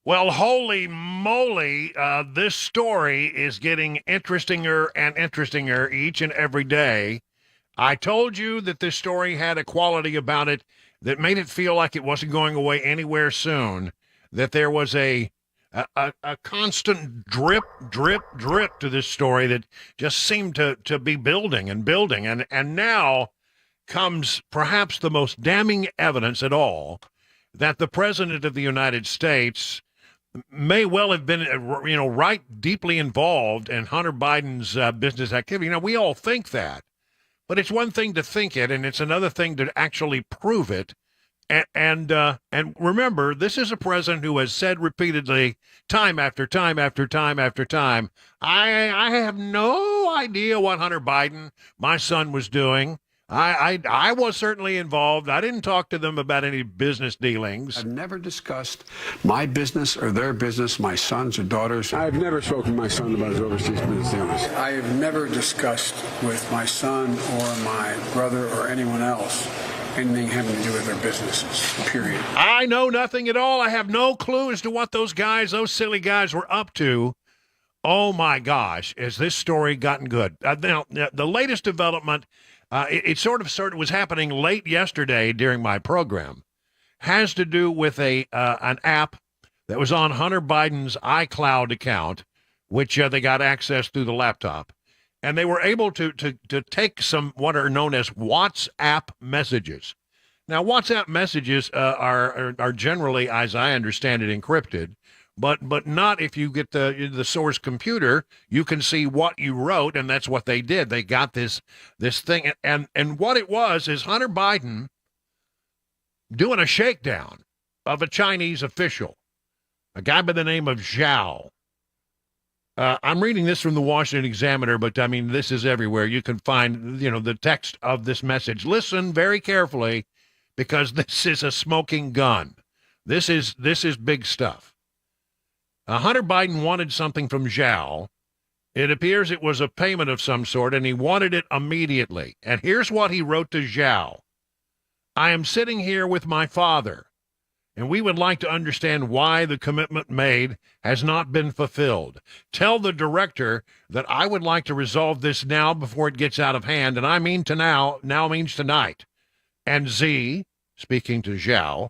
Well, holy moly, this story is getting interestinger and interestinger each and every day. I told you that this story had a quality about it that made it feel like it wasn't going away anywhere soon, that there was a constant drip, drip, drip to this story that just seemed to be building and building. And now comes perhaps the most damning evidence at all that the President of the United States may well have been, right deeply involved in Hunter Biden's business activity. We all think that, but it's one thing to think it, and it's another thing to actually prove it. And remember, this is a president who has said repeatedly, time after time after time after time, I have no idea what Hunter Biden, my son, was doing. I was certainly involved. I didn't talk to them about any business dealings. I've never discussed my business or their business, my sons or daughters. I've never spoken to my son about his overseas business dealings. I have never discussed with my son or my brother or anyone else anything having to do with their businesses, period. I know nothing at all. I have no clue as to what those silly guys were up to. Oh, my gosh, has this story gotten good? Now, the latest development, it sort of was happening late yesterday during my program, has to do with an app that was on Hunter Biden's iCloud account, which they got access through the laptop. And they were able to take some what are known as WhatsApp messages. Now, WhatsApp messages are generally, as I understand it, encrypted, but not if you get the source computer. You can see what you wrote, and that's what they did. They got this thing, and what it was is Hunter Biden doing a shakedown of a Chinese official, a guy by the name of Zhao. I'm reading this from the Washington Examiner, but I mean, this is everywhere. You can find, the text of this message. Listen very carefully, because this is a smoking gun. This is big stuff. Hunter Biden wanted something from Zhao. It appears it was a payment of some sort, and he wanted it immediately. And here's what he wrote to Zhao. I am sitting here with my father, and we would like to understand why the commitment made has not been fulfilled. Tell the director that I would like to resolve this now before it gets out of hand, and I mean to now means tonight. And Z, speaking to Zhao,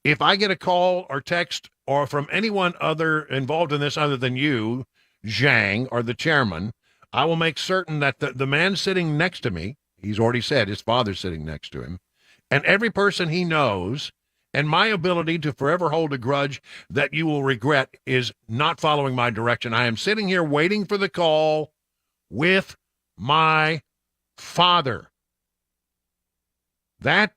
if I get a call or text or from anyone other involved in this other than you, Zhang, or the chairman, I will make certain that the man sitting next to me, he's already said his father's sitting next to him, and every person he knows, and my ability to forever hold a grudge that you will regret is not following my direction. I am sitting here waiting for the call with my father. That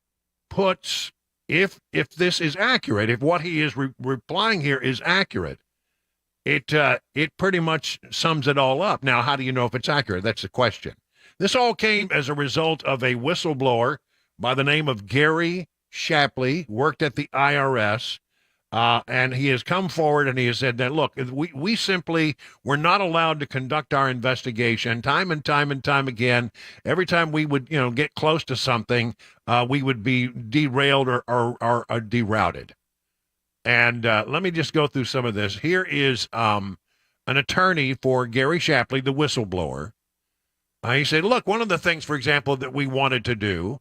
puts, if this is accurate, if what he is replying here is accurate, it pretty much sums it all up. Now, how do you know if it's accurate? That's the question. This all came as a result of a whistleblower by the name of Gary Shapley, worked at the IRS, and he has come forward and he has said that, look, we simply were not allowed to conduct our investigation time and time and time again. Every time we would, get close to something, we would be derailed or derouted. And let me just go through some of this. Here is an attorney for Gary Shapley, the whistleblower. He said, look, one of the things, for example, that we wanted to do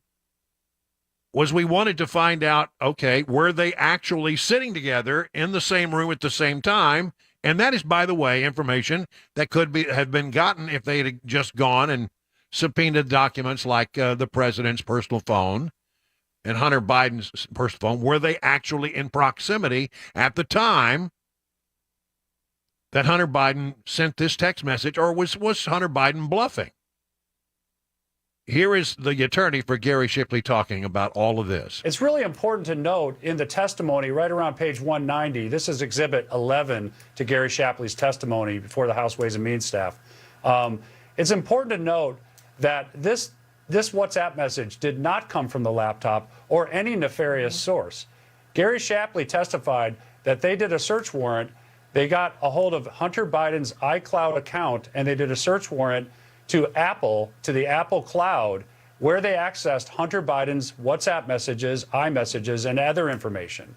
was we wanted to find out, okay, were they actually sitting together in the same room at the same time? And that is, by the way, information that could have been gotten if they had just gone and subpoenaed documents like the president's personal phone and Hunter Biden's personal phone. Were they actually in proximity at the time that Hunter Biden sent this text message, or was Hunter Biden bluffing? Here is the attorney for Gary Shapley talking about all of this. It's really important to note in the testimony right around page 190, this is Exhibit 11 to Gary Shapley's testimony before the House Ways and Means staff. It's important to note that this WhatsApp message did not come from the laptop or any nefarious source. Gary Shapley testified that they did a search warrant. They got a hold of Hunter Biden's iCloud account, and they did a search warrant to the Apple Cloud, where they accessed Hunter Biden's WhatsApp messages, iMessages, and other information.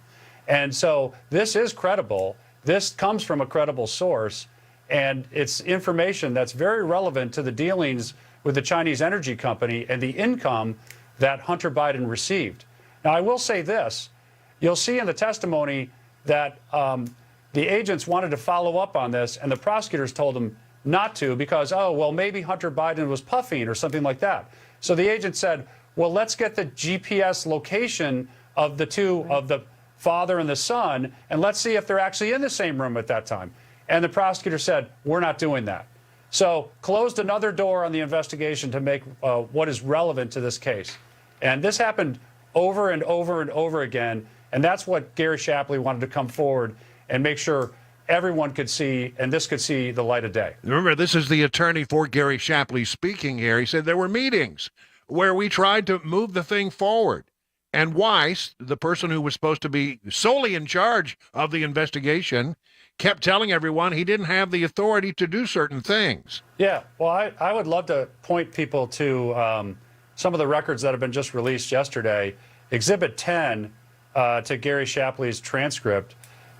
And so this is credible this comes from a credible source, and it's information that's very relevant to the dealings with the Chinese energy company and the income that Hunter Biden received. Now, I will say this. You'll see in the testimony that the agents wanted to follow up on this, and the prosecutors told them not to because, oh, well, maybe Hunter Biden was puffing or something like that. So the agent said, well, let's get the GPS location of the two, of the father and the son, and let's see if they're actually in the same room at that time. And the prosecutor said, we're not doing that. So closed another door on the investigation to make what is relevant to this case. And this happened over and over and over again. And that's what Gary Shapley wanted to come forward and make sure everyone could see, and this could see the light of day. Remember, this is the attorney for Gary Shapley speaking here. He said there were meetings where we tried to move the thing forward. And Weiss, the person who was supposed to be solely in charge of the investigation, kept telling everyone he didn't have the authority to do certain things. Yeah, well, I would love to point people to some of the records that have been just released yesterday. Exhibit 10 to Gary Shapley's transcript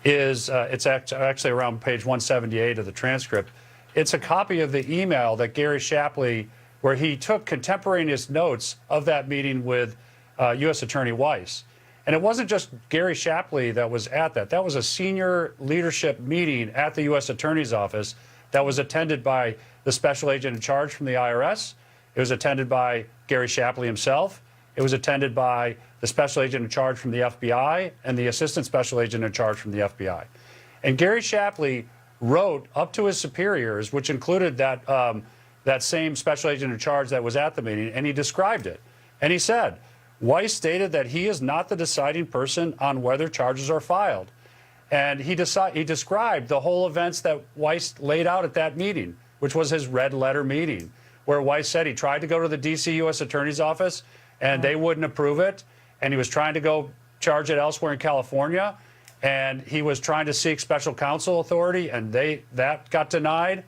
is, it's actually around page 178 of the transcript. It's a copy of the email that Gary Shapley, where he took contemporaneous notes of that meeting with U.S. Attorney Weiss. And it wasn't just Gary Shapley that was at that. That was a senior leadership meeting at the U.S. Attorney's Office that was attended by the special agent in charge from the IRS. It was attended by Gary Shapley himself. It was attended by the special agent in charge from the FBI and the assistant special agent in charge from the FBI. And Gary Shapley wrote up to his superiors, which included that, that same special agent in charge that was at the meeting, and he described it. And he said, Weiss stated that he is not the deciding person on whether charges are filed. And he described the whole events that Weiss laid out at that meeting, which was his red letter meeting, where Weiss said he tried to go to the D.C. U.S. Attorney's Office and they wouldn't approve it. And he was trying to go charge it elsewhere in California. And he was trying to seek special counsel authority, and that got denied.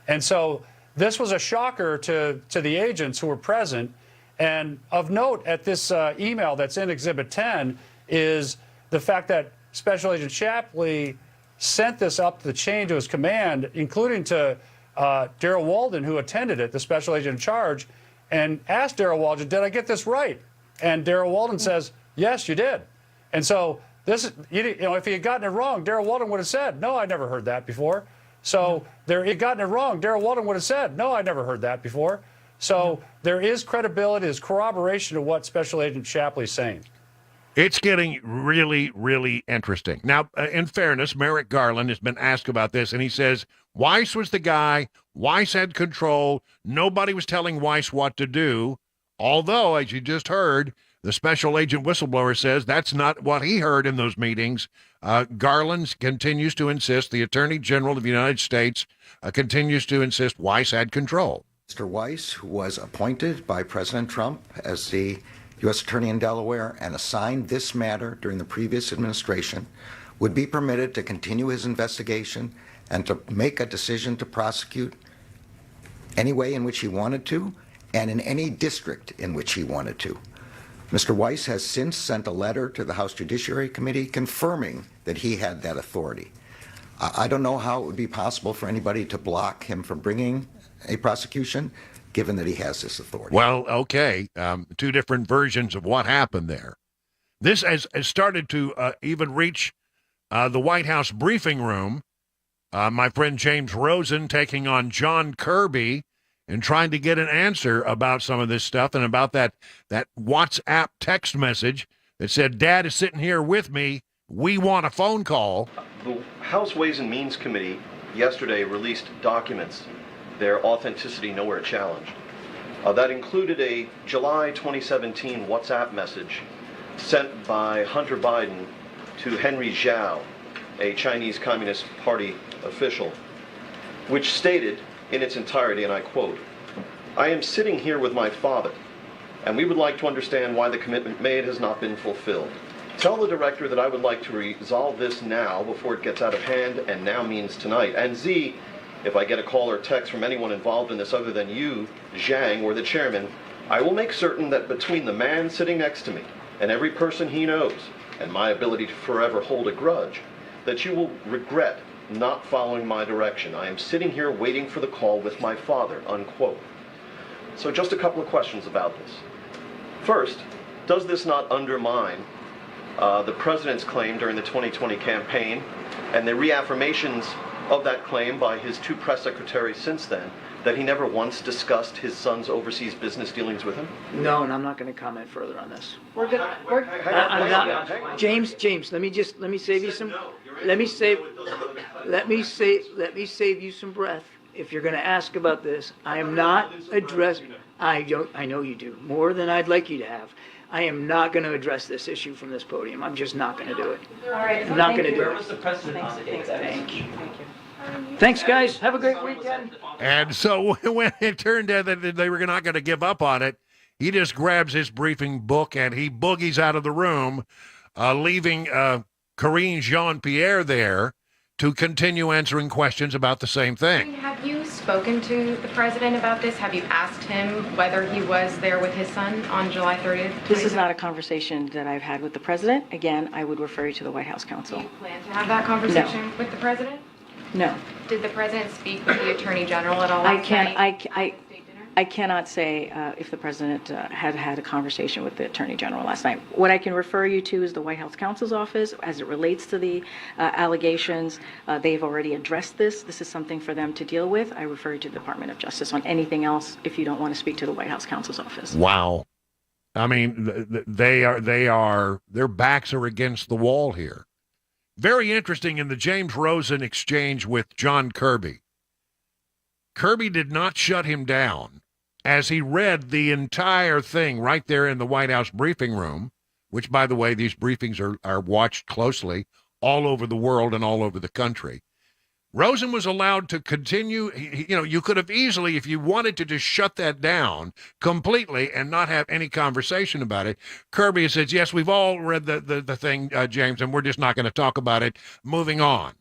And so this was a shocker to the agents who were present. And of note at this email that's in Exhibit 10 is the fact that Special Agent Shapley sent this up the chain to his command, including to Darrell Walden, who attended it, the special agent in charge, and asked Darrell Walden, did I get this right? And Darrell Walden says, yes, you did. And so this, you know, if he had gotten it wrong, Darrell Walden would have said, no, I never heard that before. So there, he had gotten it wrong, Darrell Walden would have said, no, I never heard that before. So there is credibility, there's corroboration of what Special Agent Shapley's saying. It's getting really, really interesting. Now, in fairness, Merrick Garland has been asked about this, and he says Weiss was the guy. Weiss had control. Nobody was telling Weiss what to do. Although, as you just heard, the special agent whistleblower says that's not what he heard in those meetings. Garland continues to insist, the Attorney General of the United States continues to insist Weiss had control. Mr. Weiss, who was appointed by President Trump as the U.S. Attorney in Delaware and assigned this matter during the previous administration, would be permitted to continue his investigation and to make a decision to prosecute any way in which he wanted to and in any district in which he wanted to. Mr. Weiss has since sent a letter to the House Judiciary Committee confirming that he had that authority. I don't know how it would be possible for anybody to block him from bringing a prosecution, given that he has this authority. Well, okay, two different versions of what happened there. This has started to even reach the White House briefing room. My friend James Rosen taking on John Kirby and trying to get an answer about some of this stuff and about that WhatsApp text message that said, Dad is sitting here with me. We want a phone call. The House Ways and Means Committee yesterday released documents, their authenticity nowhere challenged. That included a July 2017 WhatsApp message sent by Hunter Biden to Henry Zhao, a Chinese Communist Party official, which stated in its entirety, and I quote, I am sitting here with my father, and we would like to understand why the commitment made has not been fulfilled. Tell the director that I would like to resolve this now before it gets out of hand, and now means tonight. And Z, if I get a call or text from anyone involved in this other than you, Zhang, or the chairman, I will make certain that between the man sitting next to me and every person he knows, and my ability to forever hold a grudge, that you will regret not following my direction. I am sitting here waiting for the call with my father, unquote. So just a couple of questions about this. First, does this not undermine the president's claim during the 2020 campaign and the reaffirmations of that claim by his two press secretaries since then, that he never once discussed his son's overseas business dealings with him? No, and I'm not going to comment further on this. We're good. We're, I'm not, James, let me save you some, let me save you some breath. If you're going to ask about this, I am not addressing, I know you do, more than I'd like you to have. I am not going to address this issue from this podium. I'm just not going to do it. all right. I'm not going to do Where it. was the precedent on it? Thank you. Thanks, guys. Have a great weekend. And so when it turned out that they were not going to give up on it, he just grabs his briefing book and he boogies out of the room, leaving Karine Jean-Pierre there to continue answering questions about the same thing. Have you spoken to the president about this? Have you asked him whether he was there with his son on July 30th? This is not a conversation that I've had with the president. Again, I would refer you to the White House Do counsel. you plan to have that conversation with the president? No. Did the president speak with the attorney general at all I last can't, night? State dinner? I cannot say if the president had had a conversation with the attorney general last night. What I can refer you to is the White House counsel's office as it relates to the allegations. They've already addressed this. This is something for them to deal with. I refer you to the Department of Justice on anything else if you don't want to speak to the White House counsel's office. Wow. I mean, their backs are against the wall here. Very interesting in the James Rosen exchange with John Kirby. Kirby did not shut him down as he read the entire thing right there in the White House briefing room, which, by the way, these briefings are watched closely all over the world and all over the country. Rosen was allowed to continue. You could have easily, if you wanted to, just shut that down completely and not have any conversation about it. Kirby says, yes, we've all read the thing, James, and we're just not going to talk about it. Moving on.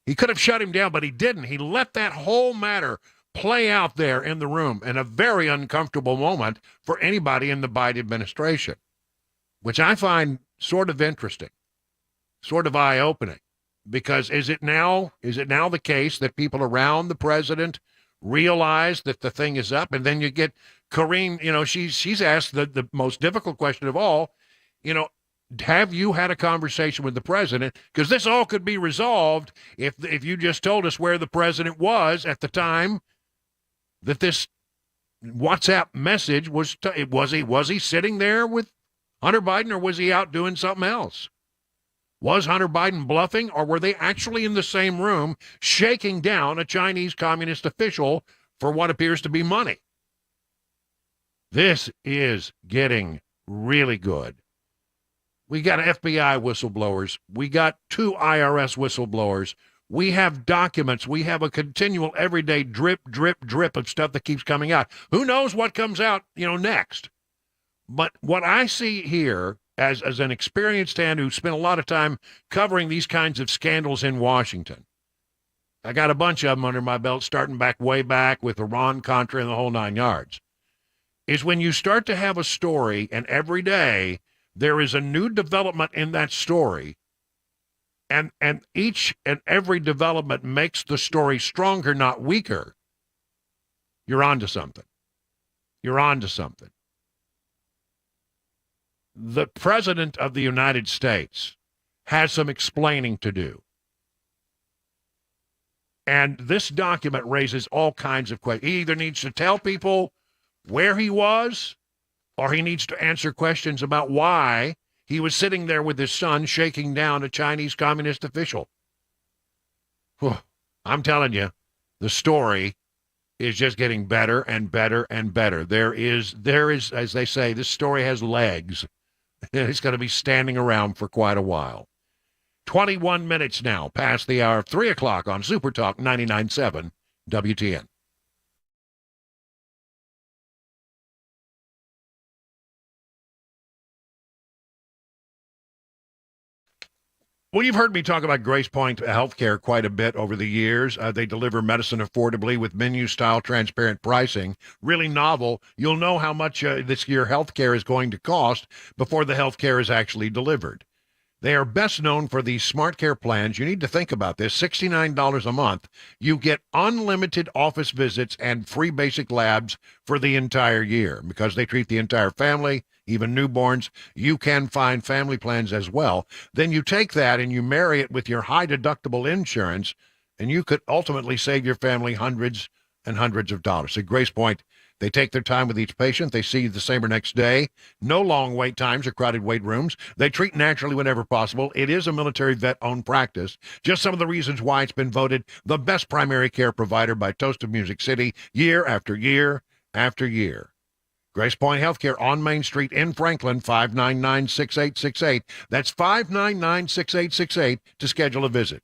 He could have shut him down, but he didn't. He let that whole matter play out there in the room in a very uncomfortable moment for anybody in the Biden administration, which I find sort of interesting, sort of eye-opening. Because is it now the case that people around the president realize that the thing is up? And then you get Karine, she's asked the most difficult question of all, have you had a conversation with the president? Because this all could be resolved if you just told us where the president was at the time that this WhatsApp message was he sitting there with Hunter Biden, or was he out doing something else? Was Hunter Biden bluffing, or were they actually in the same room shaking down a Chinese communist official for what appears to be money? This is getting really good. We got FBI whistleblowers. We got 2 IRS whistleblowers. We have documents. We have a continual everyday drip, drip, drip of stuff that keeps coming out. Who knows what comes out, next? But what I see here, as an experienced hand who spent a lot of time covering these kinds of scandals in Washington, I got a bunch of them under my belt, starting way back with Iran-Contra and the whole 9 yards, is when you start to have a story and every day there is a new development in that story, and each and every development makes the story stronger, not weaker, you're onto something. You're onto something. The President of the United States has some explaining to do. And this document raises all kinds of questions. He either needs to tell people where he was, or he needs to answer questions about why he was sitting there with his son shaking down a Chinese communist official. Whew. I'm telling you, the story is just getting better and better and better. There is, as they say, this story has legs. It's going to be standing around for quite a while. 21 minutes now past the hour of 3 o'clock on Super Talk 99.7 WTN. Well, you've heard me talk about Grace Point Healthcare quite a bit over the years. They deliver medicine affordably with menu-style transparent pricing. Really novel. You'll know how much this year healthcare is going to cost before the healthcare is actually delivered. They are best known for these smart care plans. You need to think about this. $69 a month. You get unlimited office visits and free basic labs for the entire year because they treat the entire family, even newborns. You can find family plans as well. Then you take that and you marry it with your high deductible insurance, and you could ultimately save your family hundreds and hundreds of dollars. At Grace Point, they take their time with each patient. They see the same or next day. No long wait times or crowded wait rooms. They treat naturally whenever possible. It is a military vet-owned practice. Just some of the reasons why it's been voted the best primary care provider by Toast of Music City year after year after year. Grace Point Healthcare on Main Street in Franklin, 599-6868. That's 599-6868 to schedule a visit.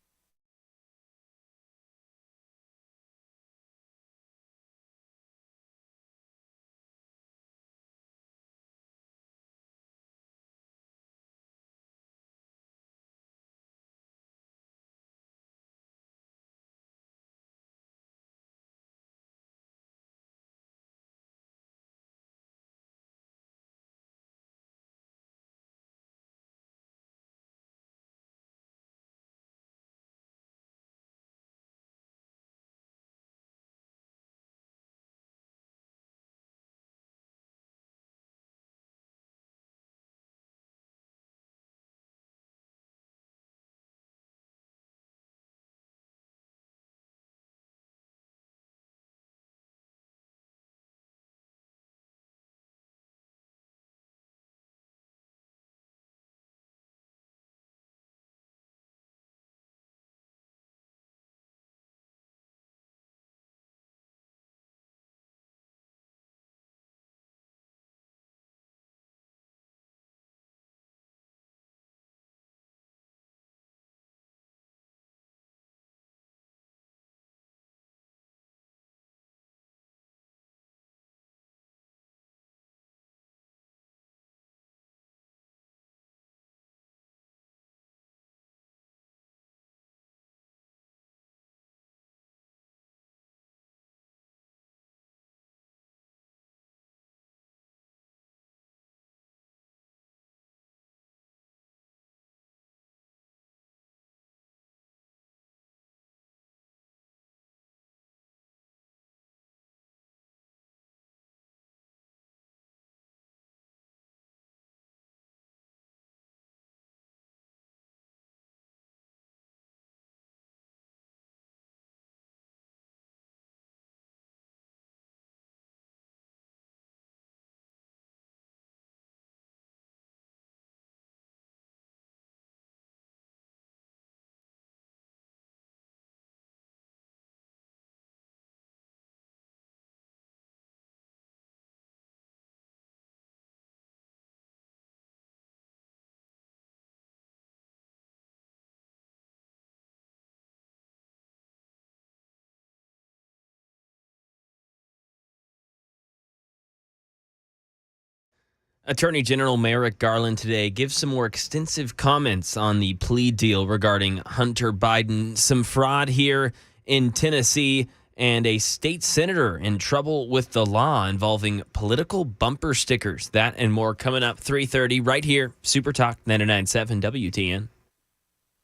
Attorney General Merrick Garland today gives some more extensive comments on the plea deal regarding Hunter Biden, some fraud here in Tennessee, and a state senator in trouble with the law involving political bumper stickers. That and more coming up 3:30 right here, Super Talk 99.7 WTN.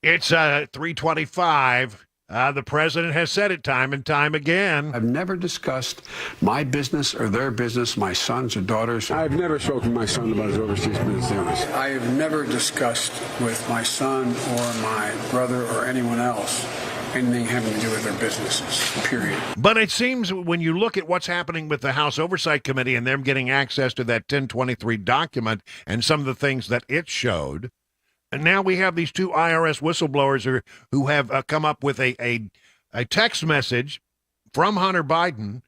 It's 3:25. The president has said it time and time again. I've never discussed my business or their business, my sons or daughters. I've never spoken to my son about his overseas business dealings. I have never discussed with my son or my brother or anyone else anything having to do with their businesses, period. But it seems when you look at what's happening with the House Oversight Committee and them getting access to that 1023 document and some of the things that it showed, and now we have these two IRS whistleblowers who have come up with a text message from Hunter Biden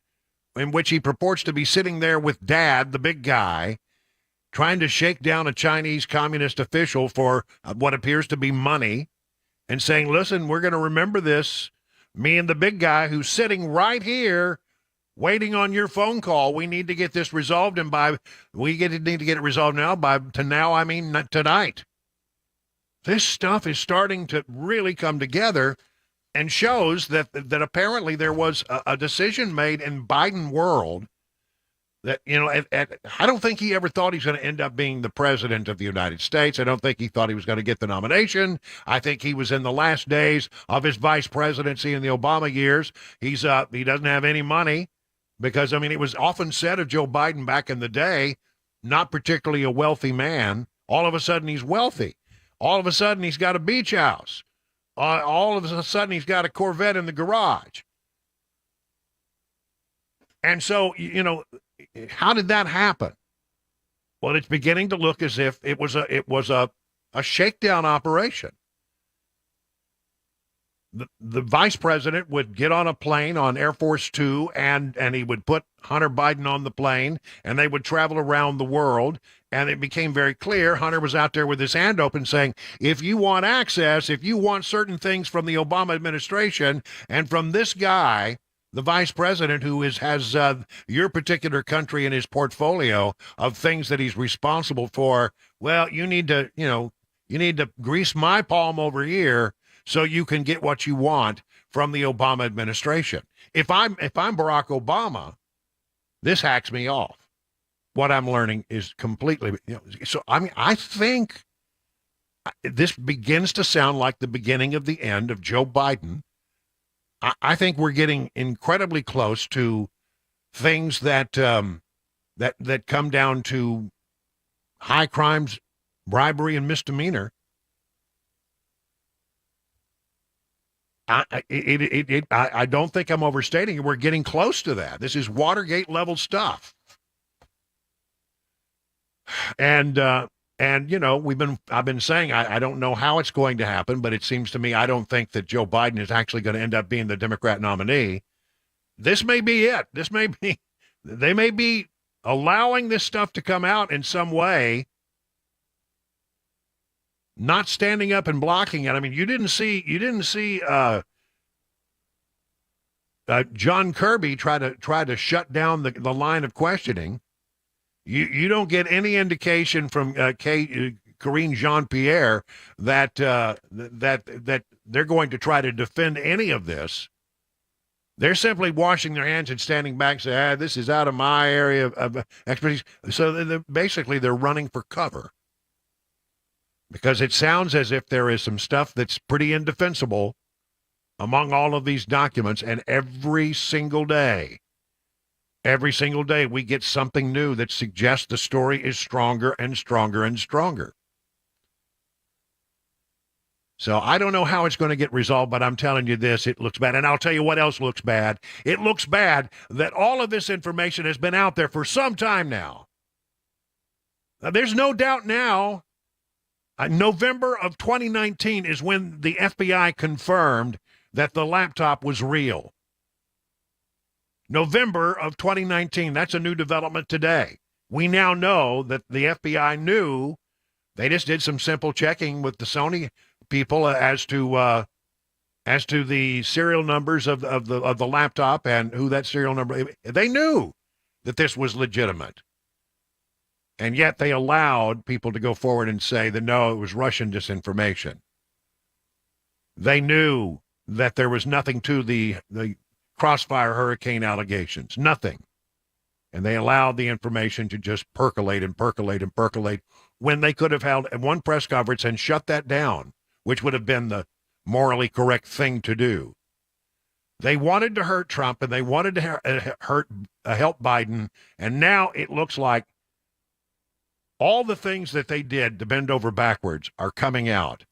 in which he purports to be sitting there with Dad, the big guy, trying to shake down a Chinese communist official for what appears to be money and saying, listen, we're going to remember this. Me and the big guy who's sitting right here waiting on your phone call. We need to get this resolved, and need to get it resolved now. I mean tonight. This stuff is starting to really come together and shows that apparently there was a decision made in Biden world That, I don't think he ever thought he's going to end up being the president of the United States. I don't think he thought he was going to get the nomination. I think he was in the last days of his vice presidency in the Obama years. He doesn't have any money because, it was often said of Joe Biden back in the day, not particularly a wealthy man. All of a sudden he's wealthy. All of a sudden he's got a beach house. All of a sudden he's got a Corvette in the garage. And so, how did that happen? Well, it's beginning to look as if it was a shakedown operation. The vice president would get on a plane on Air Force Two, and he would put Hunter Biden on the plane, and they would travel around the world. And it became very clear Hunter was out there with his hand open saying, if you want access, if you want certain things from the Obama administration and from this guy, the vice president who has your particular country in his portfolio of things that he's responsible for, well, you need to grease my palm over here so you can get what you want from the Obama administration. If I'm Barack Obama, this hacks me off. What I'm learning is completely, so I think this begins to sound like the beginning of the end of Joe Biden. I think we're getting incredibly close to things that that come down to high crimes, bribery, and misdemeanor. I don't think I'm overstating it. We're getting close to that. This is Watergate level stuff. And I've been saying I don't know how it's going to happen, but it seems to me I don't think that Joe Biden is actually going to end up being the Democrat nominee. This may be it. They may be allowing this stuff to come out in some way, not standing up and blocking it. You didn't see John Kirby try to shut down the line of questioning. You don't get any indication from Karine Jean-Pierre that they're going to try to defend any of this. They're simply washing their hands and standing back and say, this is out of my area of expertise. So they're running for cover. Because it sounds as if there is some stuff that's pretty indefensible among all of these documents, and every single day we get something new that suggests the story is stronger and stronger and stronger. So I don't know how it's going to get resolved, but I'm telling you this, it looks bad. And I'll tell you what else looks bad. It looks bad that all of this information has been out there for some time now. There's no doubt now, November of 2019 is when the FBI confirmed that the laptop was real. November of 2019, that's a new development today. We now know that the FBI knew. They just did some simple checking with the Sony people as to the serial numbers of the laptop and who that serial number. They knew that this was legitimate, and yet they allowed people to go forward and say that no, it was Russian disinformation. They knew that there was nothing to the Crossfire hurricane allegations, nothing. And they allowed the information to just percolate and percolate and percolate when they could have held one press conference and shut that down, which would have been the morally correct thing to do. They wanted to hurt Trump and they wanted to help Biden, and now it looks like all the things that they did to bend over backwards are coming out,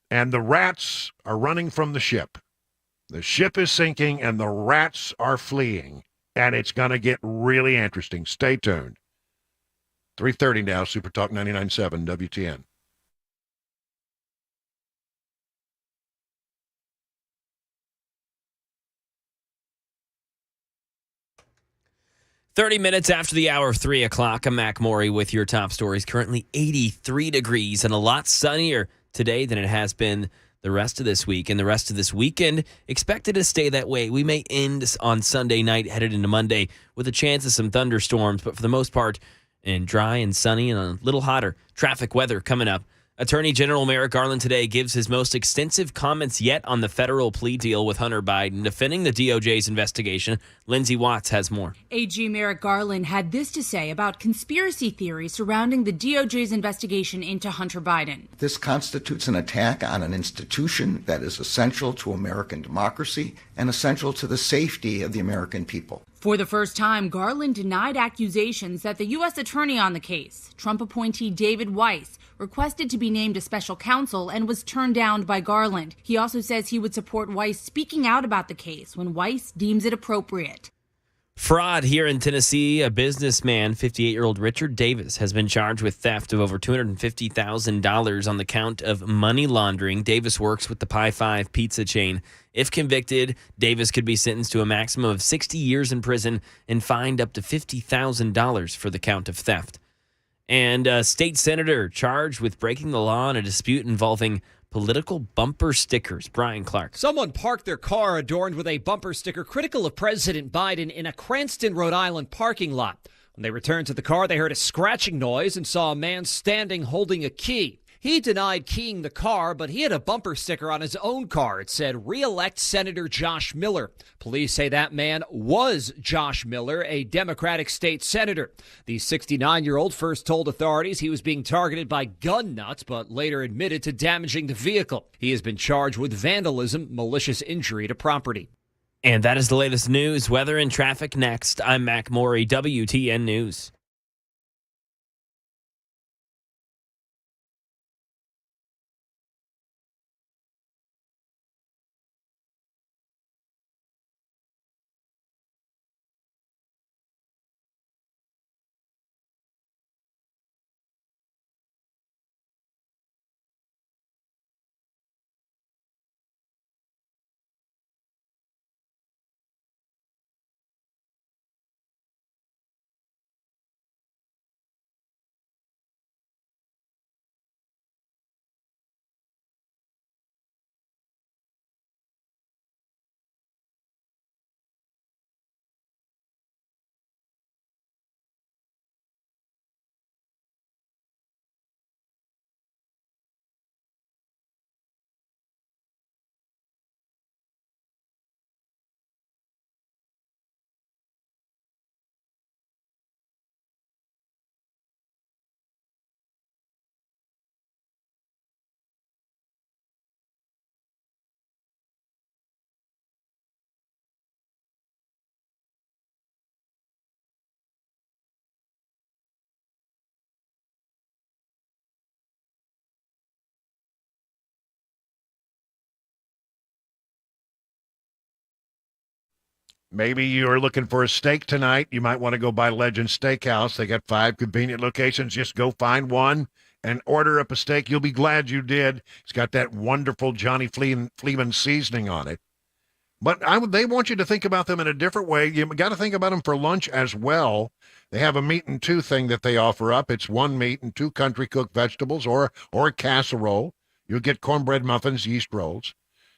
and the rats are running from the ship. The ship is sinking and the rats are fleeing, and it's going to get really interesting. Stay tuned. 3:30 now, Super Talk 99.7 WTN. Minutes after the hour of 3 o'clock, I'm Mac Maury with your top stories. Currently 83 degrees and a lot sunnier today than it has been the rest of this week, and the rest of this weekend expected to stay that way. We may end on Sunday night, headed into Monday, with a chance of some thunderstorms, but for the most part, and dry and sunny and a little hotter. Traffic weather coming up Attorney General Merrick Garland today gives his most extensive comments yet on the federal plea deal with Hunter Biden, defending the DOJ's investigation. Lindsay Watts has more. AG Merrick Garland had this to say about conspiracy theories surrounding the DOJ's investigation into Hunter Biden. This constitutes an attack on an institution that is essential to American democracy and essential to the safety of the American people. For the first time, Garland denied accusations that the U.S. attorney on the case, Trump appointee David Weiss, requested to be named a special counsel and was turned down by Garland. He also says he would support Weiss speaking out about the case when Weiss deems it appropriate. Fraud here in Tennessee. A businessman, 58-year-old Richard Davis, has been charged with theft of over $250,000 on the count of money laundering. Davis works with the Pie 5 pizza chain. If convicted, Davis could be sentenced to a maximum of 60 years in prison and fined up to $50,000 for the count of theft. And a state senator charged with breaking the law in a dispute involving political bumper stickers. Brian Clark. Someone parked their car adorned with a bumper sticker critical of President Biden in a Cranston, Rhode Island parking lot. When they returned to the car, they heard a scratching noise and saw a man standing holding a key. He denied keying the car, but he had a bumper sticker on his own car. It said, "Re-elect Senator Josh Miller." Police say that man was Josh Miller, a Democratic state senator. The 69-year-old first told authorities he was being targeted by gun nuts, but later admitted to damaging the vehicle. He has been charged with vandalism, malicious injury to property. And that is the latest news, weather, and traffic next. I'm Mac Morey, WTN News. Maybe you're looking for a steak tonight. You might want to go by Legend Steakhouse. They got 5 convenient locations. Just go find one and order up a steak. You'll be glad you did. It's got that wonderful Johnny Fleeman seasoning on it. But they want you to think about them in a different way. You got to think about them for lunch as well. They have a meat and 2 thing that they offer up. It's 1 meat and 2 country cooked vegetables or a casserole. You'll get cornbread muffins, yeast rolls.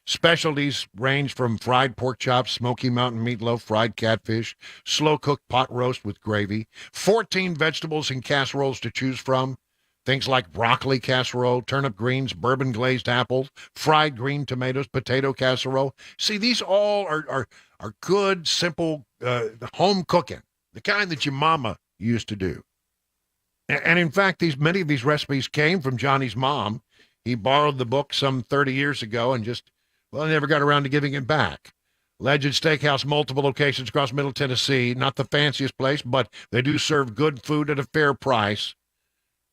Specialties range from fried pork chops, Smoky Mountain meatloaf, fried catfish, slow-cooked pot roast with gravy, 14 vegetables and casseroles to choose from. Things like broccoli casserole, turnip greens, bourbon glazed apples, fried green tomatoes, potato casserole. See, these all are good, simple home cooking, the kind that your mama used to do. And in fact, many of these recipes came from Johnny's mom. He borrowed the book some 30 years ago and never got around to giving it back. Legend Steakhouse, multiple locations across Middle Tennessee. Not the fanciest place, but they do serve good food at a fair price.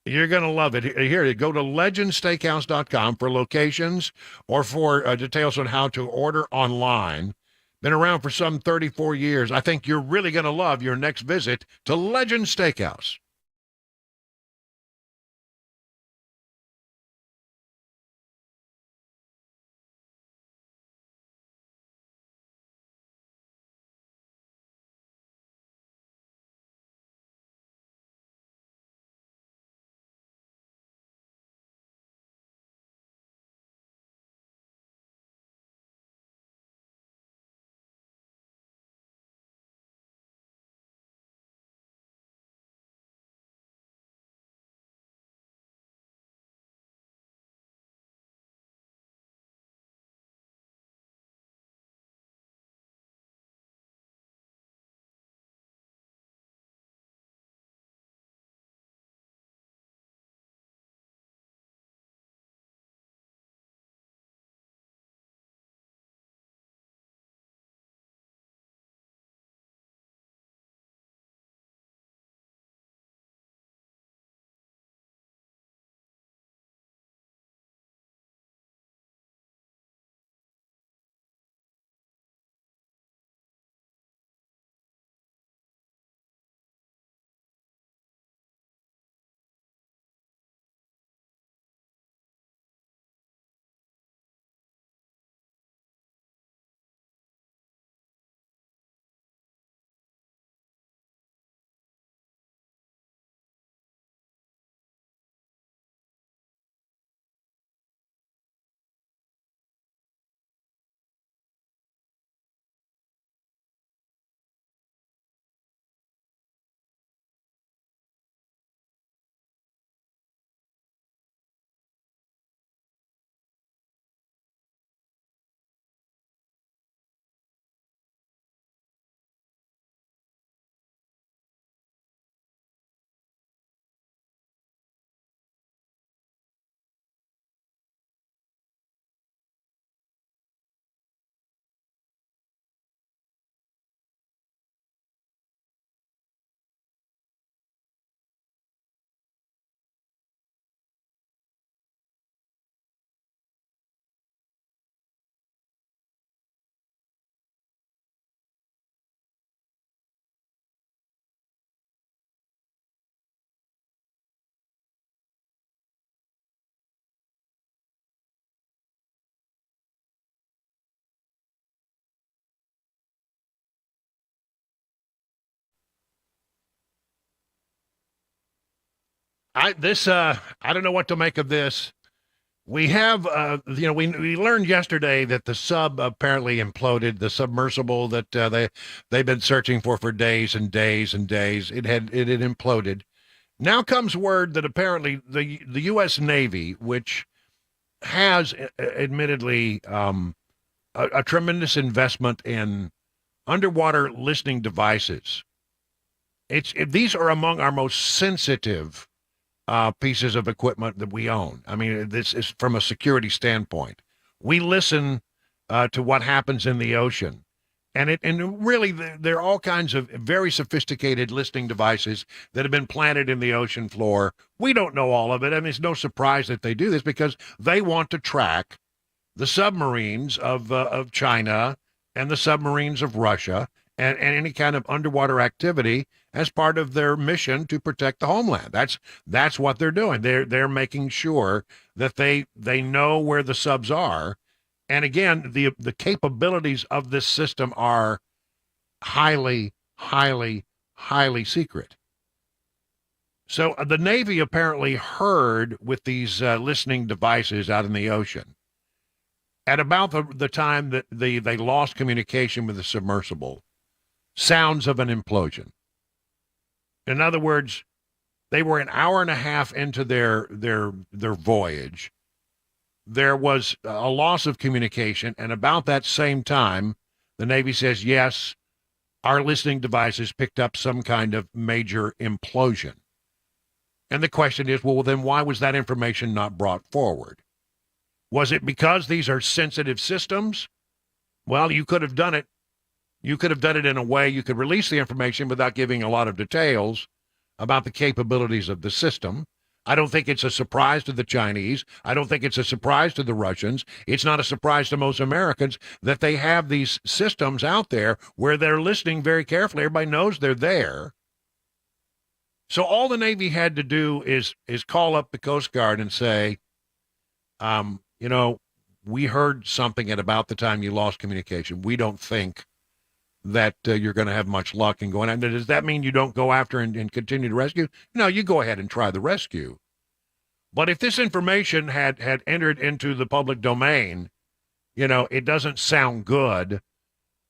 You're going to love it. Here, go to legendsteakhouse.com for locations or for details on how to order online. Been around for some 34 years. I think you're really going to love your next visit to Legend Steakhouse. I don't know what to make of this. We have, we learned yesterday that the sub apparently imploded, the submersible that they've been searching for days and days and days. It had imploded. Now comes word that apparently the U.S. Navy, which has admittedly a tremendous investment in underwater listening devices. These are among our most sensitive pieces of equipment that we own. I mean, this is from a security standpoint. We listen to what happens in the ocean. And really, there are all kinds of very sophisticated listening devices that have been planted in the ocean floor. We don't know all of it. I mean, it's no surprise that they do this because they want to track the submarines of China and the submarines of Russia and any kind of underwater activity as part of their mission to protect the homeland. That's what they're doing. They're making sure that they know where the subs are. And again, the capabilities of this system are highly, highly, highly secret. So the Navy apparently heard with these listening devices out in the ocean at about the time that they lost communication with the submersible, sounds of an implosion. In other words, they were an hour and a half into their voyage. There was a loss of communication, and about that same time, the Navy says, yes, our listening devices picked up some kind of major implosion. And the question is, well, then why was that information not brought forward? Was it because these are sensitive systems? Well, you could have done it. You could have done it in a way you could release the information without giving a lot of details about the capabilities of the system. I don't think it's a surprise to the Chinese. I don't think it's a surprise to the Russians. It's not a surprise to most Americans that they have these systems out there where they're listening very carefully. Everybody knows they're there. So all the Navy had to do is call up the Coast Guard and say, we heard something at about the time you lost communication. We don't think that you're going to have much luck in going after. Does that mean you don't go after and continue to rescue? No, you go ahead and try the rescue. But if this information had entered into the public domain, it doesn't sound good.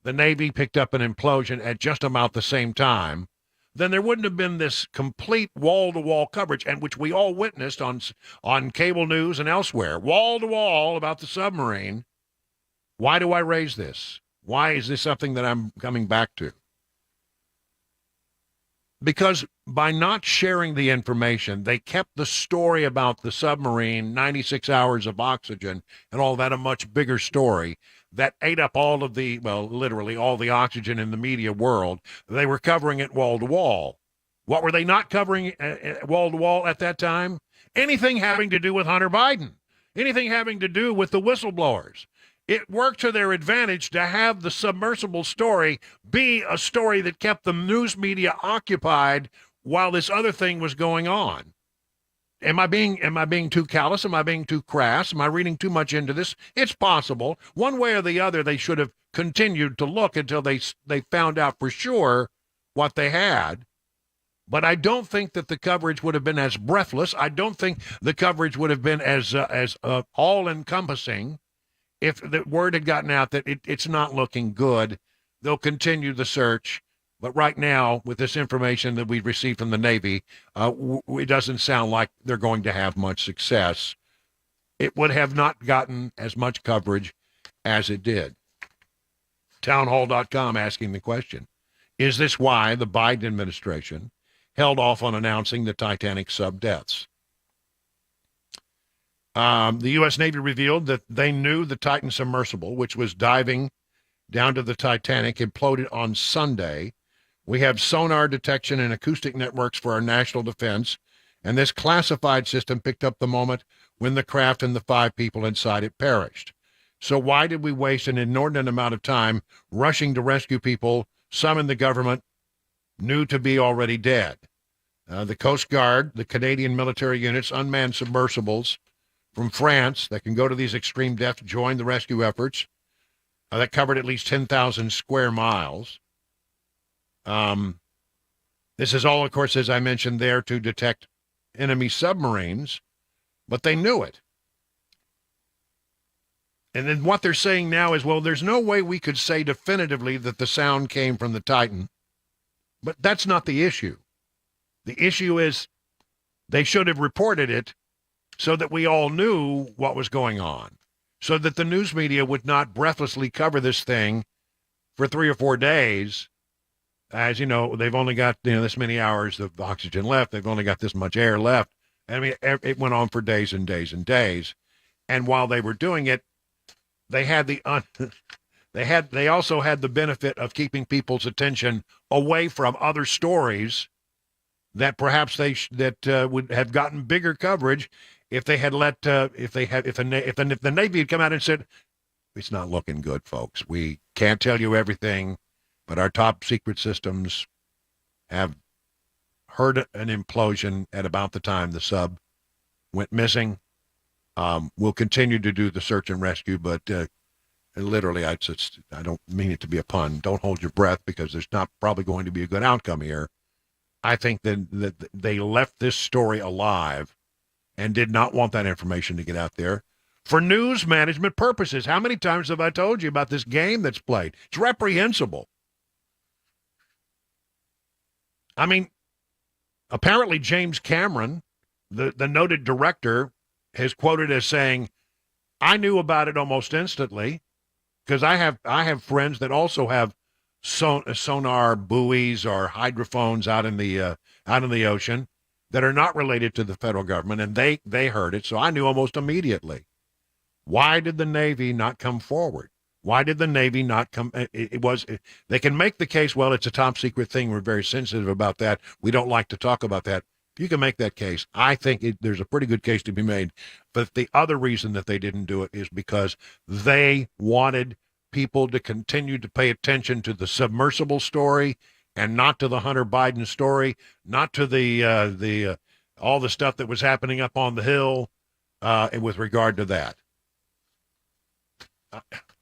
The Navy picked up an implosion at just about the same time. Then there wouldn't have been this complete wall-to-wall coverage, and which we all witnessed on cable news and elsewhere, wall-to-wall about the submarine. Why do I raise this? Why is this something that I'm coming back to? Because by not sharing the information, they kept the story about the submarine, 96 hours of oxygen, and all that a much bigger story that ate up all of the, well, literally all the oxygen in the media world. They were covering it wall to wall. What were they not covering wall to wall at that time? Anything having to do with Hunter Biden, anything having to do with the whistleblowers. It worked to their advantage to have the submersible story be a story that kept the news media occupied while this other thing was going on. Am I being too callous? Am I being too crass? Am I reading too much into this? It's possible. One way or the other, they should have continued to look until they found out for sure what they had. But I don't think that the coverage would have been as breathless. I don't think the coverage would have been as all-encompassing if the word had gotten out that it's not looking good. They'll continue the search. But right now, with this information that we've received from the Navy, it doesn't sound like they're going to have much success. It would have not gotten as much coverage as it did. Townhall.com asking the question, is this why the Biden administration held off on announcing the Titanic sub deaths? The U.S. Navy revealed that they knew the Titan submersible, which was diving down to the Titanic, imploded on Sunday. We have sonar detection and acoustic networks for our national defense, and this classified system picked up the moment when the craft and the 5 people inside it perished. So why did we waste an inordinate amount of time rushing to rescue people some in the government knew to be already dead? The Coast Guard, the Canadian military units, unmanned submersibles from France that can go to these extreme depths joined the rescue efforts that covered at least 10,000 square miles. This is all, of course, as I mentioned, there to detect enemy submarines, but they knew it. And then what they're saying now is, well, there's no way we could say definitively that the sound came from the Titan. But that's not the issue. The issue is they should have reported it so that we all knew what was going on, so that the news media would not breathlessly cover this thing for 3 or 4 days. As you know, they've only got this many hours of oxygen left. They've only got this much air left. I mean, it went on for days and days and days. And while they were doing it, they had they also had the benefit of keeping people's attention away from other stories that perhaps that would have gotten bigger coverage if they had let if the Navy had come out and said, it's not looking good, folks. We can't tell you everything, but our top secret systems have heard an implosion at about the time the sub went missing. We'll continue to do the search and rescue, but literally, I don't mean it to be a pun. Don't hold your breath, because there's not probably going to be a good outcome here. I think that they left this story alive and did not want that information to get out there for news management purposes. How many times have I told you about this game that's played? It's reprehensible. I mean, apparently James Cameron, the noted director, is quoted as saying, I knew about it almost instantly, because I have friends that also have sonar buoys or hydrophones out in the ocean that are not related to the federal government, and they heard it, so I knew almost immediately. Why did the Navy not come forward? Why did the Navy not come? They can make the case, well, it's a top secret thing. We're very sensitive about that. We don't like to talk about that. If you can make that case, I think there's a pretty good case to be made. But the other reason that they didn't do it is because they wanted people to continue to pay attention to the submersible story and not to the Hunter Biden story, not to the all the stuff that was happening up on the Hill with regard to that.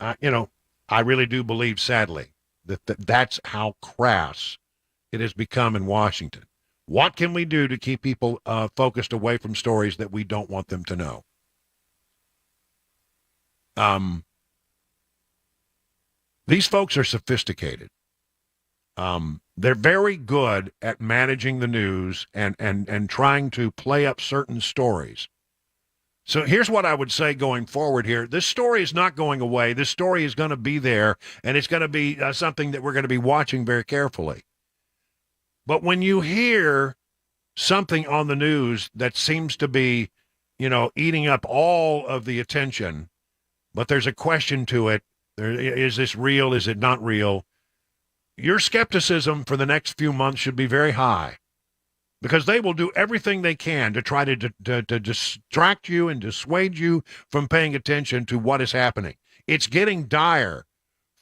I really do believe, sadly, that that's how crass it has become in Washington. What can we do to keep people focused away from stories that we don't want them to know? These folks are sophisticated. They're very good at managing the news and trying to play up certain stories. So here's what I would say going forward here. This story is not going away. This story is going to be there, and it's going to be something that we're going to be watching very carefully. But when you hear something on the news that seems to be, eating up all of the attention, but there's a question to it, is this real? Is it not real? Your skepticism for the next few months should be very high, because they will do everything they can to try to distract you and dissuade you from paying attention to what is happening. It's getting dire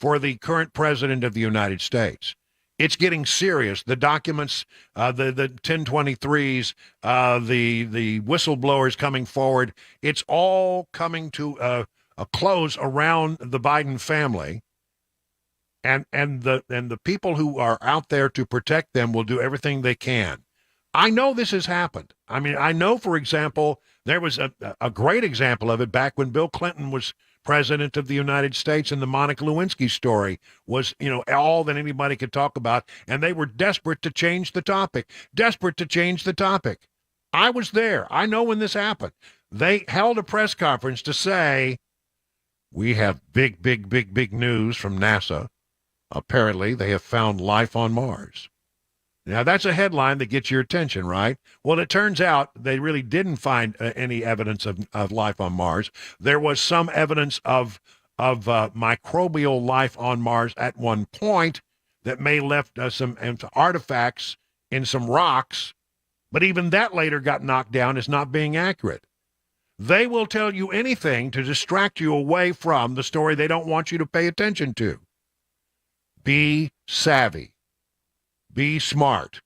for the current president of the United States. It's getting serious. The documents, the 1023s, the whistleblowers coming forward, it's all coming to a close around the Biden family. And the people who are out there to protect them will do everything they can. I know this has happened. I mean, I know, for example, there was a great example of it back when Bill Clinton was president of the United States, and the Monica Lewinsky story was, all that anybody could talk about, and they were desperate to change the topic. I was there. I know when this happened. They held a press conference to say, we have big news from NASA. Apparently, they have found life on Mars. Now, that's a headline that gets your attention, right? Well, it turns out they really didn't find any evidence of life on Mars. There was some evidence of microbial life on Mars at one point that may left some artifacts in some rocks, but even that later got knocked down as not being accurate. They will tell you anything to distract you away from the story they don't want you to pay attention to. Be savvy. Be smart.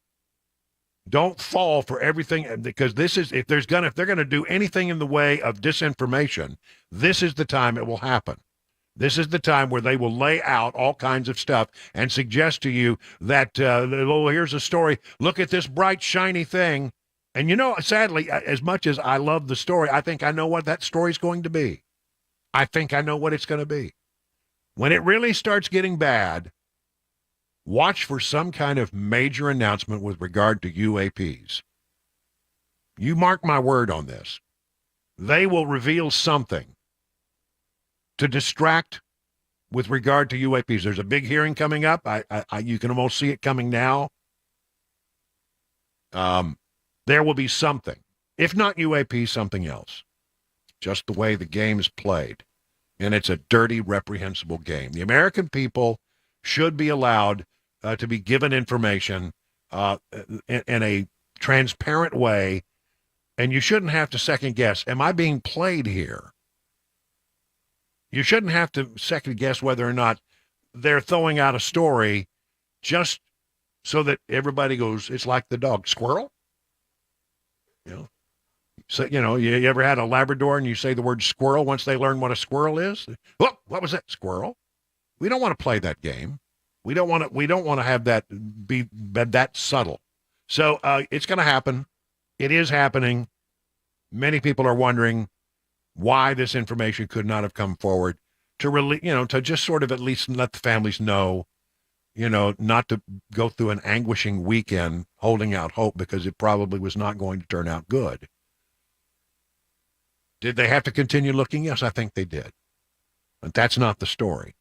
Don't fall for everything, because this is, if they're going to do anything in the way of disinformation, this is the time it will happen. This is the time where they will lay out all kinds of stuff and suggest to you that, here's a story. Look at this bright, shiny thing. And sadly, as much as I love the story, I think I know what that story's going to be. I think I know what it's going to be. When it really starts getting bad, watch for some kind of major announcement with regard to UAPs. You mark my word on this. They will reveal something to distract with regard to UAPs. There's a big hearing coming up. You can almost see it coming now. There will be something, if not UAP, something else. Just the way the game's played. And it's a dirty, reprehensible game. The American people should be allowed to be given information in a transparent way, and you shouldn't have to second guess. Am I being played here? You shouldn't have to second guess whether or not they're throwing out a story just so that everybody goes, it's like the dog, squirrel? So, you ever had a Labrador and you say the word squirrel once they learn what a squirrel is? Oh, what was that, squirrel? We don't want to play that game. We don't want to have that be that subtle. So it's going to happen. It is happening. Many people are wondering why this information could not have come forward to really, to just sort of at least let the families know, not to go through an anguishing weekend holding out hope because it probably was not going to turn out good. Did they have to continue looking? Yes, I think they did. But that's not the story.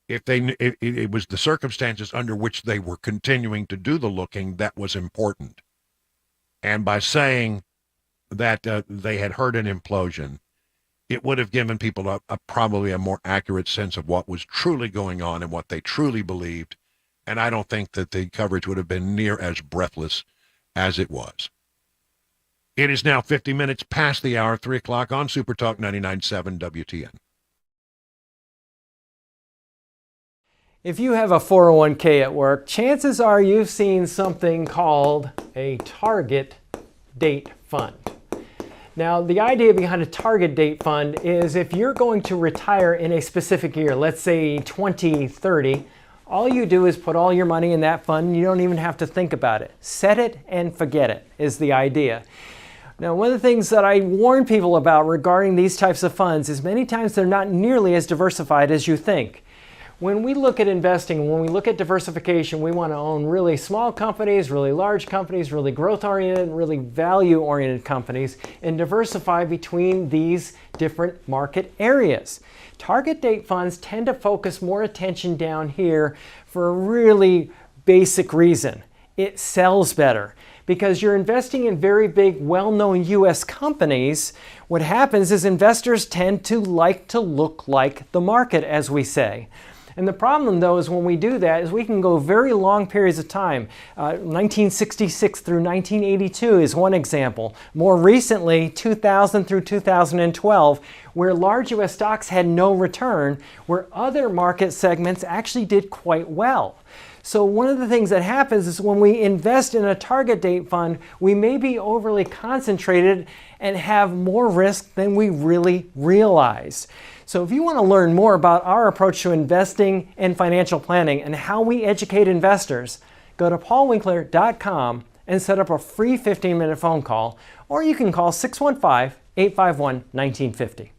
If it was the circumstances under which they were continuing to do the looking that was important. And by saying that they had heard an implosion, it would have given people probably a more accurate sense of what was truly going on and what they truly believed. And I don't think that the coverage would have been near as breathless as it was. It is now 50 minutes past the hour, 3 o'clock on Super Talk 99.7 WTN. If you have a 401k at work, chances are you've seen something called a target date fund. Now, the idea behind a target date fund is if you're going to retire in a specific year, let's say 2030, all you do is put all your money in that fund and you don't even have to think about it. Set it and forget it is the idea. Now, one of the things that I warn people about regarding these types of funds is many times they're not nearly as diversified as you think. When we look at investing, when we look at diversification, we want to own really small companies, really large companies, really growth-oriented, really value-oriented companies, and diversify between these different market areas. Target date funds tend to focus more attention down here for a really basic reason. It sells better. Because you're investing in very big, well-known U.S. companies, what happens is investors tend to like to look like the market, as we say. And the problem, though, is when we do that is we can go very long periods of time. 1966 through 1982 is one example. More recently, 2000 through 2012, where large U.S. stocks had no return, where other market segments actually did quite well. So one of the things that happens is when we invest in a target date fund, we may be overly concentrated and have more risk than we really realize. So if you want to learn more about our approach to investing and financial planning and how we educate investors, go to paulwinkler.com and set up a free 15-minute phone call, or you can call 615-851-1950.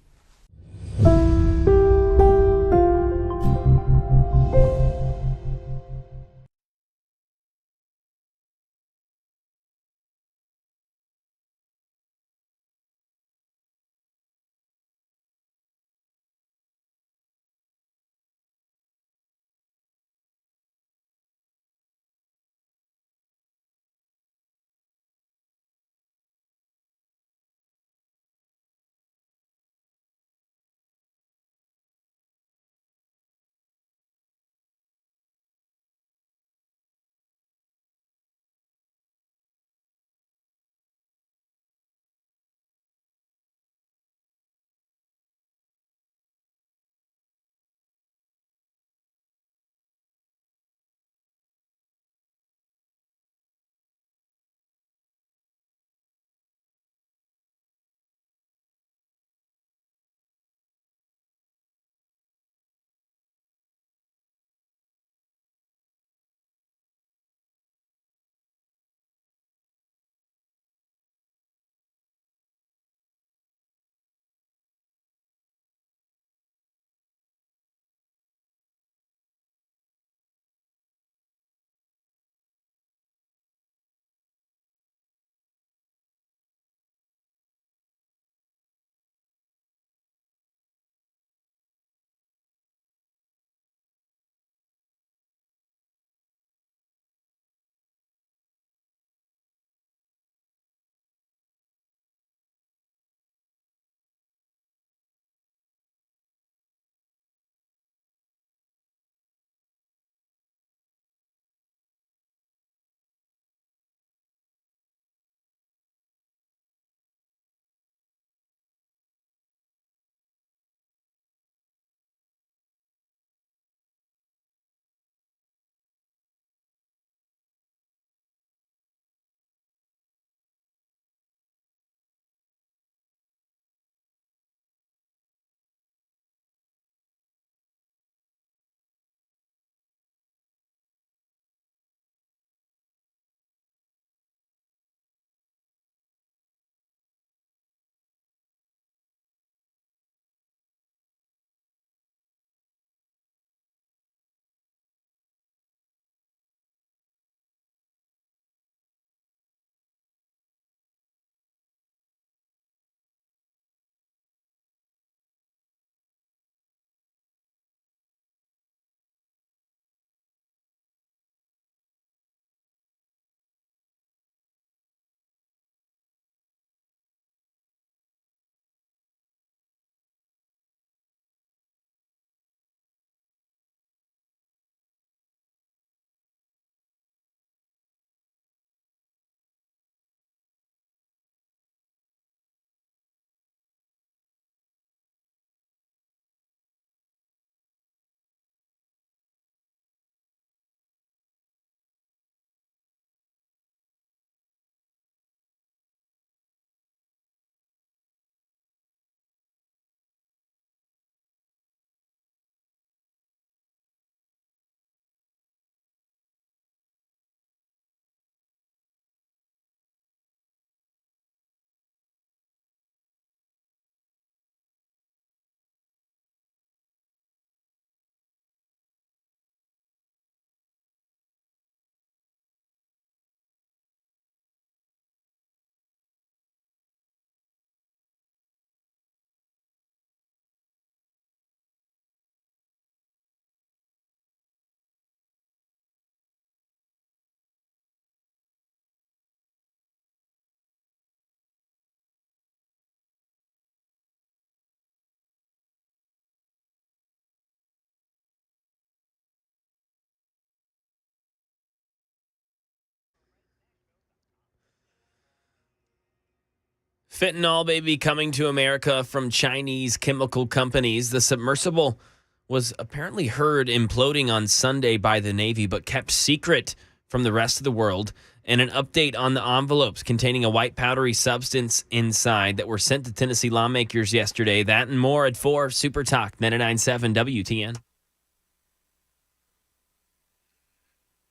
Fentanyl, baby, coming to America from Chinese chemical companies. The submersible was apparently heard imploding on Sunday by the Navy, but kept secret from the rest of the world. And an update on the envelopes containing a white powdery substance inside that were sent to Tennessee lawmakers yesterday. That and more at 4 Super Talk 99.7 WTN.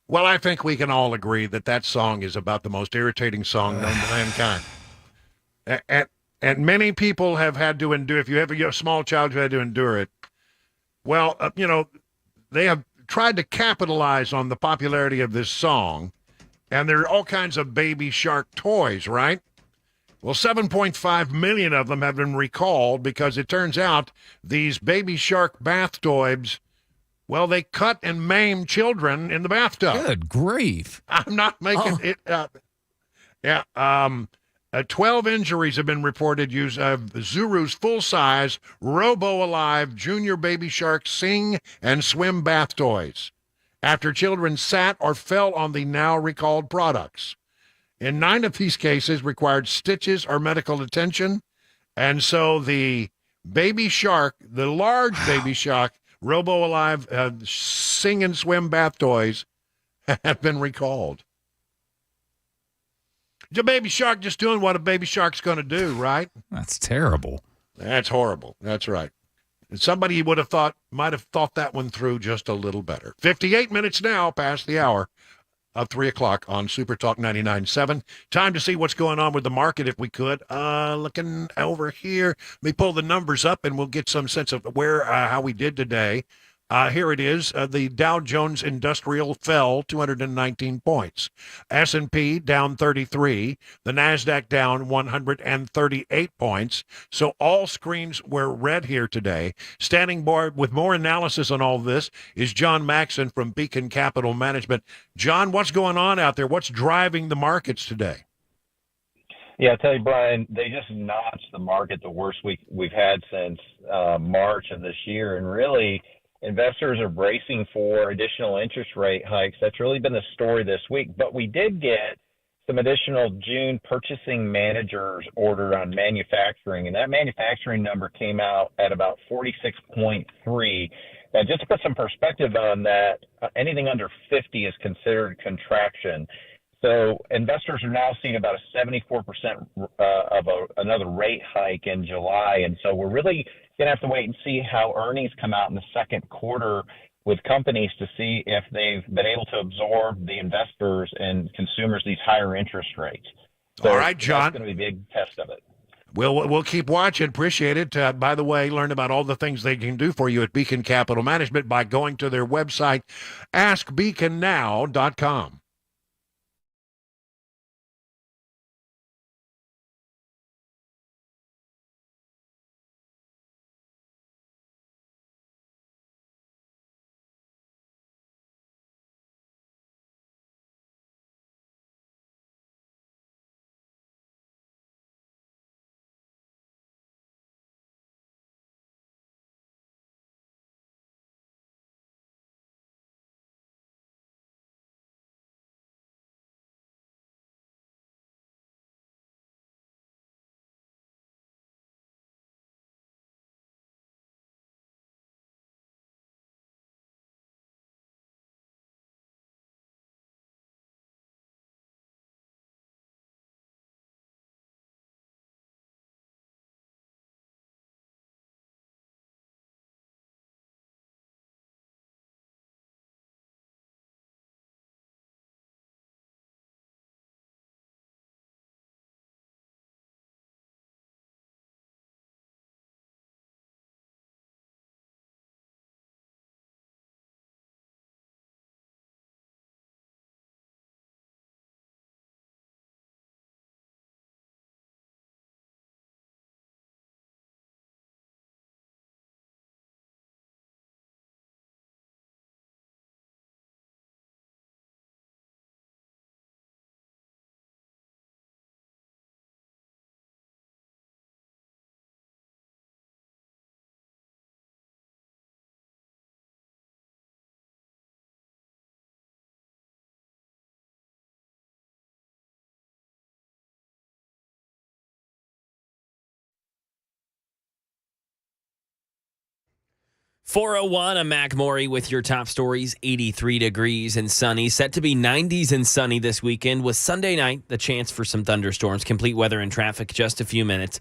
Well, I think we can all agree that that song is about the most irritating song known to mankind. And many people have had to endure, if you have a small child who had to endure it, well, they have tried to capitalize on the popularity of this song, and there are all kinds of Baby Shark toys, right? Well, 7.5 million of them have been recalled because it turns out these Baby Shark bath toys, well, they cut and maim children in the bathtub. Good grief. I'm not making it up. Yeah. 12 injuries have been reported use of Zuru's full-size Robo-Alive Junior Baby Shark sing and swim bath toys after children sat or fell on the now recalled products. In 9 of these cases required stitches or medical attention, and so the Baby Shark, the large Baby Shark Robo-Alive sing and swim bath toys have been recalled. The Baby Shark just doing what a Baby Shark's going to do, right? That's terrible. That's horrible. That's right. And somebody might have thought that one through just a little better. 58 minutes now past the hour of 3 o'clock on Super Talk 99.7. Time to see what's going on with the market, if we could. Looking over here. Let me pull the numbers up, and we'll get some sense of how we did today. Here it is. The Dow Jones Industrial fell 219 points. S&P down 33. The NASDAQ down 138 points. So all screens were red here today. Standing by with more analysis on all this is John Maxson from Beacon Capital Management. John, what's going on out there? What's driving the markets today? Yeah, I tell you, Brian, they just notched the market the worst we've had since March of this year. And really, investors are bracing for additional interest rate hikes. That's really been the story this week. But we did get some additional June purchasing managers ordered on manufacturing, and that manufacturing number came out at about 46.3. Now, just to put some perspective on that, anything under 50 is considered contraction. So investors are now seeing about a 74% of another rate hike in July. And so we're really going to have to wait and see how earnings come out in the second quarter with companies to see if they've been able to absorb the investors and consumers these higher interest rates. So all right, John. That's going to be a big test of it. We'll keep watching. Appreciate it. By the way, learn about all the things they can do for you at Beacon Capital Management by going to their website, askbeaconnow.com. 401, I'm Mac Maury with your top stories. 83 degrees and sunny. Set to be 90s and sunny this weekend with Sunday night, the chance for some thunderstorms. Complete weather and traffic just a few minutes.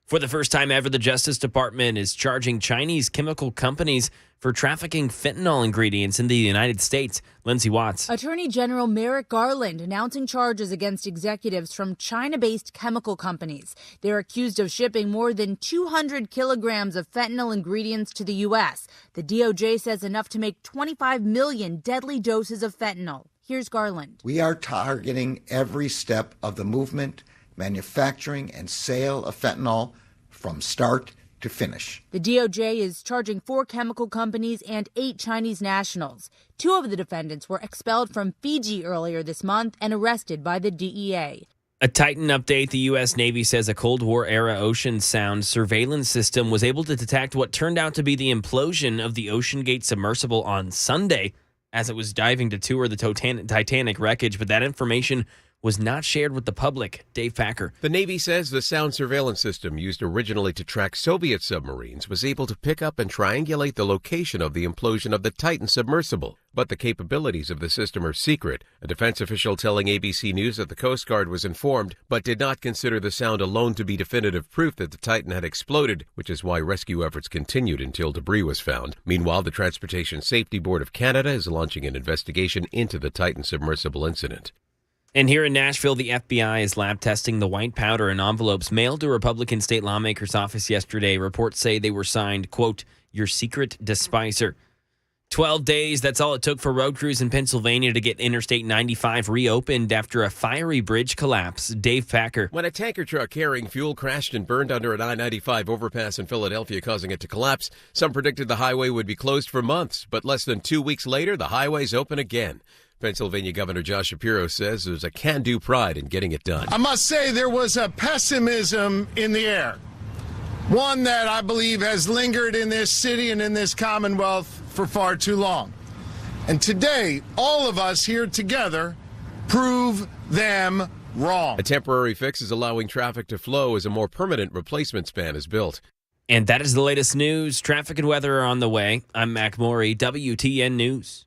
For the first time ever, the Justice Department is charging Chinese chemical companies for trafficking fentanyl ingredients in the United States. Lindsay Watts. Attorney General Merrick Garland announcing charges against executives from China-based chemical companies. They're accused of shipping more than 200 kilograms of fentanyl ingredients to the U.S. The DOJ says enough to make 25 million deadly doses of fentanyl. Here's Garland. We are targeting every step of the movement, manufacturing, and sale of fentanyl from start to finish. The DOJ is charging 4 chemical companies and 8 Chinese nationals. 2 of the defendants were expelled from Fiji earlier this month and arrested by the DEA. A Titan update. The U.S. Navy says a Cold War-era ocean sound surveillance system was able to detect what turned out to be the implosion of the Ocean Gate submersible on Sunday as it was diving to tour the Titanic wreckage, but that information was not shared with the public. Dave Packer. The Navy says the sound surveillance system used originally to track Soviet submarines was able to pick up and triangulate the location of the implosion of the Titan submersible. But the capabilities of the system are secret. A defense official telling ABC News that the Coast Guard was informed, but did not consider the sound alone to be definitive proof that the Titan had exploded, which is why rescue efforts continued until debris was found. Meanwhile, the Transportation Safety Board of Canada is launching an investigation into the Titan submersible incident. And here in Nashville, the FBI is lab testing the white powder in envelopes mailed to a Republican state lawmaker's office yesterday. Reports say they were signed, quote, your secret despicer. 12 days, that's all it took for road crews in Pennsylvania to get Interstate 95 reopened after a fiery bridge collapse. Dave Packer. When a tanker truck carrying fuel crashed and burned under an I-95 overpass in Philadelphia, causing it to collapse, some predicted the highway would be closed for months. But less than 2 weeks later, the highway's open again. Pennsylvania Governor Josh Shapiro says there's a can-do pride in getting it done. I must say there was a pessimism in the air, one that I believe has lingered in this city and in this Commonwealth for far too long. And today, all of us here together prove them wrong. A temporary fix is allowing traffic to flow as a more permanent replacement span is built. And that is the latest news. Traffic and weather are on the way. I'm Mac Maury, WTN News.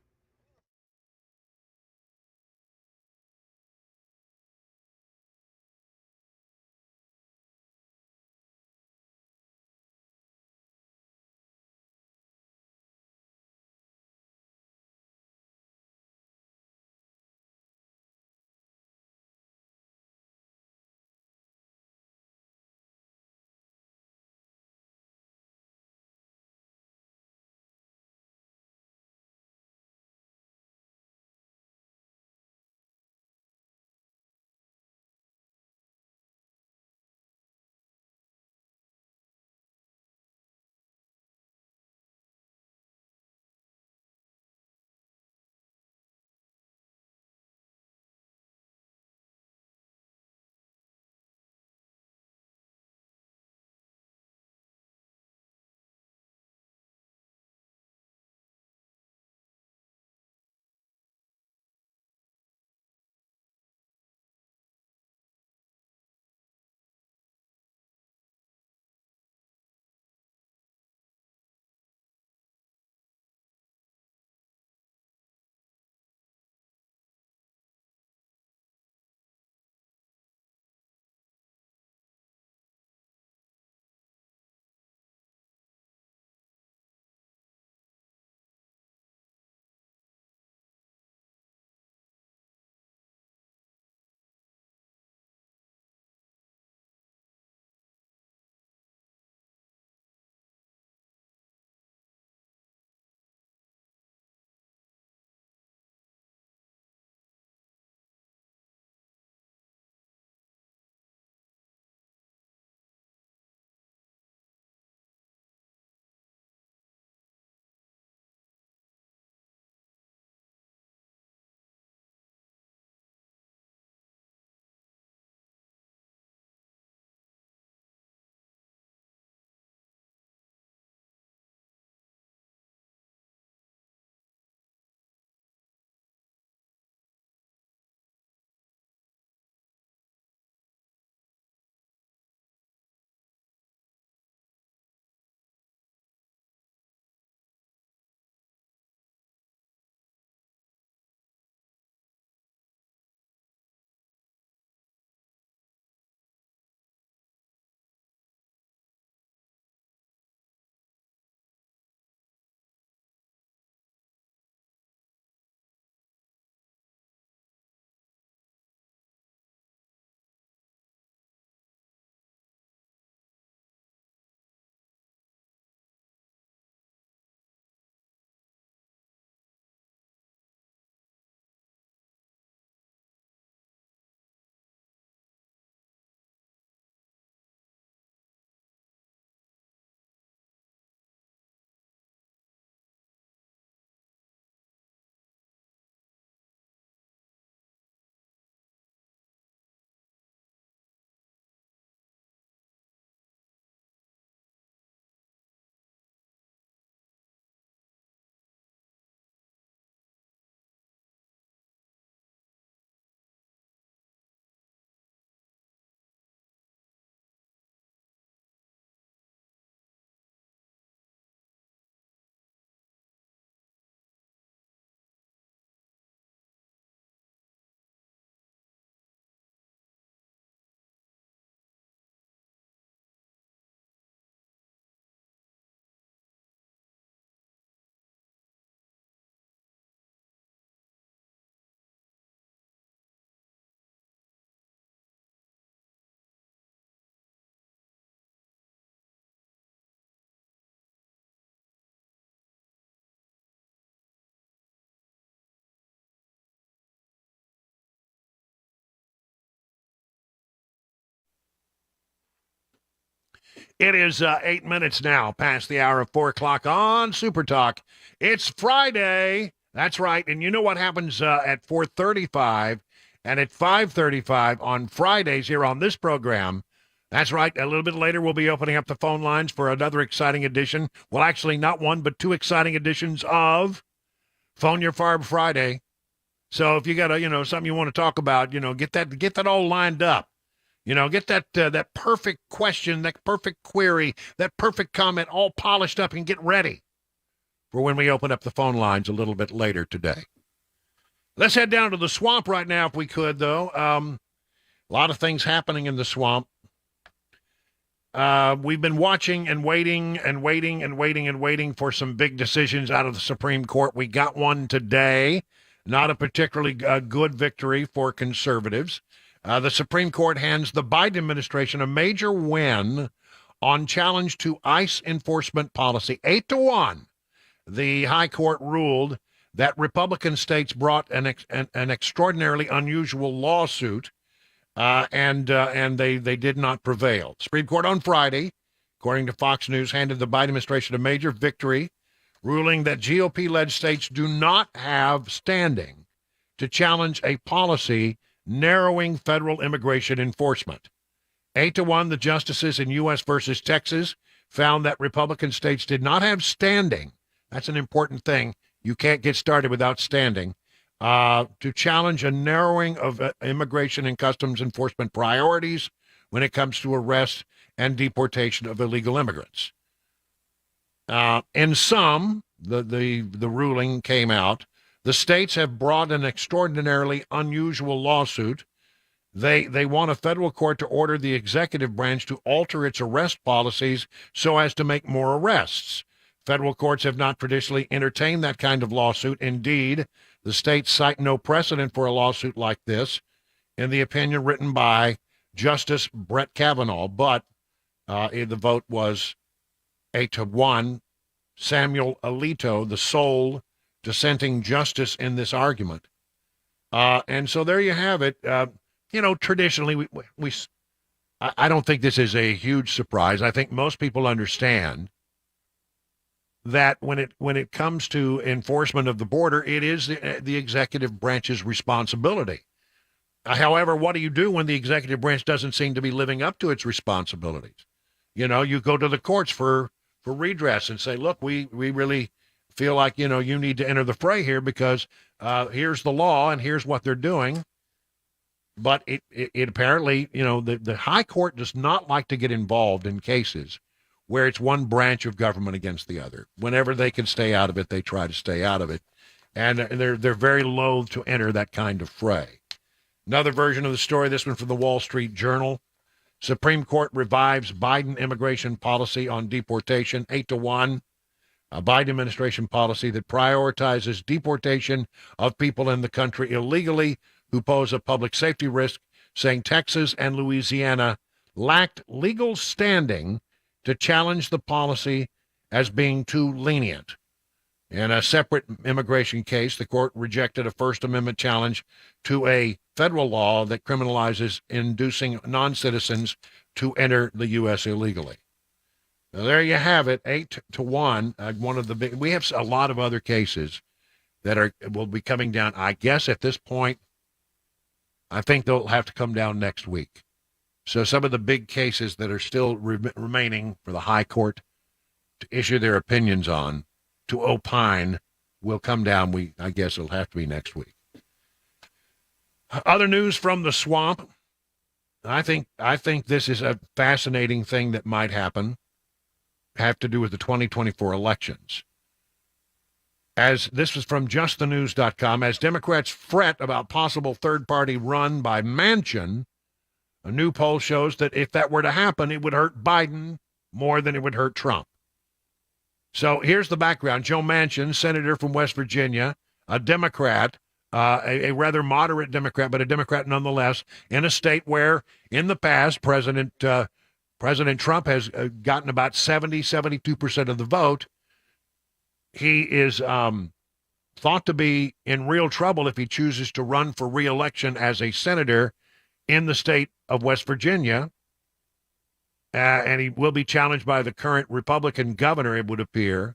It is 8 minutes now past the hour of 4 o'clock on Super Talk. It's Friday. That's right. And you know what happens at 4:35 and at 5:35 on Fridays here on this program. That's right. A little bit later, we'll be opening up the phone lines for another exciting edition. Well, actually, not one, but two exciting editions of Phone Your FARB Friday. So if you got something you want to talk about, get that all lined up. Get that perfect question, that perfect query, that perfect comment all polished up and get ready for when we open up the phone lines a little bit later today. Let's head down to the swamp right now if we could, though. A lot of things happening in the swamp. We've been watching and waiting for some big decisions out of the Supreme Court. We got one today. Not a particularly good victory for conservatives. The Supreme Court hands the Biden administration a major win on challenge to ICE enforcement policy. 8-1, the High Court ruled that Republican states brought an extraordinarily unusual lawsuit, and they did not prevail. The Supreme Court on Friday, according to Fox News, handed the Biden administration a major victory, ruling that GOP-led states do not have standing to challenge a policy narrowing federal immigration enforcement. 8-1, the justices in U.S. versus Texas found that Republican states did not have standing. That's an important thing. You can't get started without standing to challenge a narrowing of immigration and customs enforcement priorities when it comes to arrest and deportation of illegal immigrants. In sum, the ruling came out. The states have brought an extraordinarily unusual lawsuit. They want a federal court to order the executive branch to alter its arrest policies so as to make more arrests. Federal courts have not traditionally entertained that kind of lawsuit. Indeed, the states cite no precedent for a lawsuit like this in the opinion written by Justice Brett Kavanaugh. But the vote was 8-1. Samuel Alito, the sole dissenting justice in this argument. And so there you have it. Traditionally, I don't think this is a huge surprise. I think most people understand that when it comes to enforcement of the border, it is the executive branch's responsibility. However, what do you do when the executive branch doesn't seem to be living up to its responsibilities? You go to the courts for redress and say, look, we really feel like, you need to enter the fray here because here's the law and here's what they're doing. But it apparently, the high court does not like to get involved in cases where it's one branch of government against the other. Whenever they can stay out of it, they try to stay out of it. And they're very loath to enter that kind of fray. Another version of the story, this one from the Wall Street Journal. Supreme Court revives Biden immigration policy on deportation, 8-1. A Biden administration policy that prioritizes deportation of people in the country illegally who pose a public safety risk, saying Texas and Louisiana lacked legal standing to challenge the policy as being too lenient. In a separate immigration case, the court rejected a First Amendment challenge to a federal law that criminalizes inducing non-citizens to enter the U.S. illegally. Now, there you have it, 8-1. One of the big. We have a lot of other cases that will be coming down. I guess at this point, I think they'll have to come down next week. So some of the big cases that are still remaining for the high court to issue their opinions on, to opine, will come down. I guess it'll have to be next week. Other news from the swamp. I think this is a fascinating thing that might happen. Have to do with the 2024 elections. As this was from justthenews.com, as Democrats fret about possible third-party run by Manchin, a new poll shows that if that were to happen, it would hurt Biden more than it would hurt Trump. So here's the background. Joe Manchin, senator from West Virginia, a Democrat, a rather moderate Democrat, but a Democrat nonetheless, in a state where in the past President Trump has gotten about 72% of the vote. He is thought to be in real trouble if he chooses to run for re-election as a senator in the state of West Virginia. and he will be challenged by the current Republican governor, it would appear.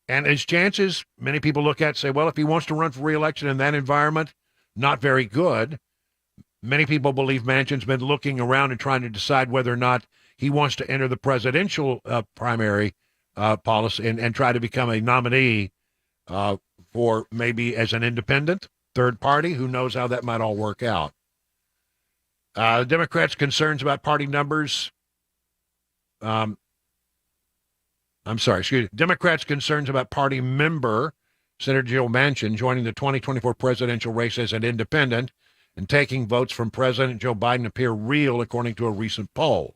And his chances, many people look at and say, well, if he wants to run for re-election in that environment, not very good. Many people believe Manchin's been looking around and trying to decide whether or not he wants to enter the presidential primary policy and try to become a nominee for maybe as an independent, third party. Who knows how that might all work out. Democrats' concerns about party numbers. Democrats' concerns about party member Senator Joe Manchin joining the 2024 presidential race as an independent and taking votes from President Joe Biden appear real, according to a recent poll.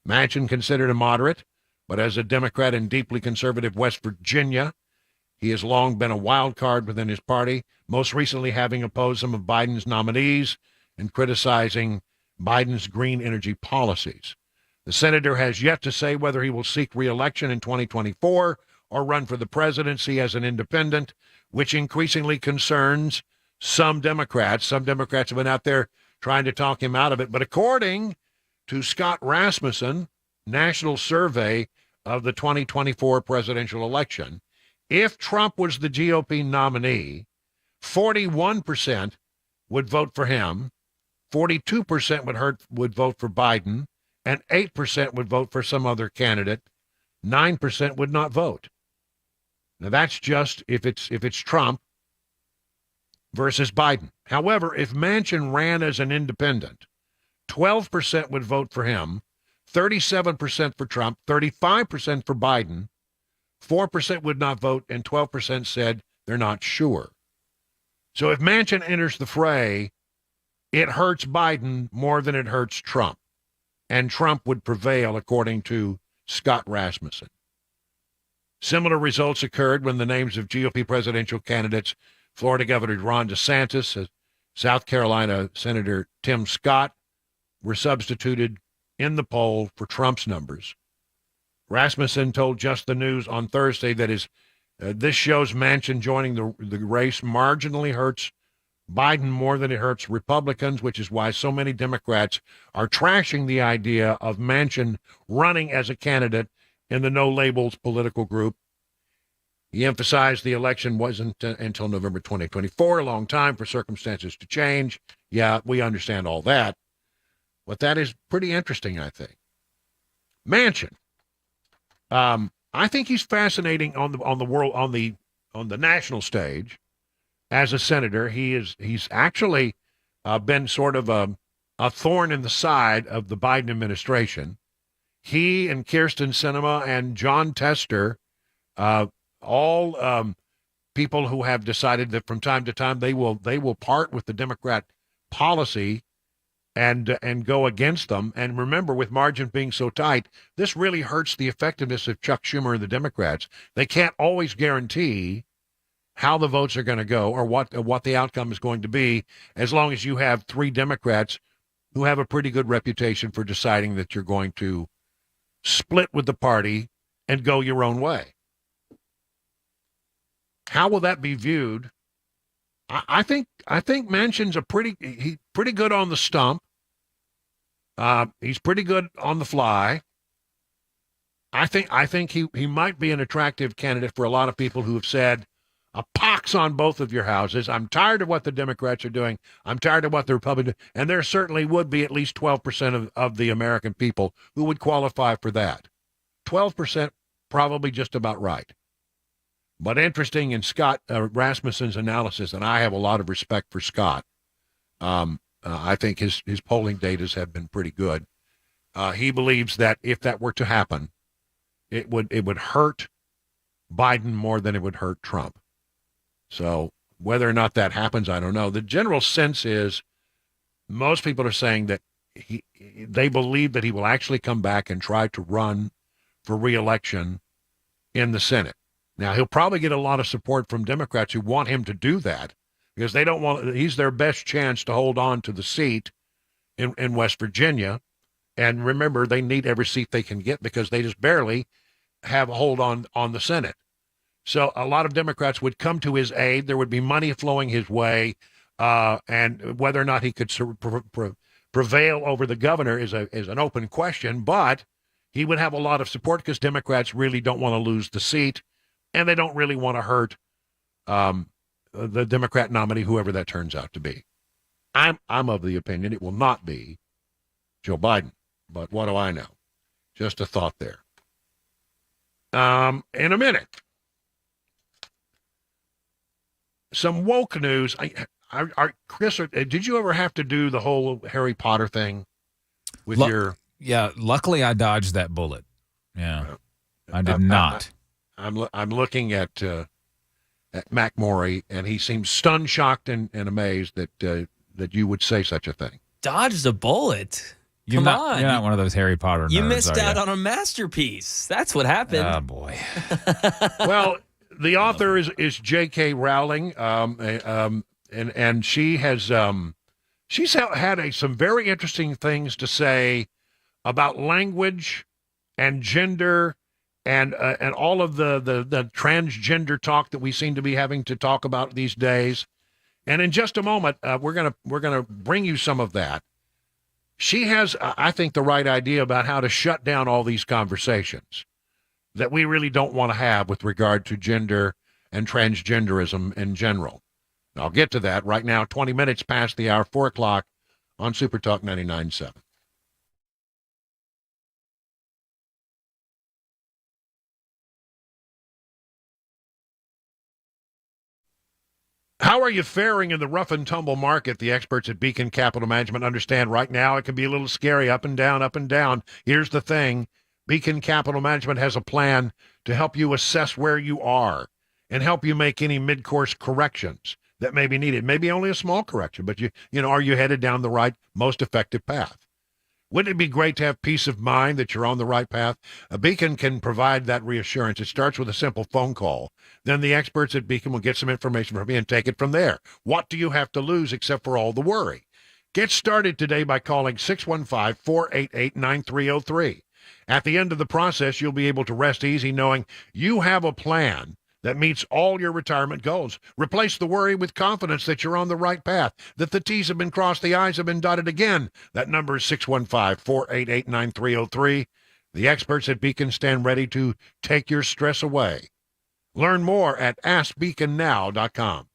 Manchin, considered a moderate, but as a Democrat in deeply conservative West Virginia, he has long been a wild card within his party, most recently having opposed some of Biden's nominees and criticizing Biden's green energy policies. The senator has yet to say whether he will seek re-election in 2024 or run for the presidency as an independent, which increasingly concerns some Democrats. Some Democrats have been out there trying to talk him out of it. But according to Scott Rasmussen, national survey of the 2024 presidential election, if Trump was the GOP nominee, 41% would vote for him, 42% would vote for Biden, and 8% would vote for some other candidate. 9% would not vote. Now that's just if it's Trump versus Biden. However, if Manchin ran as an independent, 12% would vote for him, 37% for Trump, 35% for Biden, 4% would not vote, and 12% said they're not sure. So if Manchin enters the fray, it hurts Biden more than it hurts Trump. And Trump would prevail, according to Scott Rasmussen. Similar results occurred when the names of GOP presidential candidates, Florida Governor Ron DeSantis, South Carolina Senator Tim Scott, were substituted in the poll for Trump's numbers. Rasmussen told Just the News on Thursday that this shows Manchin joining the race marginally hurts Biden more than it hurts Republicans, which is why so many Democrats are trashing the idea of Manchin running as a candidate in the No Labels political group. He emphasized the election wasn't until November 2024, a long time for circumstances to change. Yeah, we understand all that. But that is pretty interesting, I think. Manchin. I think he's fascinating on the national stage. As a senator, he's actually been sort of a thorn in the side of the Biden administration. He and Kyrsten Sinema and John Tester, all people who have decided that from time to time they will part with the Democrat policy and go against them. And remember, with margins being so tight, this really hurts the effectiveness of Chuck Schumer and the Democrats. They can't always guarantee how the votes are going to go or what the outcome is going to be, as long as you have three Democrats who have a pretty good reputation for deciding that you're going to split with the party and go your own way. How will that be viewed? I think Manchin's pretty good on the stump. He's pretty good on the fly. I think he might be an attractive candidate for a lot of people who have said, a pox on both of your houses. I'm tired of what the Democrats are doing. I'm tired of what the Republicans do. And there certainly would be at least 12% of the American people who would qualify for that. 12%, probably just about right. But interesting in Scott Rasmussen's analysis, and I have a lot of respect for Scott. I think his polling data have been pretty good. He believes that if that were to happen, it would hurt Biden more than it would hurt Trump. So whether or not that happens, I don't know. The general sense is most people are saying that they believe that he will actually come back and try to run for re-election in the Senate. Now, he'll probably get a lot of support from Democrats who want him to do that because they don't want, he's their best chance to hold on to the seat in West Virginia. And remember, they need every seat they can get because they just barely have a hold on the Senate. So a lot of Democrats would come to his aid. There would be money flowing his way. And whether or not he could prevail over the governor is an open question, but he would have a lot of support because Democrats really don't want to lose the seat, and they don't really want to hurt the Democrat nominee, whoever that turns out to be. I'm of the opinion it will not be Joe Biden, but what do I know? Just a thought there. In a minute, some woke news. Chris, did you ever have to do the whole Harry Potter thing with your? Yeah, luckily I dodged that bullet. Yeah, I did not. I'm looking at Mac Morey, and he seems stunned, shocked, and amazed that you would say such a thing. Dodged a bullet. You're Come on. You're not one of those Harry Potter nerds, You missed are out you? on a masterpiece. That's what happened. Oh, boy. Well, the author is J.K. Rowling, and she has she's had some very interesting things to say about language and gender and all of the transgender talk that we seem to be having to talk about these days. And in just a moment, we're gonna bring you some of that. She has, I think, the right idea about how to shut down all these conversations that we really don't want to have with regard to gender and transgenderism in general. And I'll get to that right now, 20 minutes past the hour, 4 o'clock on Super Talk 99.7. How are you faring in the rough and tumble market? The experts at Beacon Capital Management understand right now it can be a little scary, up and down, up and down. Here's the thing. Beacon Capital Management has a plan to help you assess where you are and help you make any mid-course corrections that may be needed. Maybe only a small correction, but you know, are you headed down the right, most effective path? Wouldn't it be great to have peace of mind that you're on the right path? A Beacon can provide that reassurance. It starts with a simple phone call. Then the experts at Beacon will get some information from you and take it from there. What do you have to lose except for all the worry? Get started today by calling 615-488-9303. At the end of the process, you'll be able to rest easy knowing you have a plan that meets all your retirement goals. Replace the worry with confidence that you're on the right path, that the T's have been crossed, the I's have been dotted again. That number is 615-488-9303. The experts at Beacon stand ready to take your stress away. Learn more at askbeaconnow.com.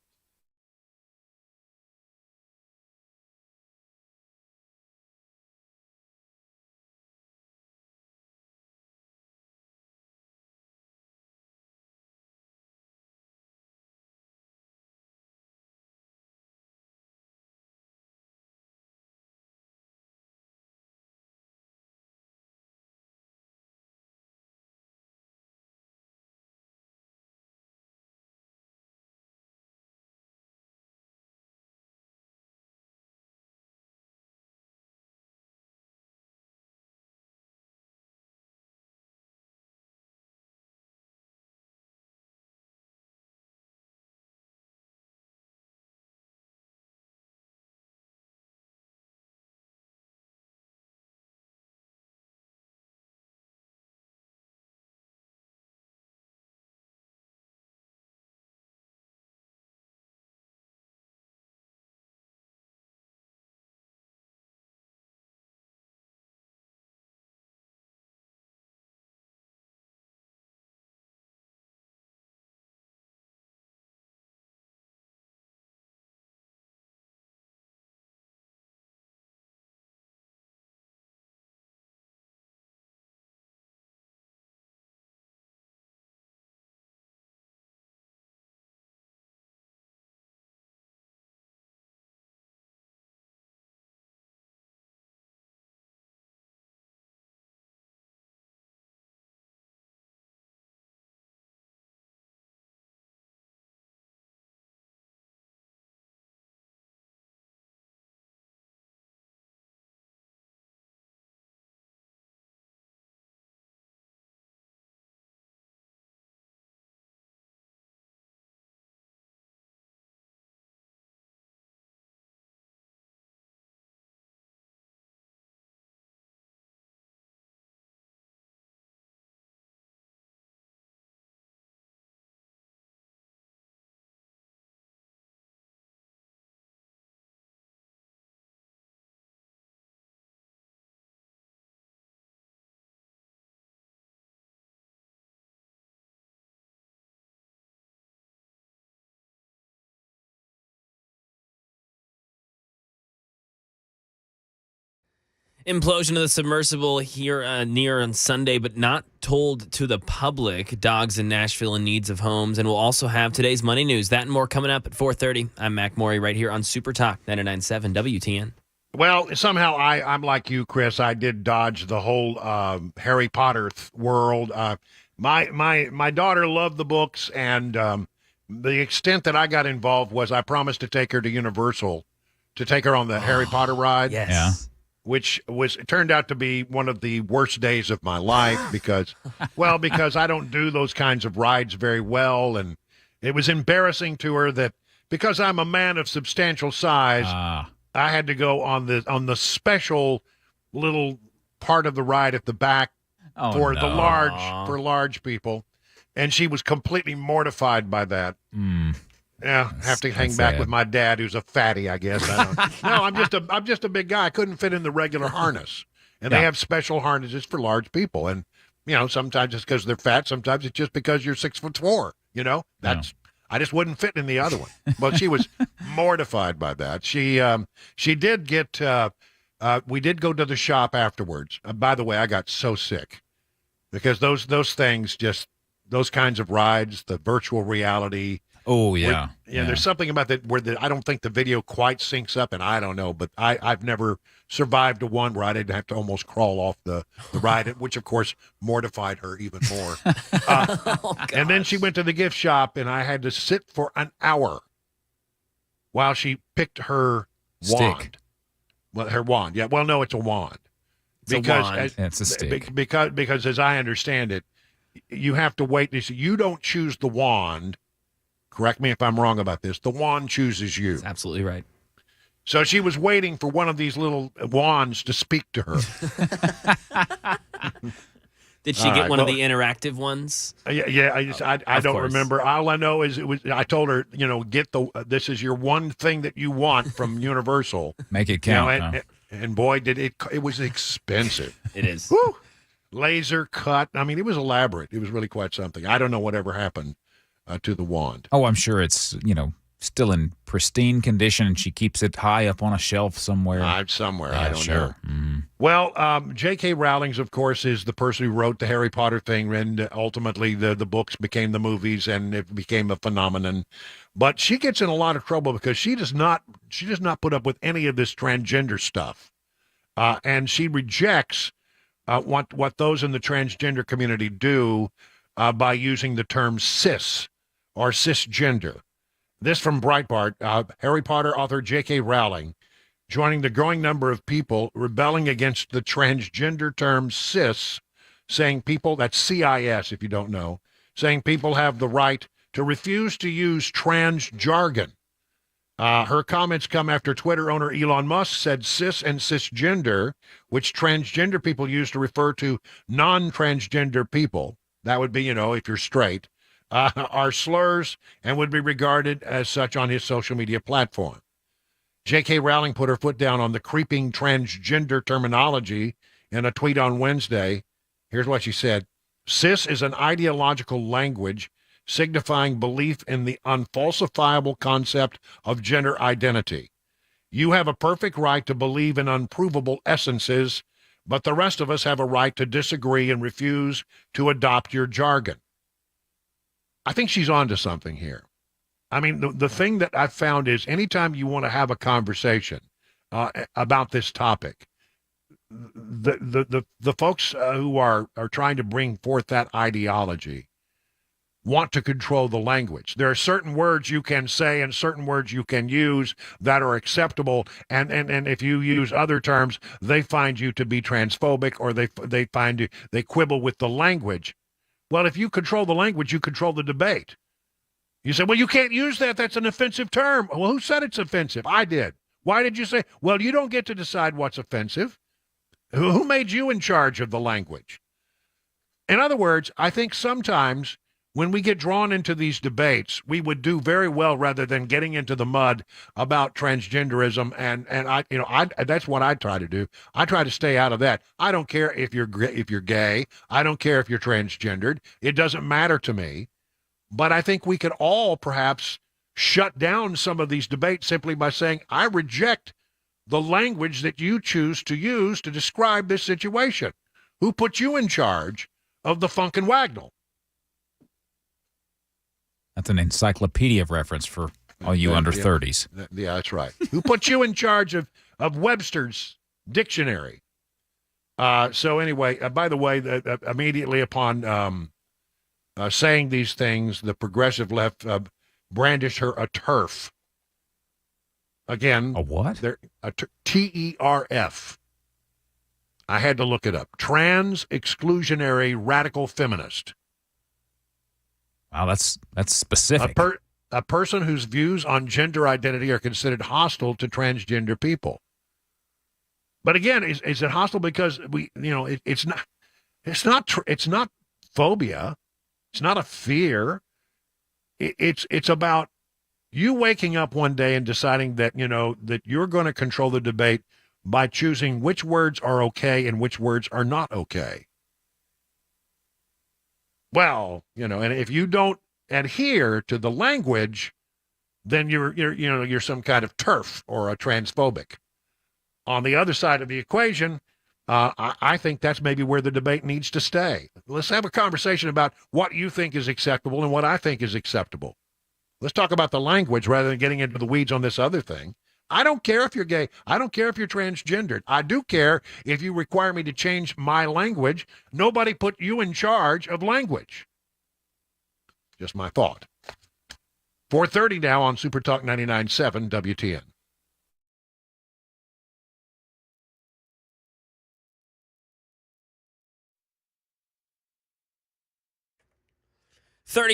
Implosion of the submersible here near on Sunday, but not told to the public. Dogs in Nashville in needs of homes. And we'll also have today's money news. That and more coming up at 4:30. I'm Mac Morey right here on Super Talk 99.7 WTN. Well, somehow I'm like you, Chris. I did dodge the whole Harry Potter world. My daughter loved the books, and the extent that I got involved was I promised to take her to Universal, to take her on the Harry Potter ride. Yes. Yeah. Which it turned out to be one of the worst days of my life because I don't do those kinds of rides very well, and it was embarrassing to her that because I'm a man of substantial size, I had to go on the special little part of the ride at the back for large people, and she was completely mortified by that. Yeah, have to hang back with my dad, who's a fatty, I guess. I don't. No, I'm just a big guy. I couldn't fit in the regular harness, and they have special harnesses for large people. And sometimes it's because they're fat. Sometimes it's just because you're 6'4". I just wouldn't fit in the other one. But she was mortified by that. She did get. We did go to the shop afterwards. By the way, I got so sick because those things, just those kinds of rides, the virtual reality. Oh, yeah. There's something about that where I don't think the video quite syncs up, and I don't know, but I've never survived a one where I didn't have to almost crawl off the ride, which, of course, mortified her even more. And then she went to the gift shop, and I had to sit for an hour while she picked her wand. Stick. Well, her wand. Yeah, well, no, it's a wand. It's a stick. Because as I understand it, you have to wait. You don't choose the wand. Correct me if I'm wrong about this. The wand chooses you. That's absolutely right. So she was waiting for one of these little wands to speak to her. Did she get one of the interactive ones? Yeah. I don't remember. All I know is I told her, get this is your one thing that you want from Universal. Make it count. And boy, did it was expensive. It is. Woo! Laser cut. I mean, it was elaborate. It was really quite something. I don't know whatever happened to the wand. Oh, I'm sure it's, still in pristine condition, and she keeps it high up on a shelf somewhere. I don't know. Mm-hmm. Well, J.K. Rowling, of course, is the person who wrote the Harry Potter thing, and ultimately the books became the movies, and it became a phenomenon. But she gets in a lot of trouble because she does not put up with any of this transgender stuff, and she rejects what those in the transgender community do by using the term cis or cisgender. This from Breitbart. Harry Potter author J.K. Rowling joining the growing number of people rebelling against the transgender term cis, saying people, that's CIS if you don't know, saying people have the right to refuse to use trans jargon. Her comments come after Twitter owner Elon Musk said cis and cisgender, which transgender people use to refer to non-transgender people, that would be, if you're straight, are slurs and would be regarded as such on his social media platform. J.K. Rowling put her foot down on the creeping transgender terminology in a tweet on Wednesday. Here's what she said. Cis is an ideological language signifying belief in the unfalsifiable concept of gender identity. You have a perfect right to believe in unprovable essences, but the rest of us have a right to disagree and refuse to adopt your jargon. I think she's on to something here. I mean, the thing that I've found is anytime you want to have a conversation about this topic, the folks who are trying to bring forth that ideology want to control the language. There are certain words you can say and certain words you can use that are acceptable, and if you use other terms, they find you to be transphobic, or they quibble with the language. Well, if you control the language, you control the debate. You say, well, you can't use that. That's an offensive term. Well, who said it's offensive? I did. Why did you say? Well, you don't get to decide what's offensive. Who made you in charge of the language? In other words, I think sometimes when we get drawn into these debates, we would do very well rather than getting into the mud about transgenderism. And I that's what I try to do. I try to stay out of that. I don't care if you're gay. I don't care if you're transgendered. It doesn't matter to me. But I think we could all perhaps shut down some of these debates simply by saying, I reject the language that you choose to use to describe this situation. Who put you in charge of the Funk and Wagnall? That's an encyclopedia reference for all you under 30s. Yeah, that's right. Who put you in charge of Webster's dictionary? So anyway, by the way, immediately upon saying these things, the progressive left brandished her a TERF. Again, a what? TERF. I had to look it up. Trans exclusionary radical feminist. Wow, that's specific. A person whose views on gender identity are considered hostile to transgender people. But again, is it hostile because it's not phobia. It's not a fear. It's about you waking up one day and deciding that that you're going to control the debate by choosing which words are okay and which words are not okay. Well, and if you don't adhere to the language, then you're some kind of TERF or a transphobic. On the other side of the equation, I think that's maybe where the debate needs to stay. Let's have a conversation about what you think is acceptable and what I think is acceptable. Let's talk about the language rather than getting into the weeds on this other thing. I don't care if you're gay. I don't care if you're transgendered. I do care if you require me to change my language. Nobody put you in charge of language. Just my thought. 4:30 now on Super Talk 99.7 WTN.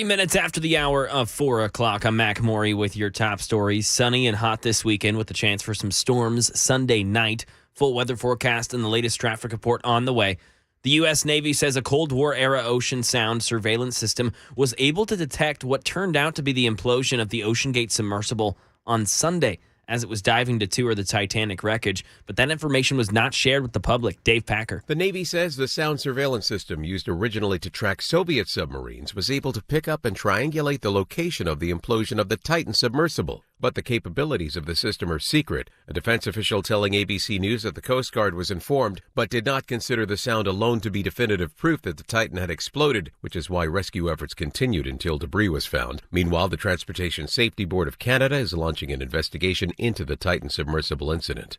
Minutes after the hour of 4 o'clock, I'm Mac Maury with your top stories. Sunny and hot this weekend with the chance for some storms Sunday night. Full weather forecast and the latest traffic report on the way. The U.S. Navy says a Cold War-era ocean sound surveillance system was able to detect what turned out to be the implosion of the OceanGate submersible on Sunday as it was diving to tour the Titanic wreckage, but that information was not shared with the public. Dave Packer. The Navy says the sound surveillance system used originally to track Soviet submarines was able to pick up and triangulate the location of the implosion of the Titan submersible. But the capabilities of the system are secret. A defense official telling ABC News that the Coast Guard was informed, but did not consider the sound alone to be definitive proof that the Titan had exploded, which is why rescue efforts continued until debris was found. Meanwhile, the Transportation Safety Board of Canada is launching an investigation into the Titan submersible incident.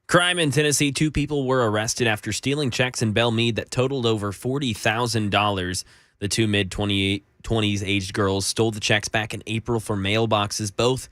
Crime in Tennessee. 2 people were arrested after stealing checks in Belmead that totaled over $40,000. The 2 mid-20s aged girls stole the checks back in April from mailboxes. Both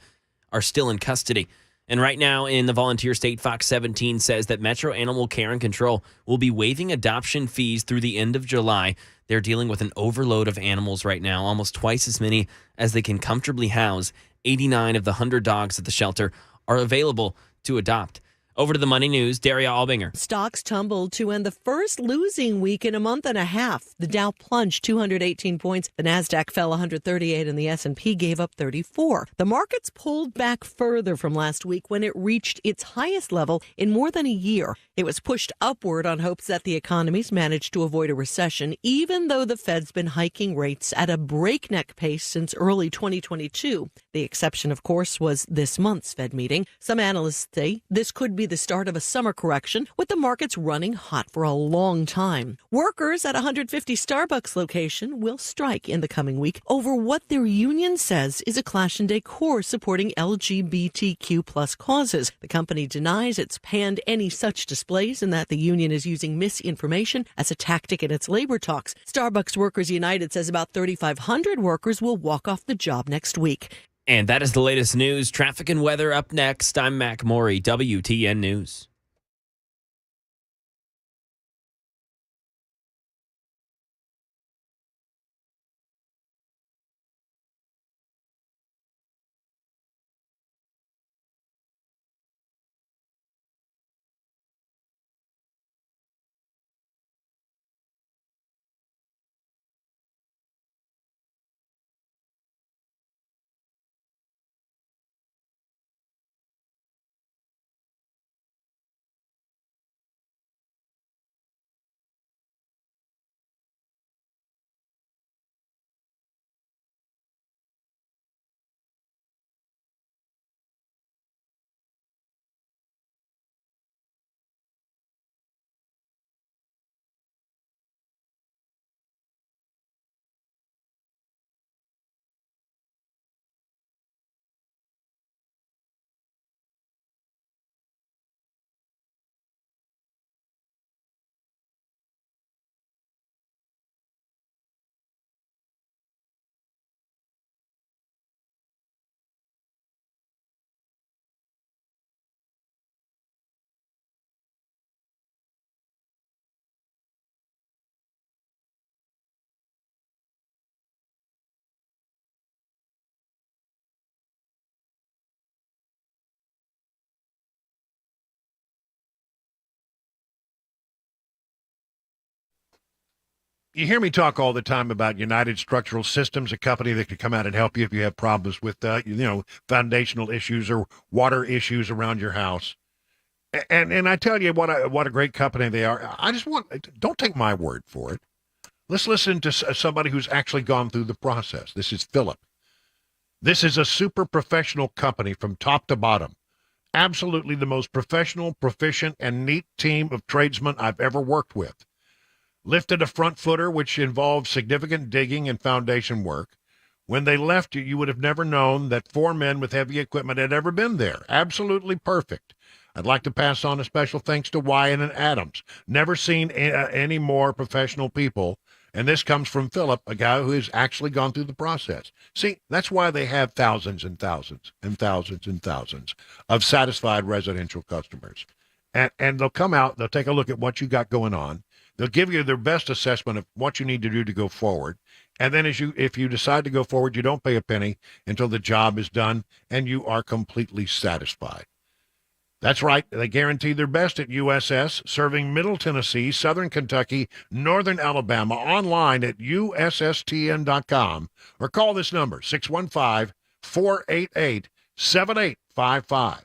are still in custody. And right now in the volunteer state, Fox 17 says that Metro Animal Care and Control will be waiving adoption fees through the end of July. They're dealing with an overload of animals right now, almost twice as many as they can comfortably house. 89 of the 100 dogs at the shelter are available to adopt. Over to the Money News, Daria Albinger. Stocks tumbled to end the first losing week in a month and a half. The Dow plunged 218 points. The Nasdaq fell 138 and the S&P gave up 34. The markets pulled back further from last week when it reached its highest level in more than a year. It was pushed upward on hopes that the economies managed to avoid a recession, even though the Fed's been hiking rates at a breakneck pace since early 2022. The exception, of course, was this month's Fed meeting. Some analysts say this could be the start of a summer correction, with the markets running hot for a long time. Workers at 150 Starbucks location will strike in the coming week over what their union says is a clash in decor supporting LGBTQ plus causes. The company denies it's panned any such displays and that the union is using misinformation as a tactic in its labor talks. Starbucks Workers United says about 3,500 workers will walk off the job next week. And that is the latest news. Traffic and weather up next. I'm Mac Maury, WTN News. You hear me talk all the time about United Structural Systems, a company that can come out and help you if you have problems with, foundational issues or water issues around your house. And I tell you what a great company they are. Don't take my word for it. Let's listen to somebody who's actually gone through the process. This is Philip. This is a super professional company from top to bottom. Absolutely the most professional, proficient, and neat team of tradesmen I've ever worked with. Lifted a front footer, which involved significant digging and foundation work. When they left you would have never known that 4 men with heavy equipment had ever been there. Absolutely perfect. I'd like to pass on a special thanks to Wyatt and Adams. Never seen any more professional people. And this comes from Philip, a guy who has actually gone through the process. See, that's why they have thousands and thousands and thousands and thousands of satisfied residential customers. And they'll come out, they'll take a look at what you got going on. They'll give you their best assessment of what you need to do to go forward. And then if you decide to go forward, you don't pay a penny until the job is done and you are completely satisfied. That's right. They guarantee their best at USS, serving Middle Tennessee, Southern Kentucky, Northern Alabama, online at USSTN.com, or call this number, 615-488-7855.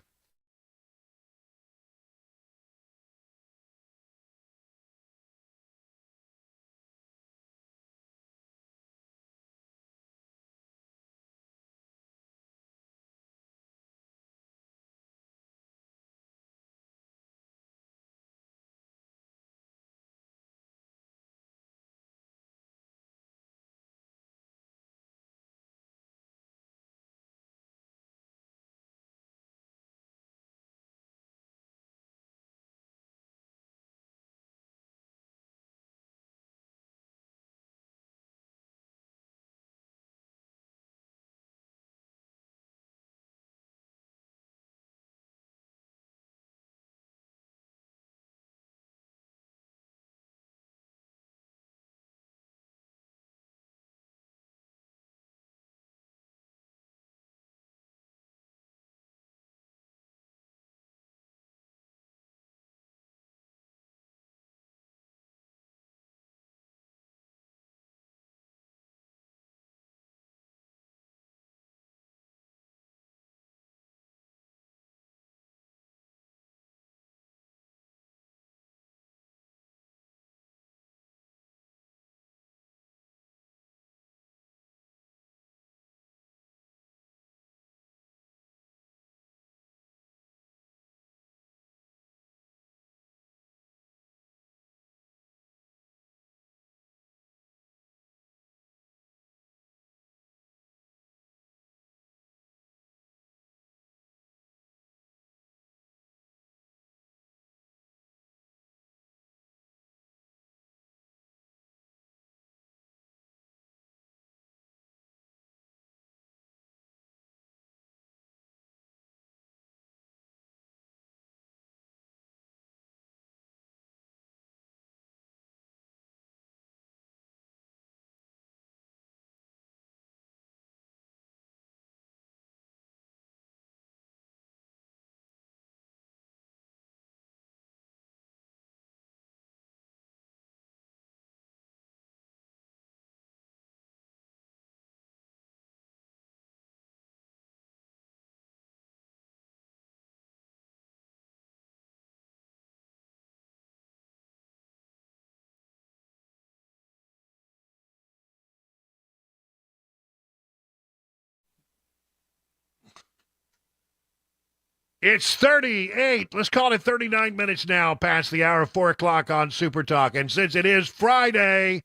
It's 38. Let's call it 39 minutes now past the hour of 4 o'clock on Super Talk. And since it is Friday,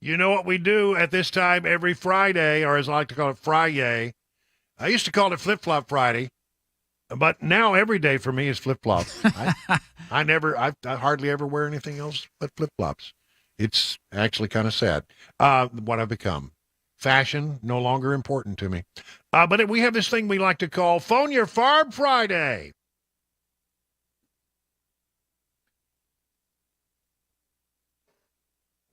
you know what we do at this time every Friday, or as I like to call it, Friday. I used to call it Flip-Flop Friday, but now every day for me is flip-flop. I hardly ever wear anything else but flip-flops. It's actually kind of sad what I've become. Fashion, no longer important to me. But we have this thing we like to call Phone Your FARB Friday.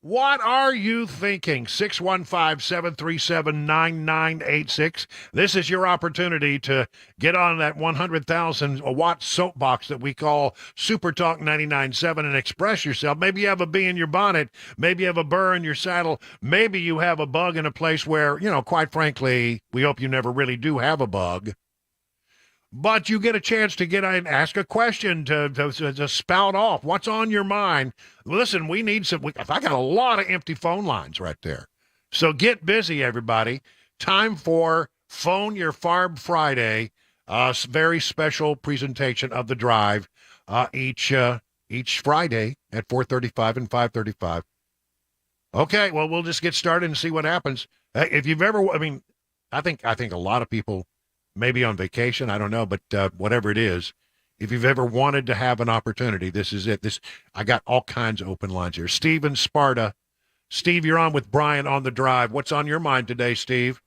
What are you thinking? 615-737-9986. This is your opportunity to get on that 100,000 watt soapbox that we call Super Talk 99.7 and express yourself. Maybe you have a bee in your bonnet. Maybe you have a burr in your saddle. Maybe you have a bug in a place where, quite frankly, we hope you never really do have a bug. But you get a chance to get and ask a question to spout off what's on your mind. Listen, we need some. I got a lot of empty phone lines right there. So get busy, everybody. Time for Phone Your FARB Friday. Very special presentation of the drive each Friday at 4:35 and 5:35. Okay, well, we'll just get started and see what happens. If you've ever, I think a lot of people. Maybe on vacation, I don't know, but whatever it is, if you've ever wanted to have an opportunity, this is it. I got all kinds of open lines here. Steve in Sparta. Steve, you're on with Brian on the drive. What's on your mind today, Steve?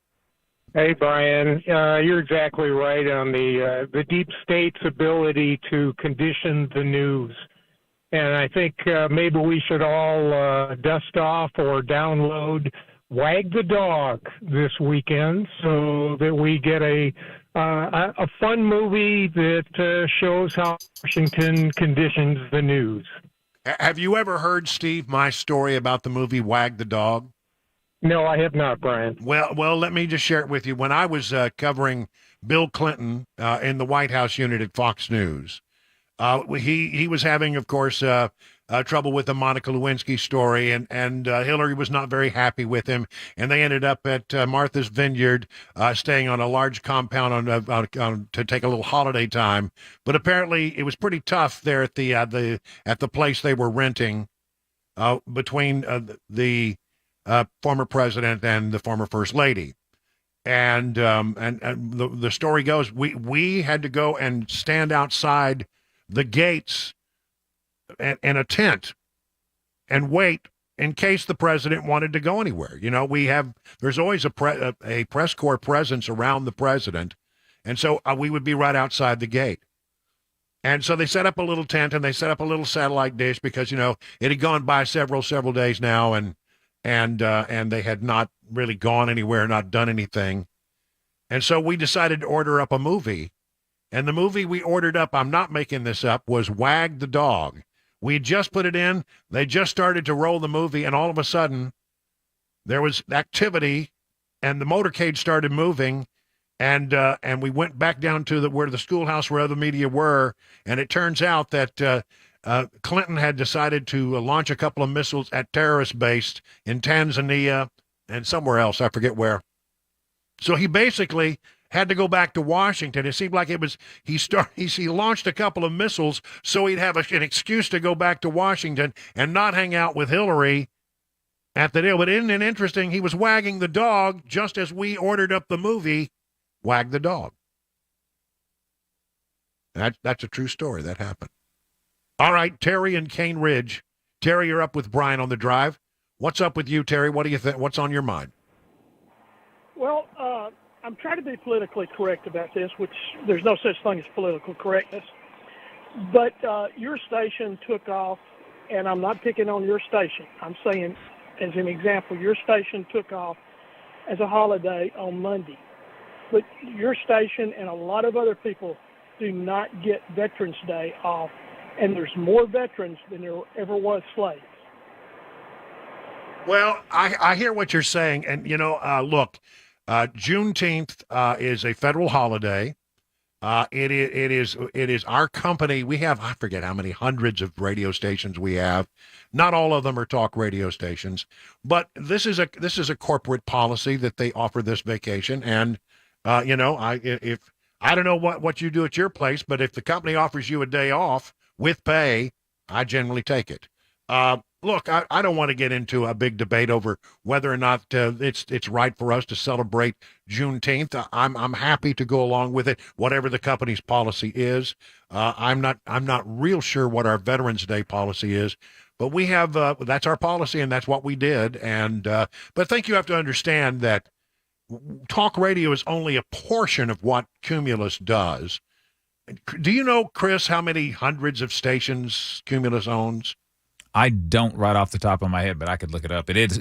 Hey, Brian. You're exactly right on the deep state's ability to condition the news. And I think maybe we should all dust off or download Wag the Dog this weekend so that we get a fun movie that shows how Washington conditions the news. Have you ever heard, Steve, my story about the movie Wag the Dog? No, I have not, Brian. Well, let me just share it with you. When I was covering Bill Clinton in the White House unit at Fox News, he was having, of course, trouble with the Monica Lewinsky story, and Hillary was not very happy with him, and they ended up at Martha's Vineyard, staying on a large compound to take a little holiday time. But apparently, it was pretty tough there at the place they were renting between the former president and the former first lady. And the story goes, we had to go and stand outside the gates in a tent and wait in case the president wanted to go anywhere. There's always a press corps presence around the president. And so we would be right outside the gate. And so they set up a little tent and they set up a little satellite dish because, it had gone by several days now and they had not really gone anywhere, not done anything. And so we decided to order up a movie. And the movie we ordered up, I'm not making this up, was Wag the Dog. We just put it in. They just started to roll the movie, and all of a sudden, there was activity, and the motorcade started moving, and we went back down to where the schoolhouse where other media were, and it turns out that Clinton had decided to launch a couple of missiles at terrorist base in Tanzania and somewhere else, I forget where. So he basically had to go back to Washington. It seemed like he launched a couple of missiles so he'd have an excuse to go back to Washington and not hang out with Hillary at the deal. But isn't it interesting? He was wagging the dog just as we ordered up the movie, Wag the Dog. That's a true story. That happened. All right, Terry in Cane Ridge. Terry, you're up with Brian on the drive. What's up with you, Terry? What do you think? What's on your mind? Well, I'm trying to be politically correct about this, which there's no such thing as political correctness. But your station took off, and I'm not picking on your station. I'm saying, as an example, your station took off as a holiday on Monday. But your station and a lot of other people do not get Veterans Day off, and there's more veterans than there ever was slaves. Well, I hear what you're saying, and, look, Juneteenth is a federal holiday. It is our company. We have, I forget how many hundreds of radio stations we have. Not all of them are talk radio stations, but this is a corporate policy that they offer this vacation. And I don't know what you do at your place, but if the company offers you a day off with pay, I generally take it. Look, I don't want to get into a big debate over whether or not it's right for us to celebrate Juneteenth. I'm happy to go along with it, whatever the company's policy is. I'm not real sure what our Veterans Day policy is, but we have that's our policy and that's what we did. And but I think you have to understand that talk radio is only a portion of what Cumulus does. Do you know, Chris, how many hundreds of stations Cumulus owns? I don't right off the top of my head, but I could look it up. It is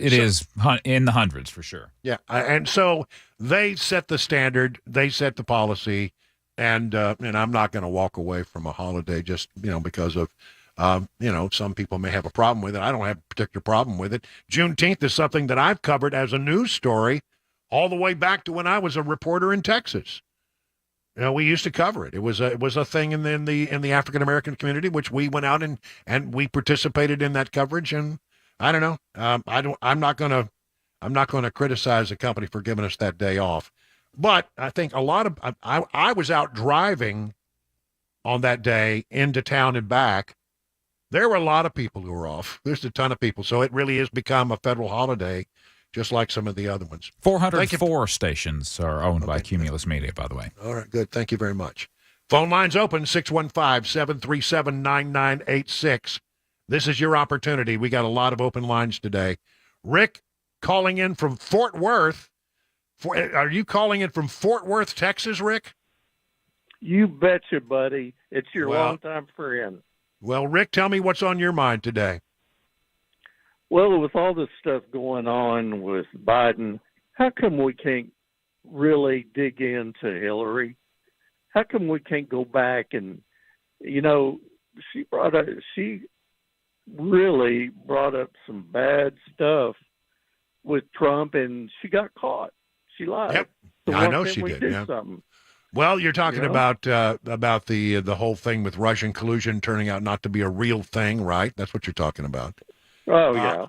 in the hundreds for sure. Yeah, and so they set the standard, they set the policy, and I'm not going to walk away from a holiday just because of some people may have a problem with it. I don't have a particular problem with it. Juneteenth is something that I've covered as a news story all the way back to when I was a reporter in Texas. We used to cover it. It was a thing in the African American community, which we went out and we participated in that coverage. And I don't know. I'm not gonna criticize the company for giving us that day off. But I think a lot of I was out driving on that day into town and back. There were a lot of people who were off. There's a ton of people, so it really has become a federal holiday, just like some of the other ones. 404 stations are owned by Cumulus Media, by the way. All right, good. Thank you very much. Phone lines open, 615-737-9986. This is your opportunity. We got a lot of open lines today. Rick calling in from Fort Worth. Are you calling in from Fort Worth, Texas, Rick? You betcha, buddy. It's your longtime friend. Well, Rick, tell me what's on your mind today. Well, with all this stuff going on with Biden, how come we can't really dig into Hillary? How come we can't go back and, she really brought up some bad stuff with Trump, and she got caught. She lied. Yep. So I why know can't she we did. do Yeah. something? Well, you're talking about the whole thing with Russian collusion turning out not to be a real thing, right? That's what you're talking about. Oh yeah.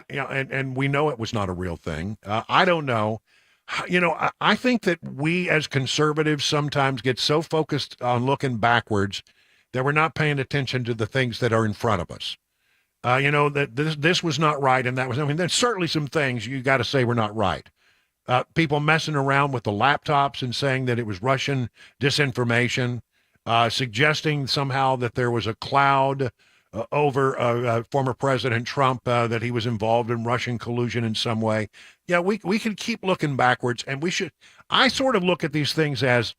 And we know it was not a real thing. I don't know. I think that we as conservatives sometimes get so focused on looking backwards that we're not paying attention to the things that are in front of us. That this was not right, and that was. I mean, there's certainly some things you got to say were not right. People messing around with the laptops and saying that it was Russian disinformation, suggesting somehow that there was a cloud over former President Trump, that he was involved in Russian collusion in some way. Yeah, we can keep looking backwards, and we should. I sort of look at these things as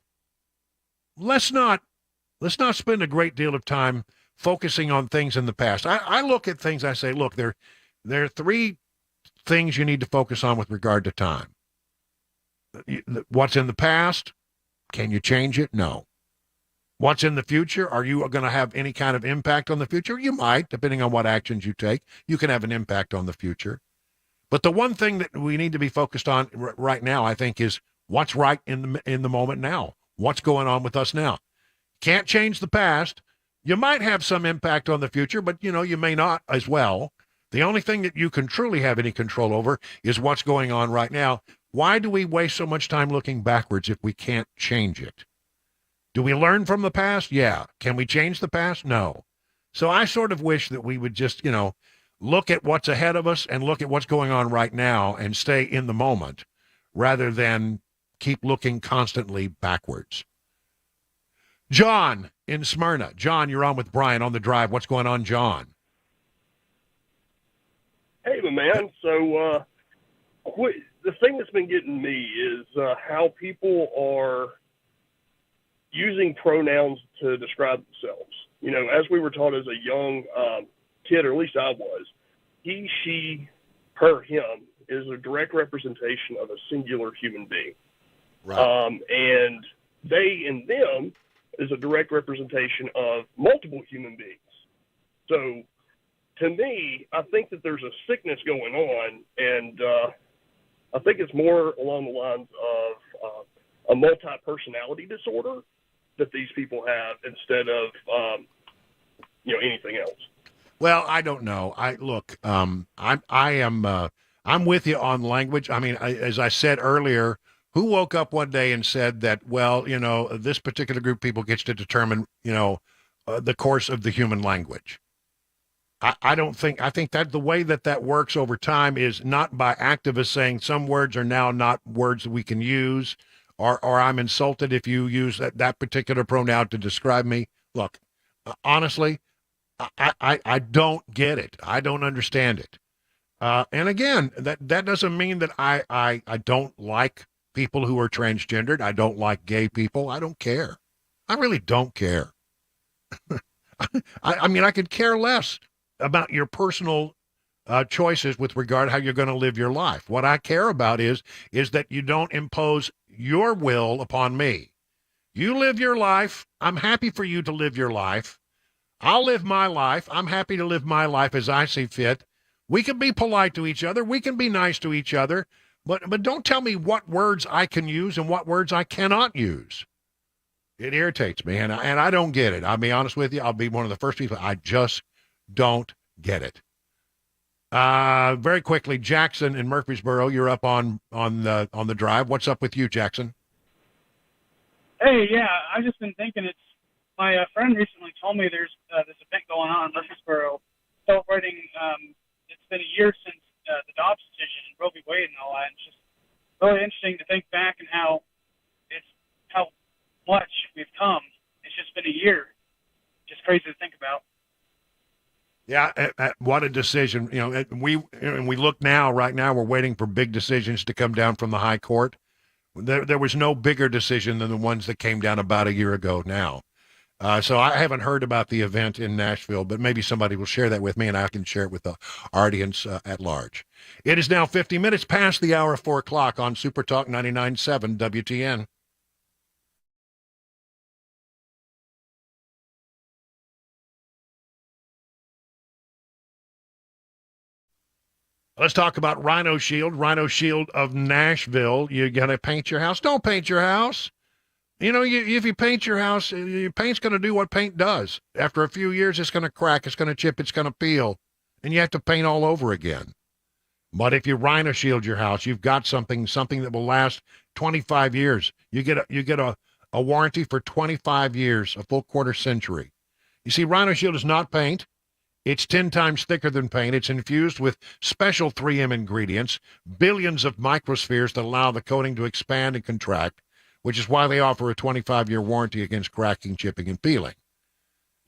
let's not spend a great deal of time focusing on things in the past. I look at things. I say, look, there are three things you need to focus on with regard to time. What's in the past? Can you change it? No. What's in the future? Are you going to have any kind of impact on the future? You might, depending on what actions you take. You can have an impact on the future. But the one thing that we need to be focused on right now, I think, is what's right in the moment now. What's going on with us now? Can't change the past. You might have some impact on the future, but you may not as well. The only thing that you can truly have any control over is what's going on right now. Why do we waste so much time looking backwards if we can't change it? Do we learn from the past? Yeah. Can we change the past? No. So I sort of wish that we would just, look at what's ahead of us and look at what's going on right now and stay in the moment rather than keep looking constantly backwards. John in Smyrna. John, you're on with Brian on the drive. What's going on, John? Hey, my man. So, the thing that's been getting me is how people are using pronouns to describe themselves. As we were taught as a young kid, or at least I was, he, she, her, him is a direct representation of a singular human being. Right. And they and them is a direct representation of multiple human beings. So, to me, I think that there's a sickness going on, and I think it's more along the lines of a multi-personality disorder that these people have instead of, anything else. Well, I don't know. I'm with you on language. I mean, as I said earlier, who woke up one day and said that, well, this particular group of people gets to determine, the course of the human language? I think that the way that works over time is not by activists saying some words are now not words that we can use, or I'm insulted if you use that particular pronoun to describe me. Look, honestly, I don't get it. I don't understand it. And again, that doesn't mean that I don't like people who are transgendered. I don't like gay people. I don't care. I really don't care. I mean, I could care less about your personal choices with regard to how you're going to live your life. What I care about is that you don't impose your will upon me. You live your life. I'm happy for you to live your life. I'll live my life. I'm happy to live my life as I see fit. We can be polite to each other. We can be nice to each other. But don't tell me what words I can use and what words I cannot use. It irritates me, and I don't get it. I'll be honest with you. I'll be one of the first people. I just don't get it. Very quickly, Jackson in Murfreesboro, you're up on the drive. What's up with you, Jackson? Hey, yeah, I've just been thinking my friend recently told me there's this event going on in Murfreesboro celebrating, it's been a year since the Dobbs decision and Roe v. Wade and all that. And it's just really interesting to think back and how much we've come. It's just been a year. Just crazy to think about. Yeah, what a decision. We look now, right now, we're waiting for big decisions to come down from the high court. There was no bigger decision than the ones that came down about a year ago now. So I haven't heard about the event in Nashville, but maybe somebody will share that with me and I can share it with the audience at large. It is now 50 minutes past the hour of 4 o'clock on Super Talk 99.7 WTN. Let's talk about Rhino Shield. Rhino Shield of Nashville. You got to paint your house. Don't paint your house. If you paint your house, your paint's going to do what paint does. After a few years, it's going to crack, it's going to chip, it's going to peel, and you have to paint all over again. But if you Rhino Shield your house, you've got something that will last 25 years. You get a warranty for 25 years, a full quarter century. You see, Rhino Shield is not paint. It's 10 times thicker than paint. It's infused with special 3M ingredients, billions of microspheres that allow the coating to expand and contract, which is why they offer a 25-year warranty against cracking, chipping, and peeling.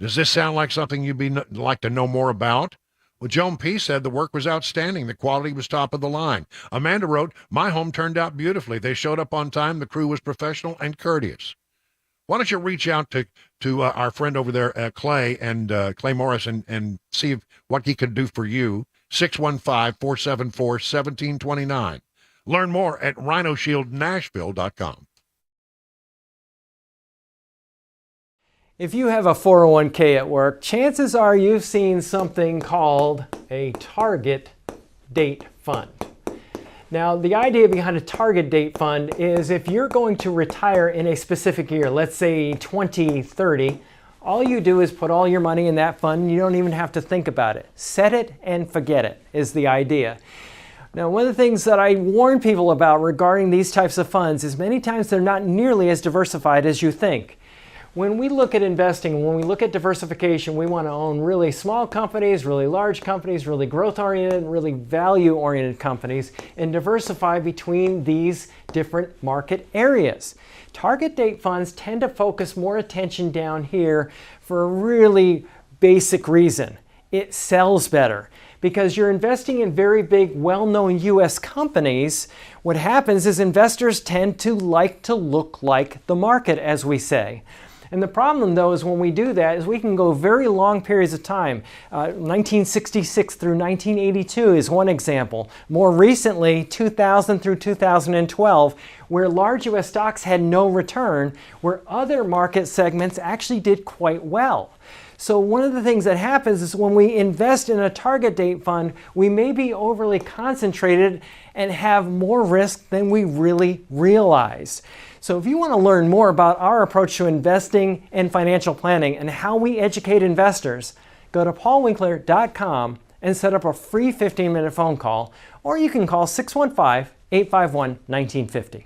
Does this sound like something you'd like to know more about? Well, Joan P. said the work was outstanding. The quality was top of the line. Amanda wrote, my home turned out beautifully. They showed up on time. The crew was professional and courteous. Why don't you reach out to our friend over there, Clay Morris, and see what he can do for you. 615-474-1729. Learn more at rhinoshieldnashville.com. If you have a 401k at work, chances are you've seen something called a target date fund. Now, the idea behind a target date fund is if you're going to retire in a specific year, let's say 2030, all you do is put all your money in that fund and you don't even have to think about it. Set it and forget it is the idea. Now, one of the things that I warn people about regarding these types of funds is many times they're not nearly as diversified as you think. When we look at investing, when we look at diversification, we want to own really small companies, really large companies, really growth-oriented, really value-oriented companies, and diversify between these different market areas. Target date funds tend to focus more attention down here for a really basic reason. It sells better. Because you're investing in very big, well-known U.S. companies, what happens is investors tend to like to look like the market, as we say. And the problem, though, is when we do that is we can go very long periods of time. 1966 through 1982 is one example. More recently, 2000 through 2012, where large U.S. stocks had no return, where other market segments actually did quite well. So one of the things that happens is when we invest in a target date fund, we may be overly concentrated and have more risk than we really realize. So if you want to learn more about our approach to investing and financial planning and how we educate investors, go to paulwinkler.com and set up a free 15-minute phone call, or you can call 615-851-1950.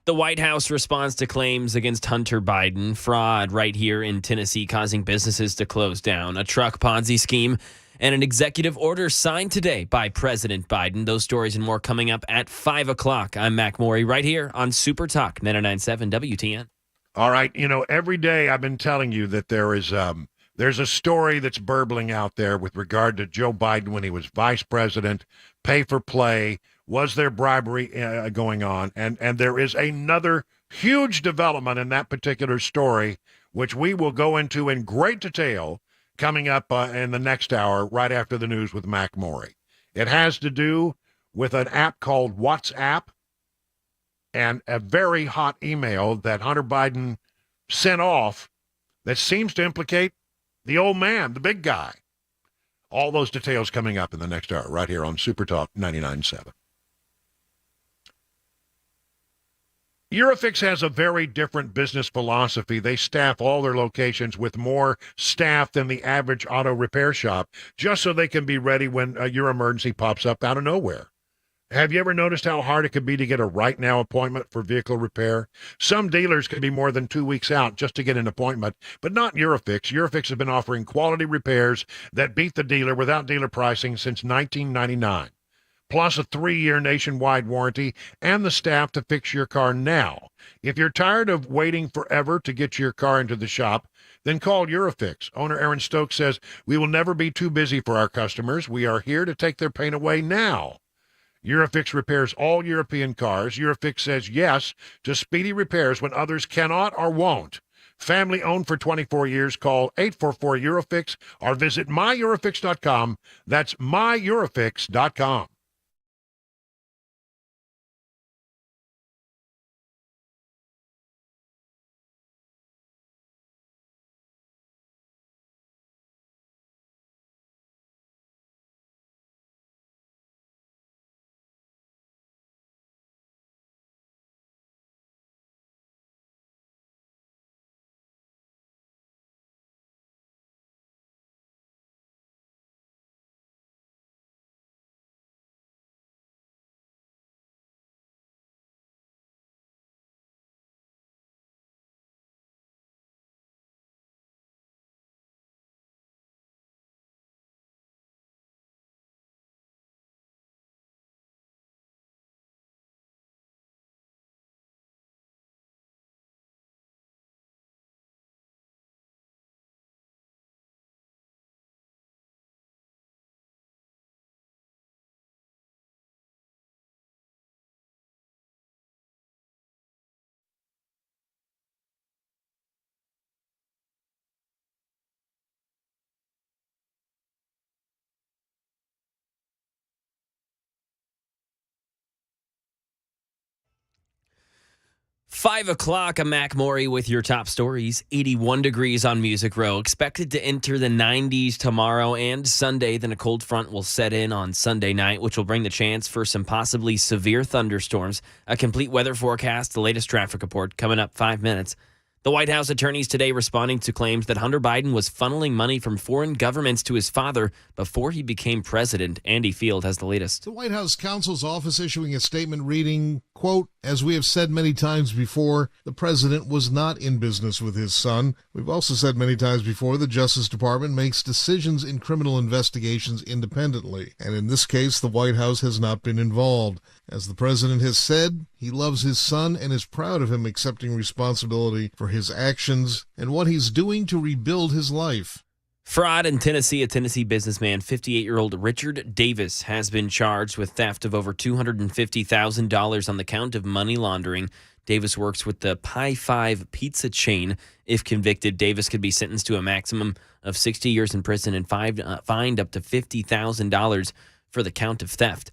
The White House responds to claims against Hunter Biden, fraud right here in Tennessee causing businesses to close down, a truck Ponzi scheme, and an executive order signed today by President Biden. Those stories and more coming up at 5 o'clock. I'm Mac Morey right here on Super Talk 99.7 WTN. All right. Every day I've been telling you that there's a story that's burbling out there with regard to Joe Biden when he was vice president, pay for play. Was there bribery going on? And there is another huge development in that particular story, which we will go into in great detail coming up in the next hour, right after the news with Mac Morey. It has to do with an app called WhatsApp and a very hot email that Hunter Biden sent off that seems to implicate the old man, the big guy. All those details coming up in the next hour, right here on Super Talk 99.7. Eurofix has a very different business philosophy. They staff all their locations with more staff than the average auto repair shop, just so they can be ready when your emergency pops up out of nowhere. Have you ever noticed how hard it could be to get a right now appointment for vehicle repair? Some dealers can be more than 2 weeks out just to get an appointment, but not Eurofix. Eurofix has been offering quality repairs that beat the dealer without dealer pricing since 1999. Plus a 3-year nationwide warranty and the staff to fix your car now. If you're tired of waiting forever to get your car into the shop, then call Eurofix. Owner Aaron Stokes says, "We will never be too busy for our customers. We are here to take their pain away now." Eurofix repairs all European cars. Eurofix says yes to speedy repairs when others cannot or won't. Family owned for 24 years. Call 844-EUROFIX or visit myEurofix.com. That's myEurofix.com. Five o'clock, I'm Mac Morey with your top stories. 81 degrees on Music Row. Expected to enter the 90s tomorrow and Sunday. Then a cold front will set in on Sunday night, which will bring the chance for some possibly severe thunderstorms. A complete weather forecast, the latest traffic report coming up 5 minutes. The White House attorneys today responding to claims that Hunter Biden was funneling money from foreign governments to his father before he became president. Andy Field has the latest. The White House counsel's office issuing a statement reading, quote, "As we have said many times before, the president was not in business with his son. We've also said many times before the Justice Department makes decisions in criminal investigations independently. And in this case, the White House has not been involved. As the president has said, he loves his son and is proud of him accepting responsibility for his actions and what he's doing to rebuild his life." Fraud in Tennessee. A Tennessee businessman, 58-year-old Richard Davis, has been charged with theft of over $250,000 on the count of money laundering. Davis works with the Pie 5 pizza chain. If convicted, Davis could be sentenced to a maximum of 60 years in prison and fined up to $50,000 for the count of theft.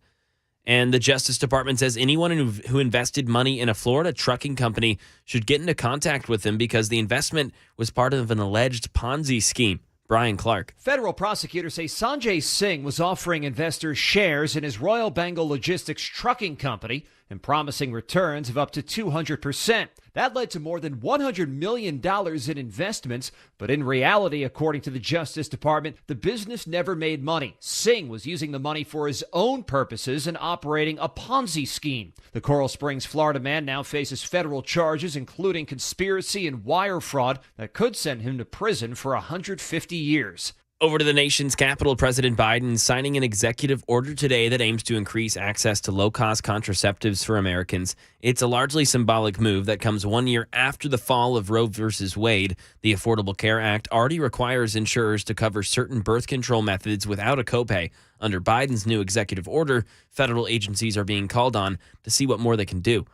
And the Justice Department says anyone who invested money in a Florida trucking company should get into contact with them because the investment was part of an alleged Ponzi scheme. Brian Clark. Federal prosecutors say Sanjay Singh was offering investors shares in his Royal Bengal Logistics trucking company and promising returns of up to 200%. That led to more than $100 million in investments, but in reality, according to the Justice Department, the business never made money. Singh was using the money for his own purposes and operating a Ponzi scheme. The Coral Springs, Florida man now faces federal charges, including conspiracy and wire fraud, that could send him to prison for 150 years. Over to the nation's capital, President Biden signing an executive order today that aims to increase access to low-cost contraceptives for Americans. It's a largely symbolic move that comes 1 year after the fall of Roe v. Wade. The Affordable Care Act already requires insurers to cover certain birth control methods without a copay. Under Biden's new executive order, federal agencies are being called on to see what more they can do.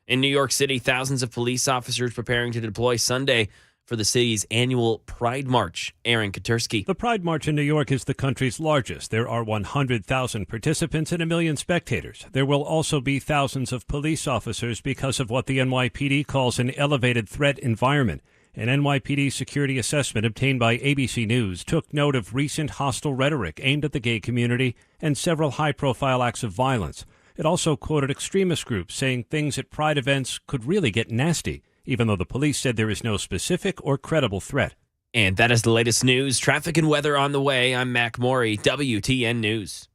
In New York City, thousands of police officers preparing to deploy Sunday for the city's annual Pride March. Aaron Katursky. The Pride March in New York is the country's largest. There are 100,000 participants and 1 million spectators. There will also be thousands of police officers because of what the NYPD calls an elevated threat environment. An NYPD security assessment obtained by ABC News took note of recent hostile rhetoric aimed at the gay community and several high-profile acts of violence. It also quoted extremist groups saying things at Pride events could really get nasty, even though the police said there is no specific or credible threat. And that is the latest news. Traffic and weather on the way. I'm Mac Maury, WTN News.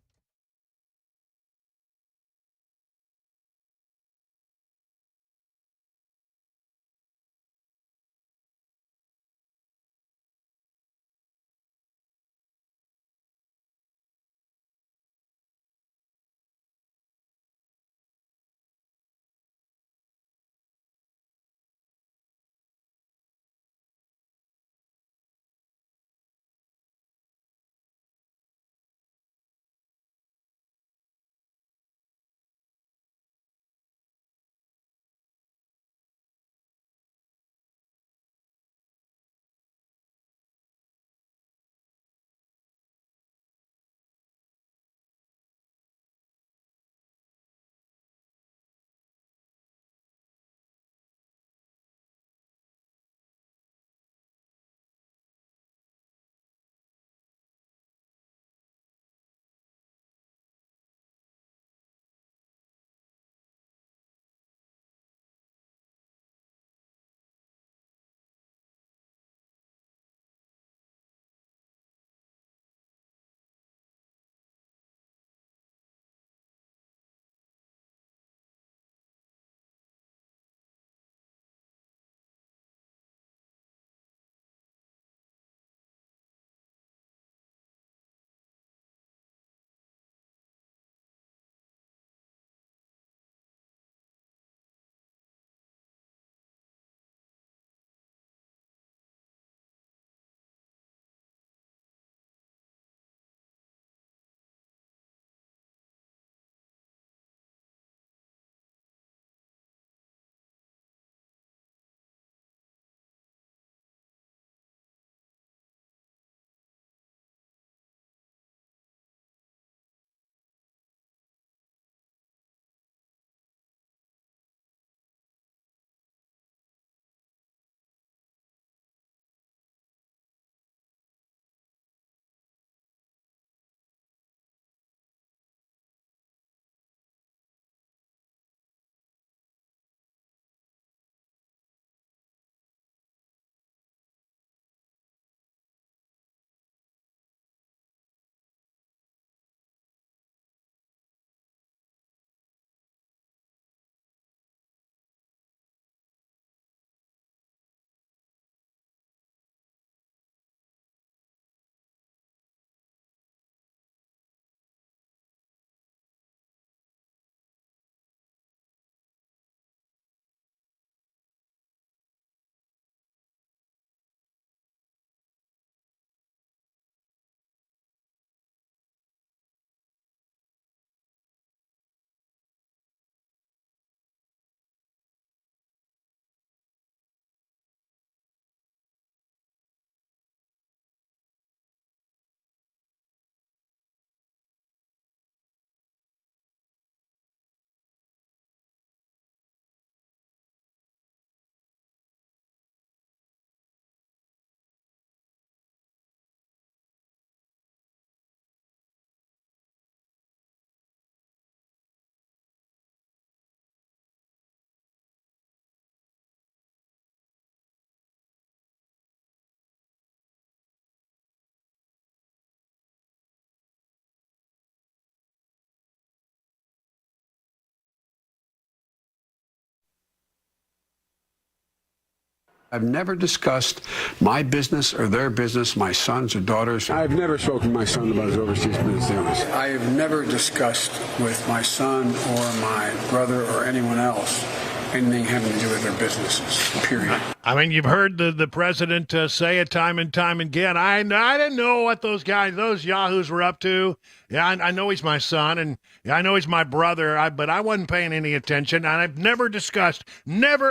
I've never discussed my business or their business, my sons or daughters. I've never spoken to my son about his overseas business dealings. I have never discussed with my son or my brother or anyone else anything having to do with their businesses, period. I mean, you've heard the president say it time and time again. I didn't know what those guys, those yahoos were up to. Yeah, I know he's my son, and I know he's my brother, but I wasn't paying any attention, and I've never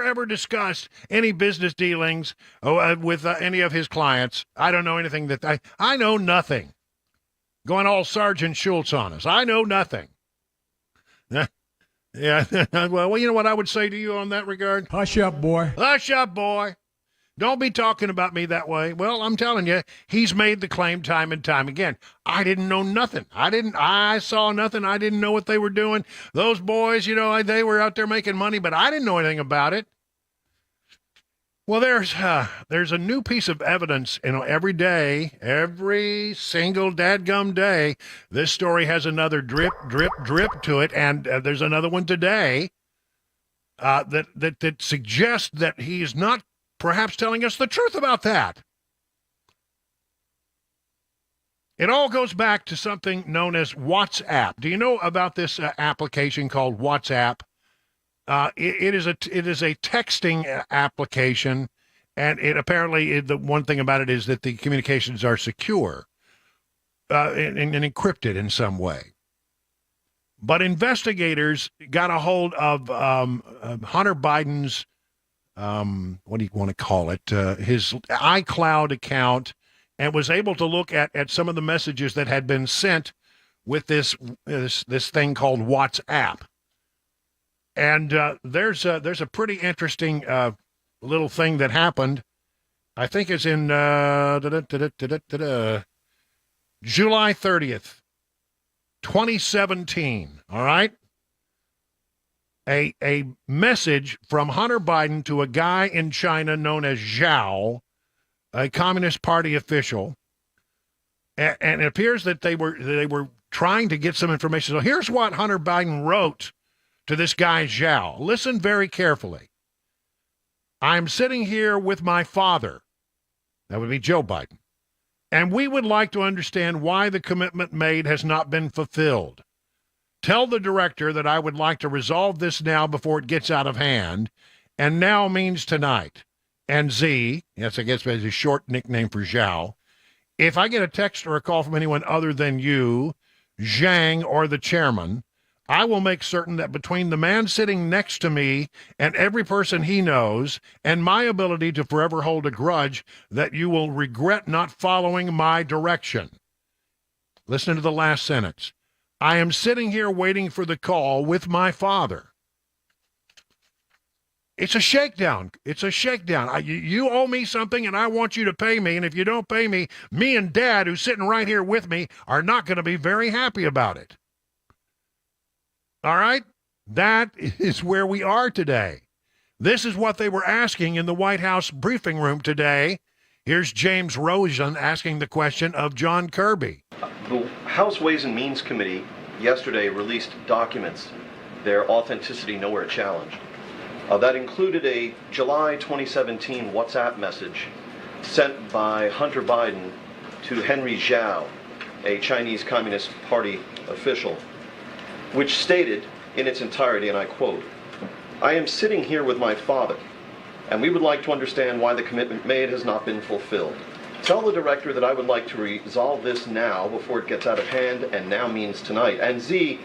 ever discussed any business dealings with any of his clients. I don't know anything that I know nothing. Going all Sergeant Schultz on us. I know nothing. Yeah, well, you know what I would say to you on that regard? Hush up, boy. Hush up, boy. Don't be talking about me that way. Well, I'm telling you, he's made the claim time and time again. I didn't know nothing. I saw nothing. I didn't know what they were doing. Those boys, they were out there making money, but I didn't know anything about it. Well, there's a new piece of evidence, every day, every single dadgum day, this story has another drip to it, and there's another one today that suggests that he is not perhaps telling us the truth about that. It all goes back to something known as WhatsApp. Do you know about this application called WhatsApp? It is a texting application, and the one thing about it is that the communications are secure and encrypted in some way. But investigators got a hold of Hunter Biden's what do you want to call it? His iCloud account, and was able to look at some of the messages that had been sent with this thing called WhatsApp. And there's a pretty interesting little thing that happened. I think it's in July 30th, 2017. All right. A message from Hunter Biden to a guy in China known as Zhao, a Communist Party official. And it appears that they were trying to get some information. So here's what Hunter Biden wrote to this guy, Zhao. Listen very carefully. I'm sitting here with my father. That would be Joe Biden. And we would like to understand why the commitment made has not been fulfilled. Tell the director that I would like to resolve this now before it gets out of hand. And now means tonight. And Z, yes, I guess it's a short nickname for Zhao. If I get a text or a call from anyone other than you, Zhang, or the chairman, I will make certain that between the man sitting next to me and every person he knows, and my ability to forever hold a grudge, that you will regret not following my direction. Listen to the last sentence. I am sitting here waiting for the call with my father. It's a shakedown. It's a shakedown. You owe me something, and I want you to pay me. And if you don't pay me, me and Dad, who's sitting right here with me, are not going to be very happy about it. All right? That is where we are today. This is what they were asking in the White House briefing room today. Here's James Rosen asking the question of John Kirby. The House Ways and Means Committee yesterday released documents, their authenticity nowhere challenged. That included a July 2017 WhatsApp message sent by Hunter Biden to Henry Zhao, a Chinese Communist Party official, which stated in its entirety, and I quote, I am sitting here with my father, and we would like to understand why the commitment made has not been fulfilled. Tell the director that I would like to resolve this now before it gets out of hand, and now means tonight. And Z,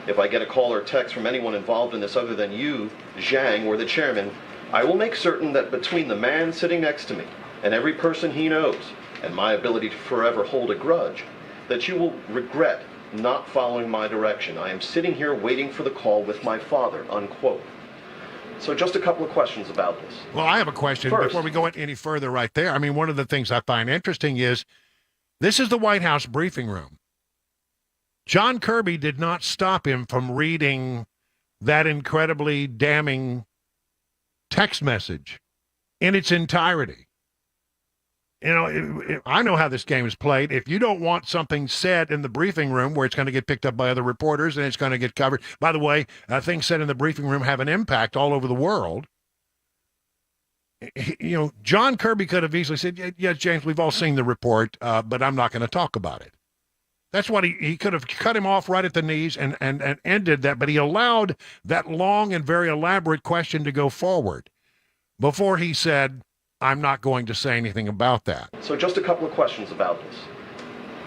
if I get a call or text from anyone involved in this other than you, Zhang, or the chairman, I will make certain that between the man sitting next to me and every person he knows, and my ability to forever hold a grudge, that you will regret not following my direction. I am sitting here waiting for the call with my father, unquote. So just a couple of questions about this. Well, I have a question before we go any further right there. I mean, one of the things I find interesting is this is the White House briefing room. John Kirby did not stop him from reading that incredibly damning text message in its entirety. You know, I know how this game is played. If you don't want something said in the briefing room where it's going to get picked up by other reporters and it's going to get covered. By the way, things said in the briefing room have an impact all over the world. John Kirby could have easily said, yeah, James, we've all seen the report, but I'm not going to talk about it. That's what he could have cut him off right at the knees and ended that, but he allowed that long and very elaborate question to go forward before he said, I'm not going to say anything about that. So just a couple of questions about this.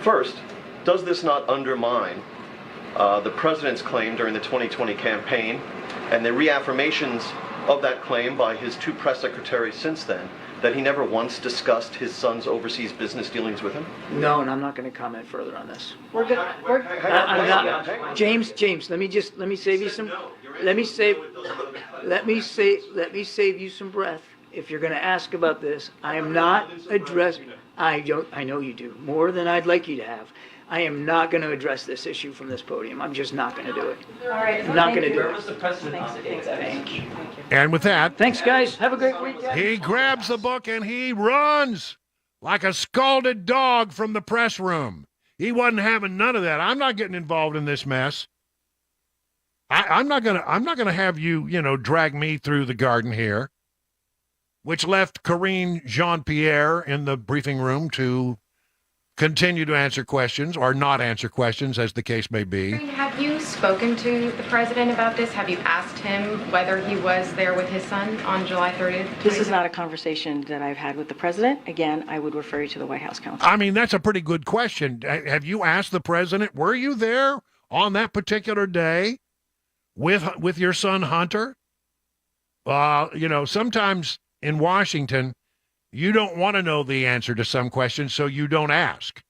First, does this not undermine the president's claim during the 2020 campaign and the reaffirmations of that claim by his two press secretaries since then, that he never once discussed his son's overseas business dealings with him? No, and I'm not going to comment further on this. We're good. I'm not. James, let me save you some. Let me save you some breath. If you're going to ask about this, I am not addressing. I know you do more than I'd like you to have. I am not going to address this issue from this podium. I'm just not going to do it. All right. I'm not going to do Where it. was the president? Thank you. And with that, thanks, guys. Have a great weekend. He grabs the book and he runs like a scalded dog from the press room. He wasn't having none of that. I'm not getting involved in this mess. I'm not gonna have you, drag me through the garden here. Which left Karine Jean-Pierre in the briefing room to continue to answer questions or not answer questions, as the case may be. Have you spoken to the president about this? Have you asked him whether he was there with his son on July 30th? This is not a conversation that I've had with the president. Again, I would refer you to the White House counsel. I mean, that's a pretty good question. Have you asked the president, were you there on that particular day with your son Hunter? Sometimes in Washington, you don't want to know the answer to some questions, so you don't ask.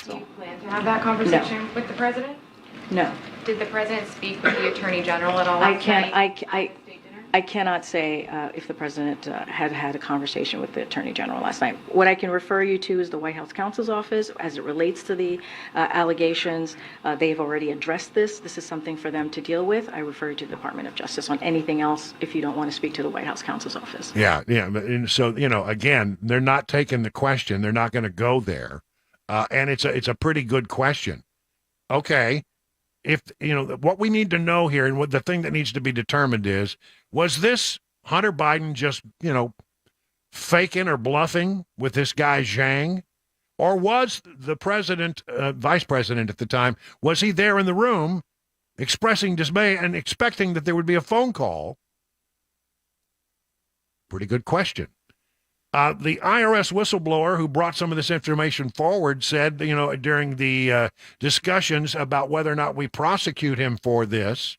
Do you plan to have that conversation with the president? No. Did the president speak with the attorney general at all? I cannot say if the president had a conversation with the attorney general last night. What I can refer you to is the White House counsel's office as it relates to the allegations. They've already addressed this. This is something for them to deal with. I refer you to the Department of Justice on anything else if you don't want to speak to the White House counsel's office. Yeah. And so, again, they're not taking the question. They're not going to go there. And it's a pretty good question. Okay. If, what we need to know here and what the thing that needs to be determined is, was this Hunter Biden just, faking or bluffing with this guy Zhang? Or was the president, vice president at the time, was he there in the room expressing dismay and expecting that there would be a phone call? Pretty good question. The IRS whistleblower who brought some of this information forward said, during the discussions about whether or not we prosecute him for this,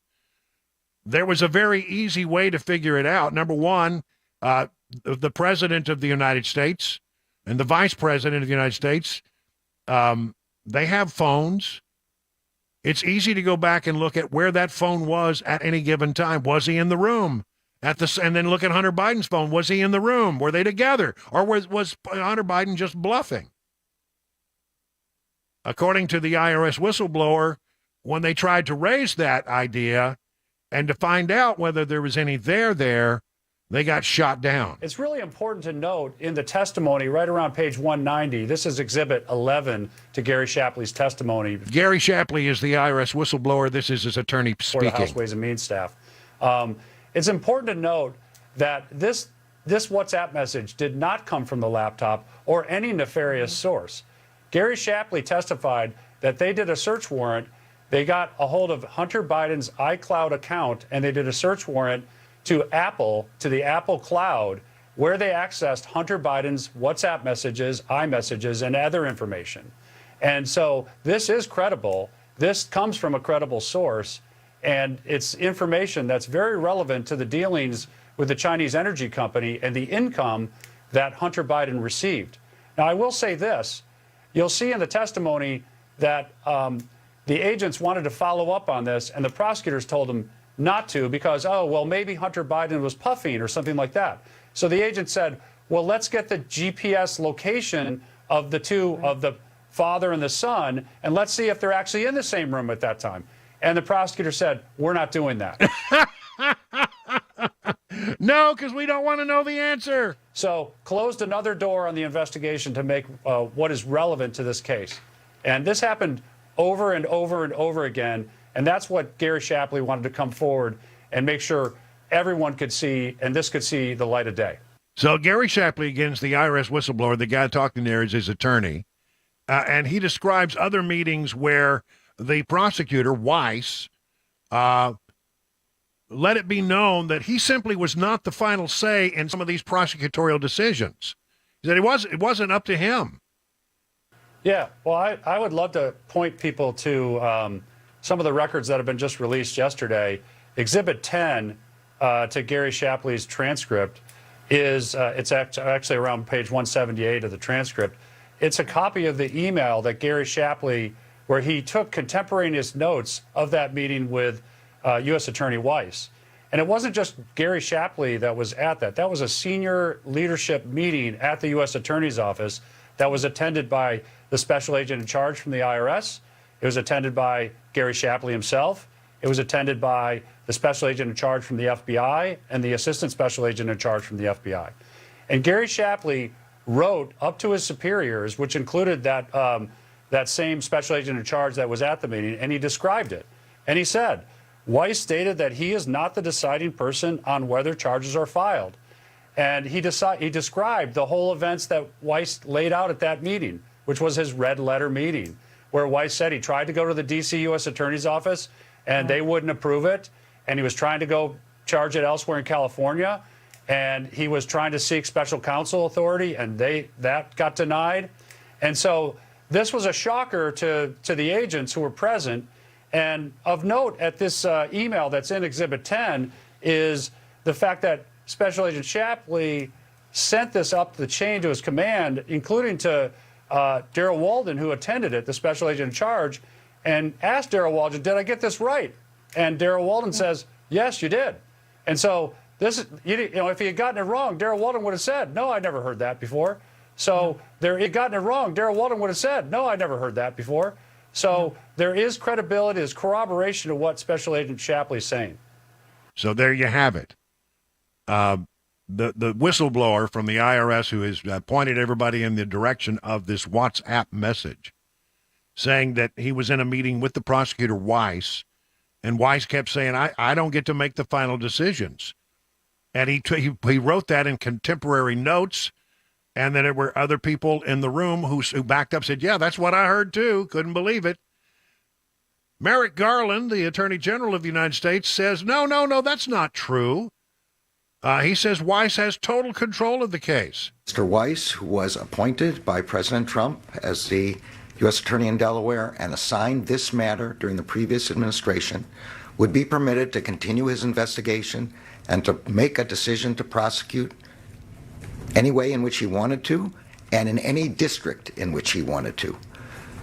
there was a very easy way to figure it out. Number one, the president of the United States and the vice president of the United States, they have phones. It's easy to go back and look at where that phone was at any given time. Was he in the room? And then look at Hunter Biden's phone. Was he in the room? Were they together? Or was Hunter Biden just bluffing? According to the IRS whistleblower, when they tried to raise that idea and to find out whether there was any there, they got shot down. It's really important to note in the testimony right around page 190, this is Exhibit 11 to Gary Shapley's testimony. Gary Shapley is the IRS whistleblower. This is his attorney speaking. For the House Ways and Means staff. It's important to note that this WhatsApp message did not come from the laptop or any nefarious source. Gary Shapley testified that they did a search warrant. They got a hold of Hunter Biden's iCloud account, and they did a search warrant to the Apple Cloud, where they accessed Hunter Biden's WhatsApp messages, iMessages, and other information. And so this is credible. This comes from a credible source. And it's information that's very relevant to the dealings with the Chinese energy company and the income that Hunter Biden received. Now, I will say this. You'll see in the testimony that the agents wanted to follow up on this, and the prosecutors told them not to because, maybe Hunter Biden was puffing or something like that. So the agent said, well, let's get the GPS location of the father and the son, and let's see if they're actually in the same room at that time. And the prosecutor said, we're not doing that. No, because we don't want to know the answer. So closed another door on the investigation to make what is relevant to this case. And this happened over and over and over again. And that's what Gary Shapley wanted to come forward and make sure everyone could see, and this could see the light of day. So Gary Shapley, again, is the IRS whistleblower. The guy talking there is his attorney. And he describes other meetings where the prosecutor, Weiss, let it be known that he simply was not the final say in some of these prosecutorial decisions. He said it wasn't up to him. Yeah, well, I would love to point people to some of the records that have been just released yesterday. Exhibit 10 to Gary Shapley's transcript is, it's actually around page 178 of the transcript. It's a copy of the email that Gary Shapley, where he took contemporaneous notes of that meeting with U.S. Attorney Weiss. And it wasn't just Gary Shapley that was at that. That was a senior leadership meeting at the U.S. Attorney's Office that was attended by the special agent in charge from the IRS. It was attended by Gary Shapley himself. It was attended by the special agent in charge from the FBI and the assistant special agent in charge from the FBI. And Gary Shapley wrote up to his superiors, which included that, that same special agent in charge that was at the meeting, and he described it. And he said, Weiss stated that he is not the deciding person on whether charges are filed. And he described the whole events that Weiss laid out at that meeting, which was his red letter meeting, where Weiss said he tried to go to the D.C. U.S. Attorney's Office, and they wouldn't approve it. And he was trying to go charge it elsewhere in California. And he was trying to seek special counsel authority, and that got denied. And so this was a shocker to the agents who were present. And of note at this email that's in Exhibit 10 is the fact that Special Agent Shapley sent this up the chain to his command, including to Darrell Walden, who attended it, the special agent in charge, and asked Darrell Walden, did I get this right? And Darrell Walden says, yes, you did. And so this, you know, if he had gotten it wrong, Darrell Walden would have said, no, I never heard that before. So there, he had gotten it wrong, Darrell Walden would have said, no, I never heard that before. So there is credibility, there's corroboration of what Special Agent Shapley is saying. So there you have it. The whistleblower from the IRS who has pointed everybody in the direction of this WhatsApp message, saying that he was in a meeting with the prosecutor Weiss, and Weiss kept saying, I don't get to make the final decisions. And he wrote that in contemporary notes, and then there were other people in the room who backed up, said, yeah, that's what I heard too. Couldn't believe it. Merrick Garland, the Attorney General of the United States, says, no, that's not true. He says Weiss has total control of the case. Mr. Weiss, who was appointed by President Trump as the U.S. Attorney in Delaware and assigned this matter during the previous administration, would be permitted to continue his investigation and to make a decision to prosecute any way in which he wanted to and in any district in which he wanted to.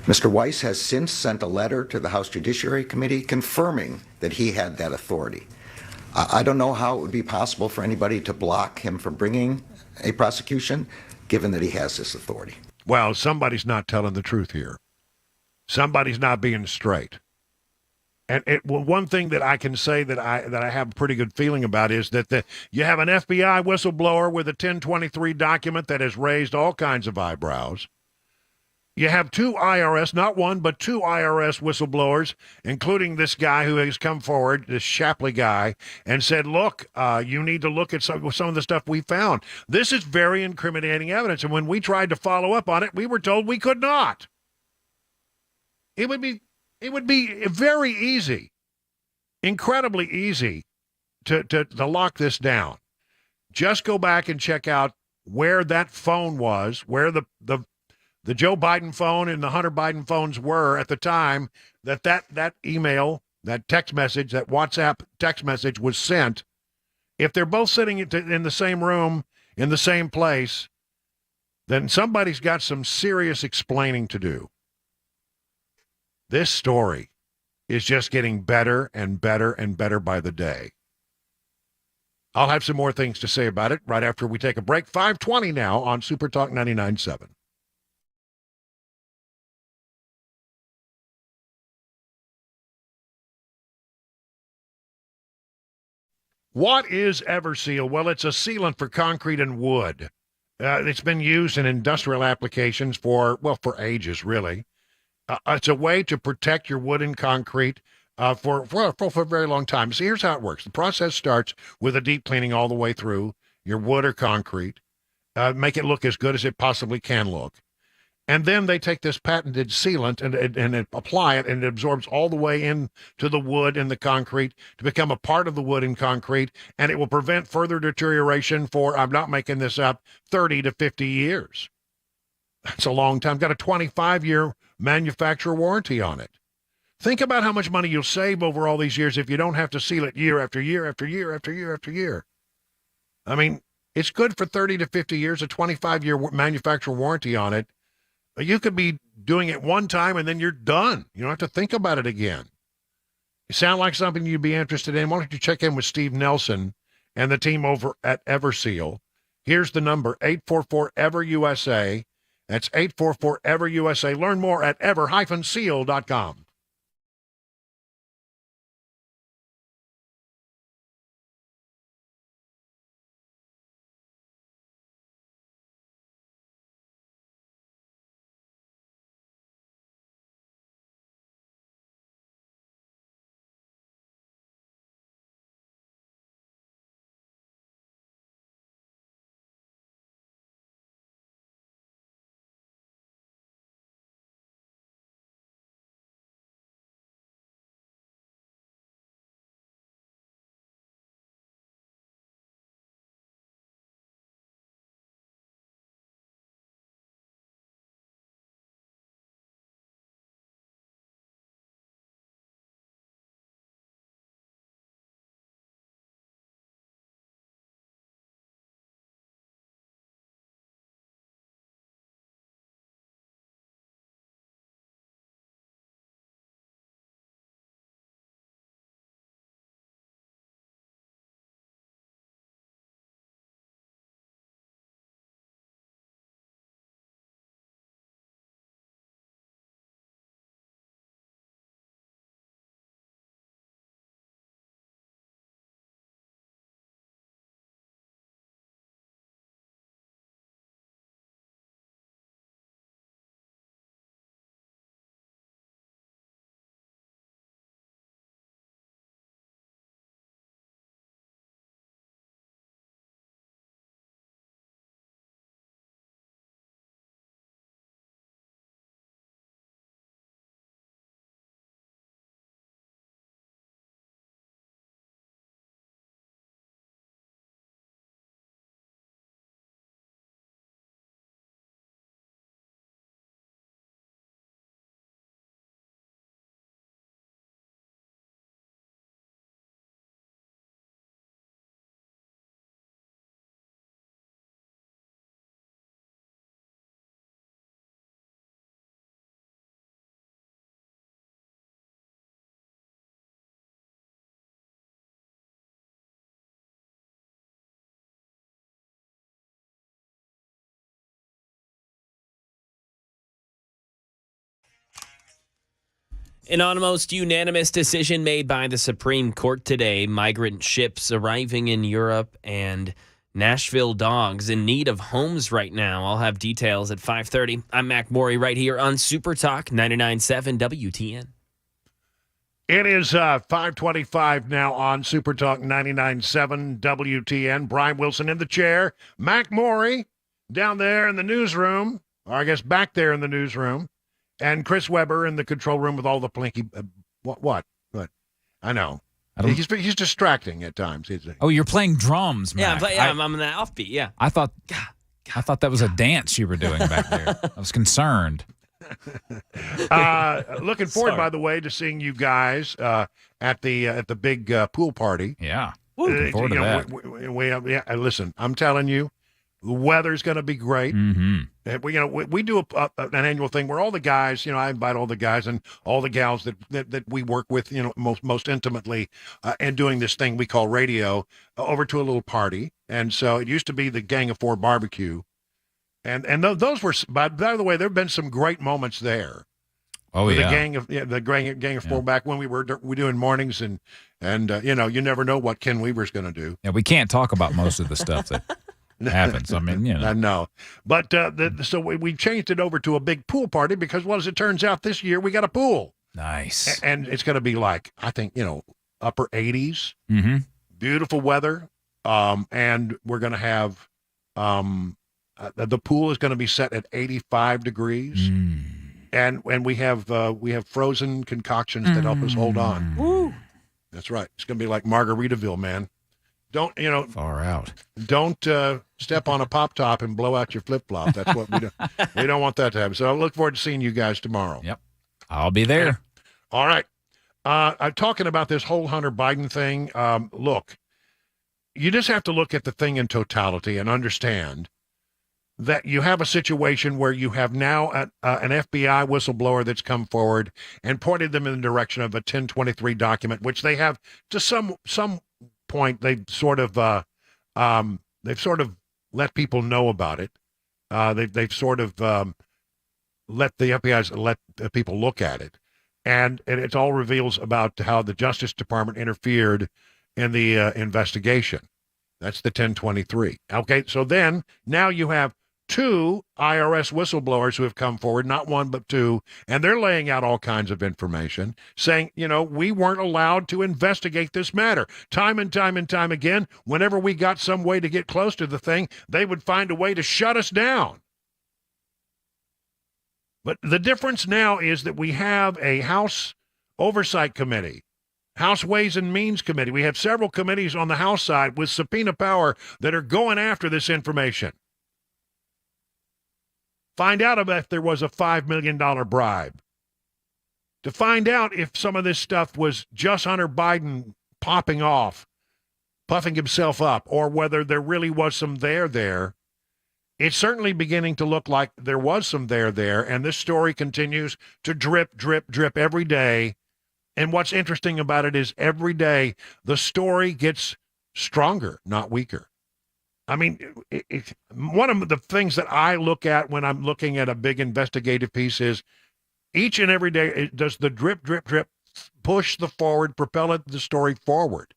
Mr. Weiss has since sent a letter to the House Judiciary Committee confirming that he had that authority. I don't know how it would be possible for anybody to block him from bringing a prosecution, given that he has this authority. Well, somebody's not telling the truth here. Somebody's not being straight. And one thing that I can say that I have a pretty good feeling about is that you have an FBI whistleblower with a 1023 document that has raised all kinds of eyebrows. You have two IRS, not one, but two IRS whistleblowers, including this guy who has come forward, this Shapley guy, and said, look, you need to look at some of the stuff we found. This is very incriminating evidence. And when we tried to follow up on it, we were told we could not. It would be very easy, incredibly easy to lock this down. Just go back and check out where that phone was, where the Joe Biden phone and the Hunter Biden phones were at the time that email, that text message, that WhatsApp text message was sent. If they're both sitting in the same room, in the same place, then somebody's got some serious explaining to do. This story is just getting better and better and better by the day. I'll have some more things to say about it right after we take a break. 5:20 now on Super Talk 99.7. What is Everseal? Well, it's a sealant for concrete and wood. It's been used in industrial applications for ages, really. It's a way to protect your wood and concrete for a very long time. So here's how it works. The process starts with a deep cleaning all the way through your wood or concrete, make it look as good as it possibly can look. And then they take this patented sealant and apply it, and it absorbs all the way into the wood and the concrete to become a part of the wood and concrete, and it will prevent further deterioration for, I'm not making this up, 30 to 50 years. That's a long time. Got a 25-year manufacturer warranty on it. Think about how much money you'll save over all these years if you don't have to seal it year after year after year after year after year. I mean, it's good for 30 to 50 years, a 25-year manufacturer warranty on it. You could be doing it one time and then you're done. You don't have to think about it again. You sound like something you'd be interested in. Why don't you check in with Steve Nelson and the team over at Everseal? Here's the number, 844-EVER-USA. That's 844-EVER-USA. Learn more at ever-seal.com. An almost unanimous decision made by the Supreme Court today. Migrant ships arriving in Europe and Nashville dogs in need of homes right now. I'll have details at 5:30. I'm Mac Morey right here on Super Talk 99.7 WTN. It is 5:25 now on Super Talk 99.7 WTN. Brian Wilson in the chair. Mac Morey down there in the newsroom, or I guess back there in the newsroom. And Chris Webber in the control room with all the plinky. What? I know. He's distracting at times. Oh, you're playing drums, man. I'm on that offbeat, yeah. I thought that was a dance you were doing back there. I was concerned. Looking forward, by the way, to seeing you guys at the big pool party. Yeah. Looking forward to that. Listen, I'm telling you, the weather's going to be great. Mm-hmm. We do an annual thing where all the guys, I invite all the guys and all the gals that we work with, most intimately, and doing this thing we call radio, over to a little party. And so it used to be the Gang of Four barbecue, and those were. By the way, there have been some great moments there. Oh yeah, the gang of four back when we were doing mornings and you never know what Ken Weaver's going to do. Yeah, we can't talk about most of the stuff that happens. I mean, I know, but so we changed it over to a big pool party because, well, as it turns out, this year we got a pool. Nice. And it's going to be like, I think, upper 80s. Mm-hmm. Beautiful weather. And we're going to have the pool is going to be set at 85 degrees. And we have frozen concoctions that help us hold on. Woo. That's right. It's going to be like Margaritaville, man. Don't, far out. Don't step on a pop top and blow out your flip flop. That's what we do. We don't want that to happen. So I look forward to seeing you guys tomorrow. Yep. I'll be there. All right. I'm talking about this whole Hunter Biden thing. Look, you just have to look at the thing in totality and understand that you have a situation where you have now an FBI whistleblower that's come forward and pointed them in the direction of a 1023 document, which they have to some point. They've sort of let people know about it. They've sort of let the FBI let people look at it, and it all reveals about how the Justice Department interfered in the investigation. That's the 1023. Okay, so then now you have 2 IRS whistleblowers who have come forward, not 1 but 2, and they're laying out all kinds of information, saying, we weren't allowed to investigate this matter. Time and time and time again, whenever we got some way to get close to the thing, they would find a way to shut us down. But the difference now is that we have a House Oversight Committee, House Ways and Means Committee. We have several committees on the House side with subpoena power that are going after this information. Find out about if there was a $5 million bribe. To find out if some of this stuff was just Hunter Biden popping off, puffing himself up, or whether there really was some there. It's certainly beginning to look like there was some there, and this story continues to drip, drip, drip every day. And what's interesting about it is every day the story gets stronger, not weaker. I mean, one of the things that I look at when I'm looking at a big investigative piece is each and every day, does the drip, drip, drip push the story forward?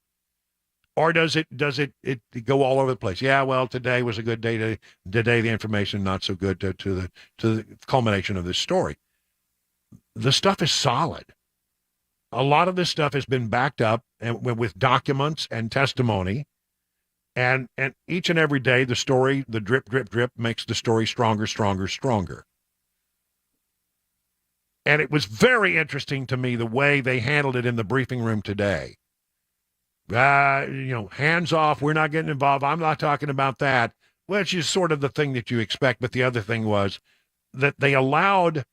Or does it go all over the place? Yeah, well, today was a good day. Today, the information not so good to the culmination of this story. The stuff is solid. A lot of this stuff has been backed up and with documents and testimony. And each and every day, the story, the drip, drip, drip, makes the story stronger, stronger, stronger. And it was very interesting to me the way they handled it in the briefing room today. Hands off, we're not getting involved. I'm not talking about that, which is sort of the thing that you expect. But the other thing was that they allowed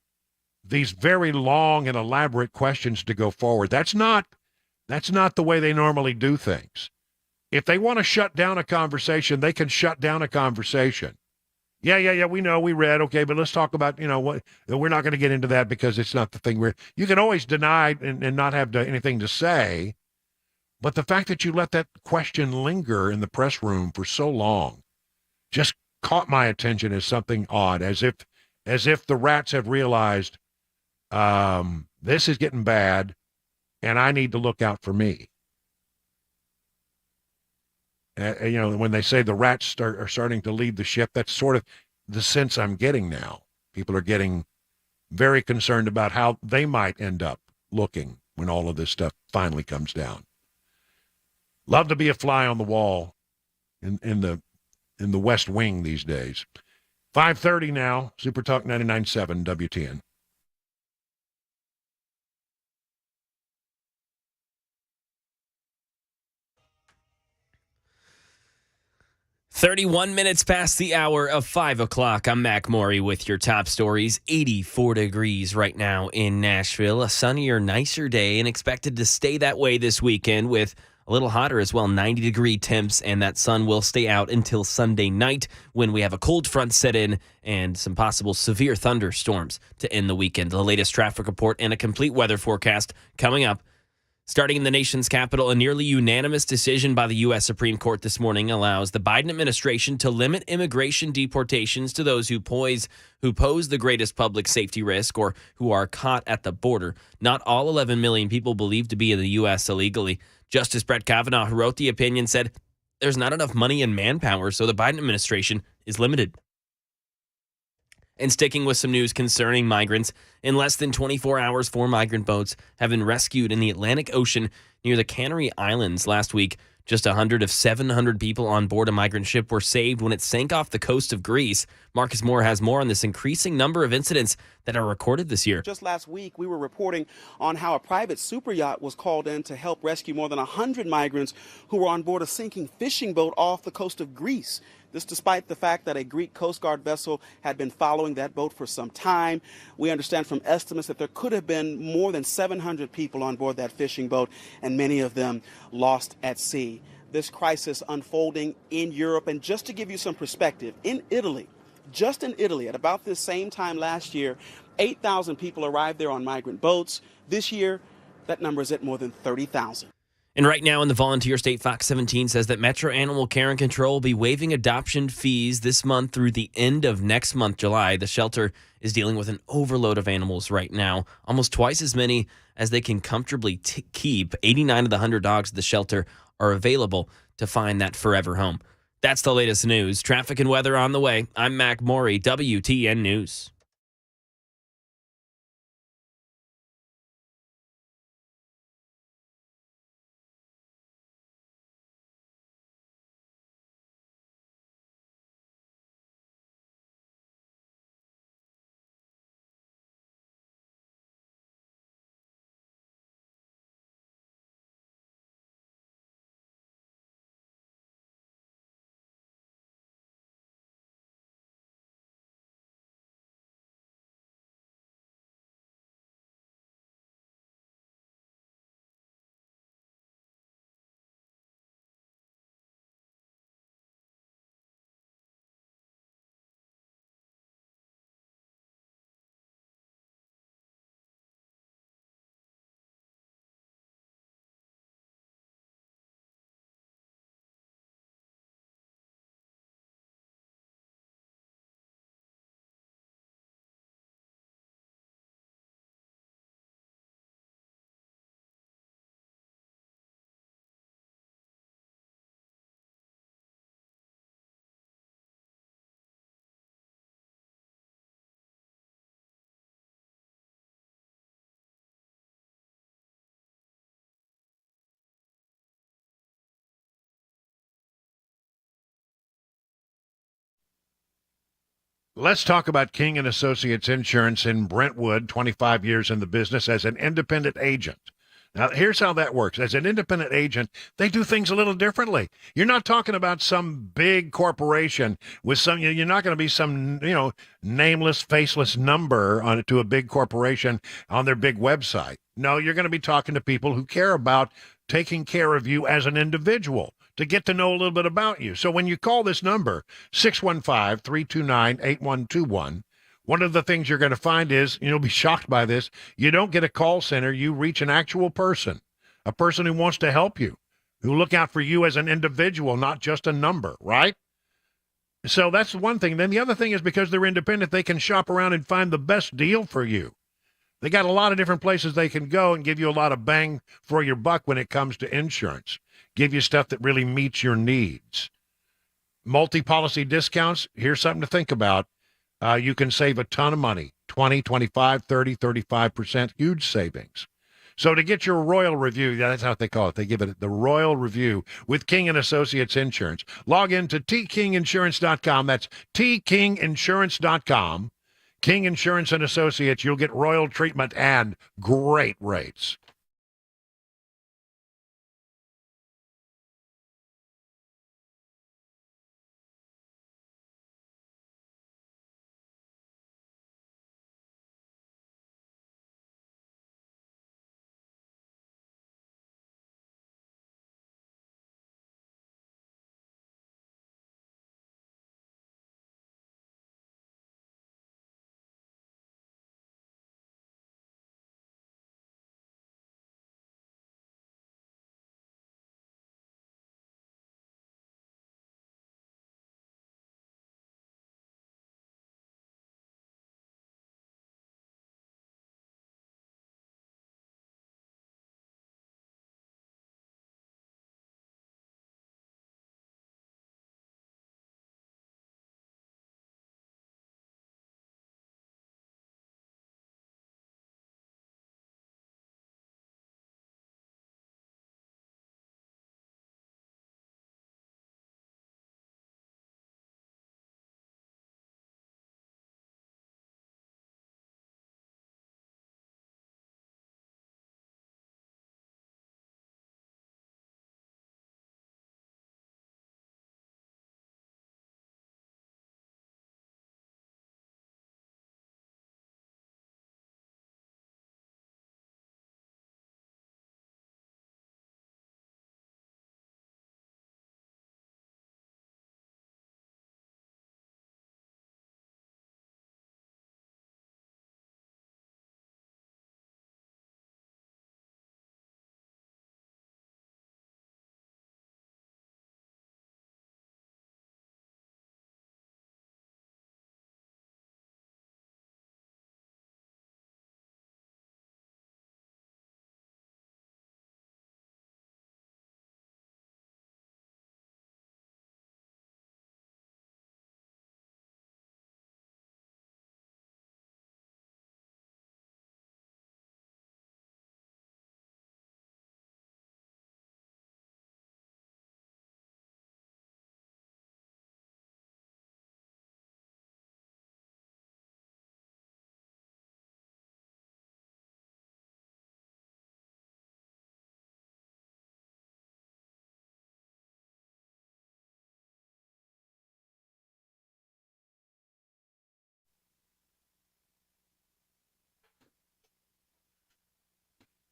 these very long and elaborate questions to go forward. That's not the way they normally do things. If they want to shut down a conversation, they can shut down a conversation. Yeah, we know, we read, okay, but let's talk about, what we're not going to get into that because it's not the thing you can always deny and not have anything to say. But the fact that you let that question linger in the press room for so long just caught my attention as something odd, as if the rats have realized this is getting bad and I need to look out for me. When they say the rats are starting to lead the ship, that's sort of the sense I'm getting now. People are getting very concerned about how they might end up looking when all of this stuff finally comes down. Love to be a fly on the wall in the West Wing these days. 5:30 now, Super Talk 99.7 WTN. "31 minutes past the hour of 5 o'clock. I'm Mac Maury with your top stories. 84 degrees right now in Nashville. A sunnier, nicer day and expected to stay that way this weekend with a little hotter as well, 90-degree temps, and that sun will stay out until Sunday night when we have a cold front set in and some possible severe thunderstorms to end the weekend. The latest traffic report and a complete weather forecast coming up. Starting in the nation's capital, a nearly unanimous decision by the U.S. Supreme Court this morning allows the Biden administration to limit immigration deportations to those who pose the greatest public safety risk or who are caught at the border. Not all 11 million people believed to be in the U.S. illegally. Justice Brett Kavanaugh, who wrote the opinion, said there's not enough money and manpower, so the Biden administration is limited. And sticking with some news concerning migrants, in less than 24 hours, 4 migrant boats have been rescued in the Atlantic Ocean near the Canary Islands last week. Just 100 of 700 people on board a migrant ship were saved when it sank off the coast of Greece. Marcus Moore has more on this increasing number of incidents that are recorded this year. Just last week, we were reporting on how a private super yacht was called in to help rescue more than 100 migrants who were on board a sinking fishing boat off the coast of Greece. This despite the fact that a Greek Coast Guard vessel had been following that boat for some time. We understand from estimates that there could have been more than 700 people on board that fishing boat, and many of them lost at sea. This crisis unfolding in Europe, and just to give you some perspective, in Italy, just in Italy, at about this same time last year, 8,000 people arrived there on migrant boats. This year, that number is at more than 30,000. And right now in the volunteer state, Fox 17 says that Metro Animal Care and Control will be waiving adoption fees this month through the end of next month, July. The shelter is dealing with an overload of animals right now, almost twice as many as they can comfortably keep. 89 of the 100 dogs at the shelter are available to find that forever home. That's the latest news. Traffic and weather on the way. I'm Mac Maury, WTN News. Let's talk about King and Associates Insurance in Brentwood, 25 years in the business as an independent agent. Now, here's how that works. As an independent agent, they do things a little differently. You're not talking about some big corporation with some, you're not going to be some, nameless, faceless number on to a big corporation on their big website. No, you're going to be talking to people who care about taking care of you as an individual, to get to know a little bit about you. So when you call this number, 615-329-8121, one of the things you're going to find is, you'll be shocked by this, you don't get a call center, you reach an actual person, a person who wants to help you, who look out for you as an individual, not just a number, right? So that's one thing. Then the other thing is, because they're independent, they can shop around and find the best deal for you. They got a lot of different places they can go and give you a lot of bang for your buck when it comes to insurance. Give you stuff that really meets your needs. Multi-policy discounts, here's something to think about. You can save a ton of money, 20, 25, 30, 35%, huge savings. So to get your royal review, that's how they call it. They give it the royal review with King and Associates Insurance. Log in to tkinginsurance.com. That's tkinginsurance.com. King Insurance and Associates, you'll get royal treatment and great rates.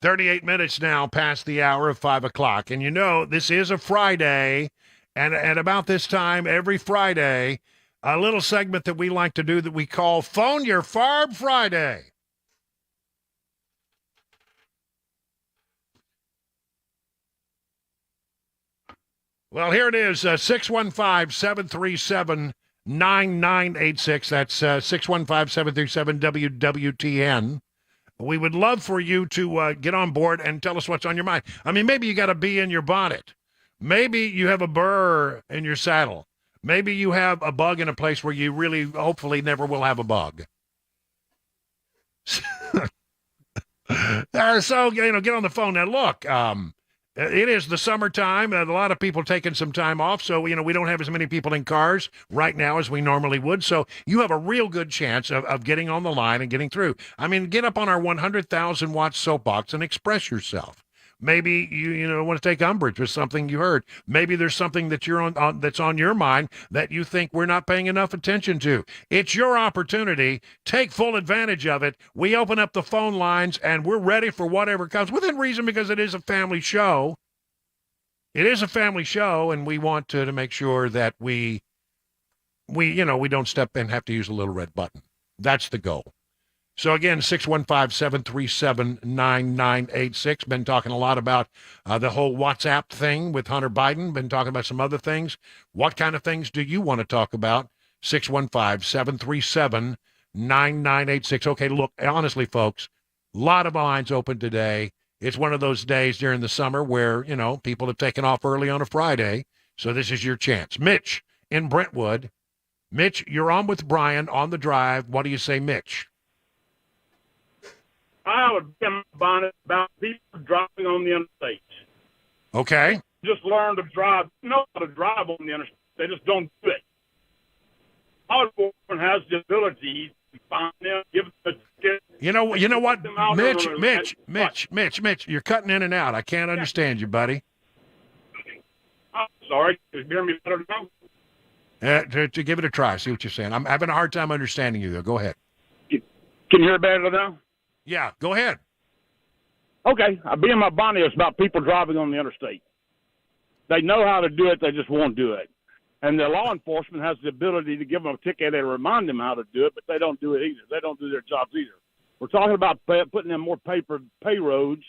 38 minutes now past the hour of 5 o'clock. And you know, this is a Friday. And at about this time, every Friday, a little segment that we like to do that we call Phone Your FARB Friday. Well, here it is, 615-737-9986. That's 615-737-WWTN. We would love for you to get on board and tell us what's on your mind. I mean, maybe you got a bee in your bonnet. Maybe you have a burr in your saddle. Maybe you have a bug in a place where you really, hopefully, never will have a bug. So, get on the phone. Now, look, it is the summertime. A lot of people taking some time off, so, we don't have as many people in cars right now as we normally would. So you have a real good chance of getting on the line and getting through. I mean, get up on our 100,000-watt soapbox and express yourself. Maybe you want to take umbrage with something you heard. Maybe there's something that you're on that's on your mind that you think we're not paying enough attention to. It's your opportunity. Take full advantage of it. We open up the phone lines, and we're ready for whatever comes within reason, because it is a family show. It is a family show, and we want to make sure that we don't step and have to use a little red button. That's the goal. So, again, 615-737-9986. Been talking a lot about the whole WhatsApp thing with Hunter Biden. Been talking about some other things. What kind of things do you want to talk about? 615-737-9986. Okay, look, honestly, folks, a lot of lines open today. It's one of those days during the summer where, people have taken off early on a Friday. So this is your chance. Mitch in Brentwood. Mitch, you're on with Brian on the drive. What do you say, Mitch? I would get my bonnet about people driving on the interstate. Okay. Just learn to drive. Know how to drive on the interstate. They just don't do it. Law enforcement has the ability to find them, give them a ticket. You know what, Mitch, you're cutting in and out. I can't understand you, buddy. I'm sorry. Can you hear me better now? To give it a try. See what you're saying. I'm having a hard time understanding you, though. Go ahead. Can you hear better now? Yeah, go ahead. Okay. Being my bonnet is about people driving on the interstate. They know how to do it. They just won't do it. And the law enforcement has the ability to give them a ticket and remind them how to do it, but they don't do it either. They don't do their jobs either. We're talking about putting in more pay roads,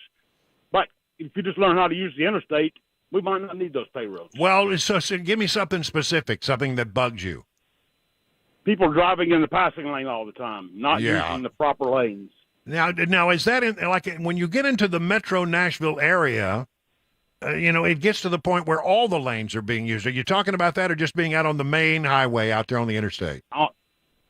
but if you just learn how to use the interstate, we might not need those pay roads. Well, so give me something specific, something that bugs you. People driving in the passing lane all the time, not using the proper lanes. Now is that like when you get into the Metro Nashville area? It gets to the point where all the lanes are being used. Are you talking about that, or just being out on the main highway out there on the interstate? On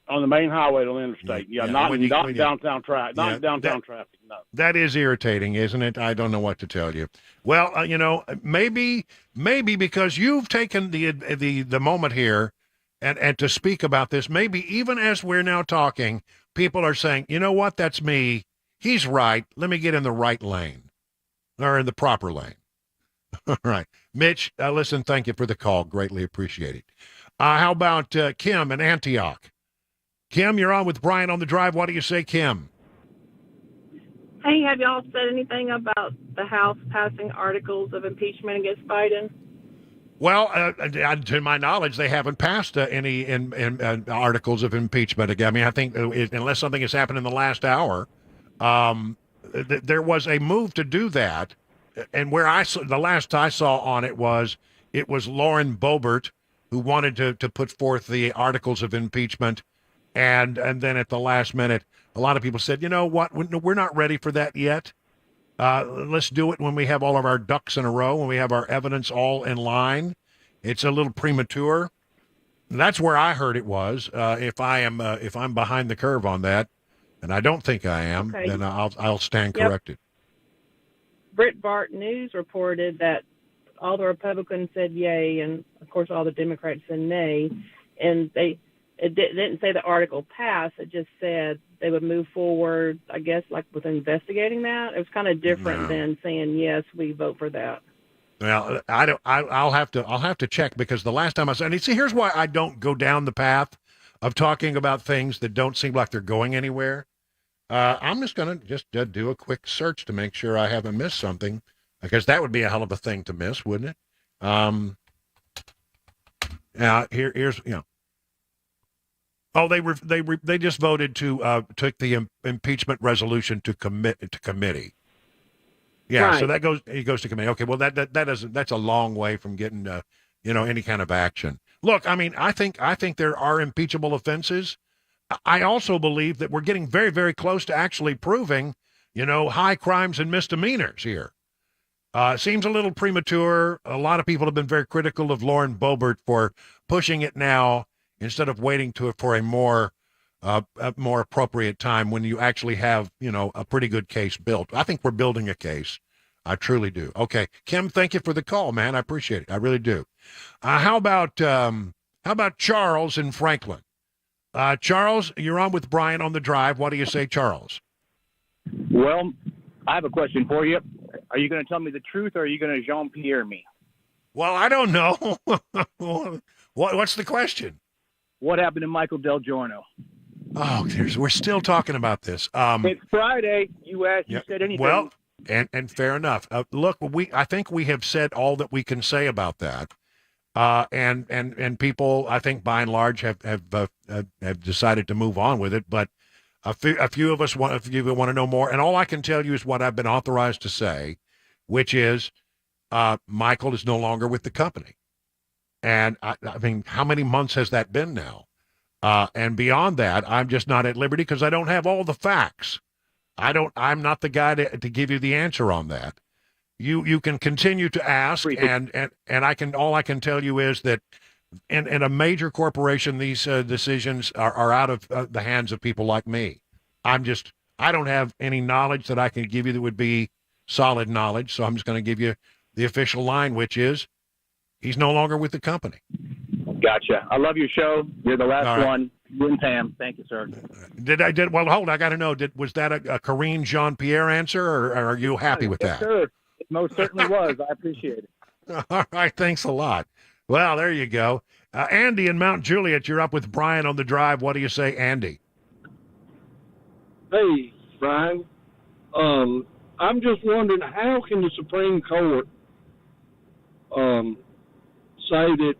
the main highway on the interstate, not downtown traffic. Not downtown traffic. No. That is irritating, isn't it? I don't know what to tell you. Well, maybe because you've taken the moment here, and to speak about this, maybe even as we're now talking, people are saying, you know what, that's me. He's right. Let me get in the right lane, or in the proper lane. All right. Mitch, listen, thank you for the call. Greatly appreciate it. How about Kim in Antioch? Kim, you're on with Brian on the drive. What do you say, Kim? Hey, have y'all said anything about the House passing articles of impeachment against Biden? Well, to my knowledge, they haven't passed any articles of impeachment. I mean, I think unless something has happened in the last hour, there was a move to do that. And the last I saw on it was Lauren Boebert who wanted to put forth the articles of impeachment, and then at the last minute, a lot of people said, you know what, we're not ready for that yet. Let's do it when we have all of our ducks in a row, when we have our evidence all in line. It's a little premature. That's where I heard it was. If I'm behind the curve on that, and I don't think I am, okay, then I'll stand corrected. Breitbart News reported that all the Republicans said yay, and of course all the Democrats said nay. And it didn't say the article passed. It just said they would move forward, I guess, like with investigating that. It was kind of different than saying yes, we vote for that. Well, I'll have to check, because the last time I saw, and see, here's why I don't go down the path of talking about things that don't seem like they're going anywhere. I'm just going to do a quick search to make sure I haven't missed something, because that would be a hell of a thing to miss, wouldn't it? Here's. Oh, they just voted to took the impeachment resolution to committee. Yeah, Right. so he goes to committee. Okay, well that's a long way from getting any kind of action. Look, I mean, I think there are impeachable offenses. I also believe that we're getting very, very close to actually proving, high crimes and misdemeanors here. Seems a little premature. A lot of people have been very critical of Lauren Boebert for pushing it now instead of waiting for a more appropriate time when you actually have, a pretty good case built. I think we're building a case. I truly do. Okay, Kim, thank you for the call, man. I appreciate it. I really do. How about Charles in Franklin? Charles, you're on with Brian on the drive. What do you say, Charles? Well, I have a question for you. Are you going to tell me the truth, or are you going to Jean-Pierre me? Well, I don't know. What's the question? What happened to Michael Del Giorno? Oh, we're still talking about this. It's Friday. You asked. You said anything. Well, and fair enough. Look, I think we have said all that we can say about that. And people, I think, by and large, have decided to move on with it. But a few of us want to know more. And all I can tell you is what I've been authorized to say, which is Michael is no longer with the company. And I mean, how many months has that been now? And beyond that, I'm just not at liberty because I don't have all the facts. I'm not the guy to give you the answer on that. You can continue to ask, and all I can tell you is that in a major corporation, these decisions are out of the hands of people like me. I don't have any knowledge that I can give you that would be solid knowledge, so I'm just going to give you the official line, which is he's no longer with the company. Gotcha. I love your show. You're the last one. You and Pam. Thank you, sir. Well, hold on. I got to know. Was that a Karine Jean-Pierre answer, or are you happy with that? Sure. It most certainly was. I appreciate it. All right. Thanks a lot. Well, there you go. Andy in Mount Juliet, you're up with Brian on the drive. What do you say, Andy? Hey, Brian. I'm just wondering, how can the Supreme Court say that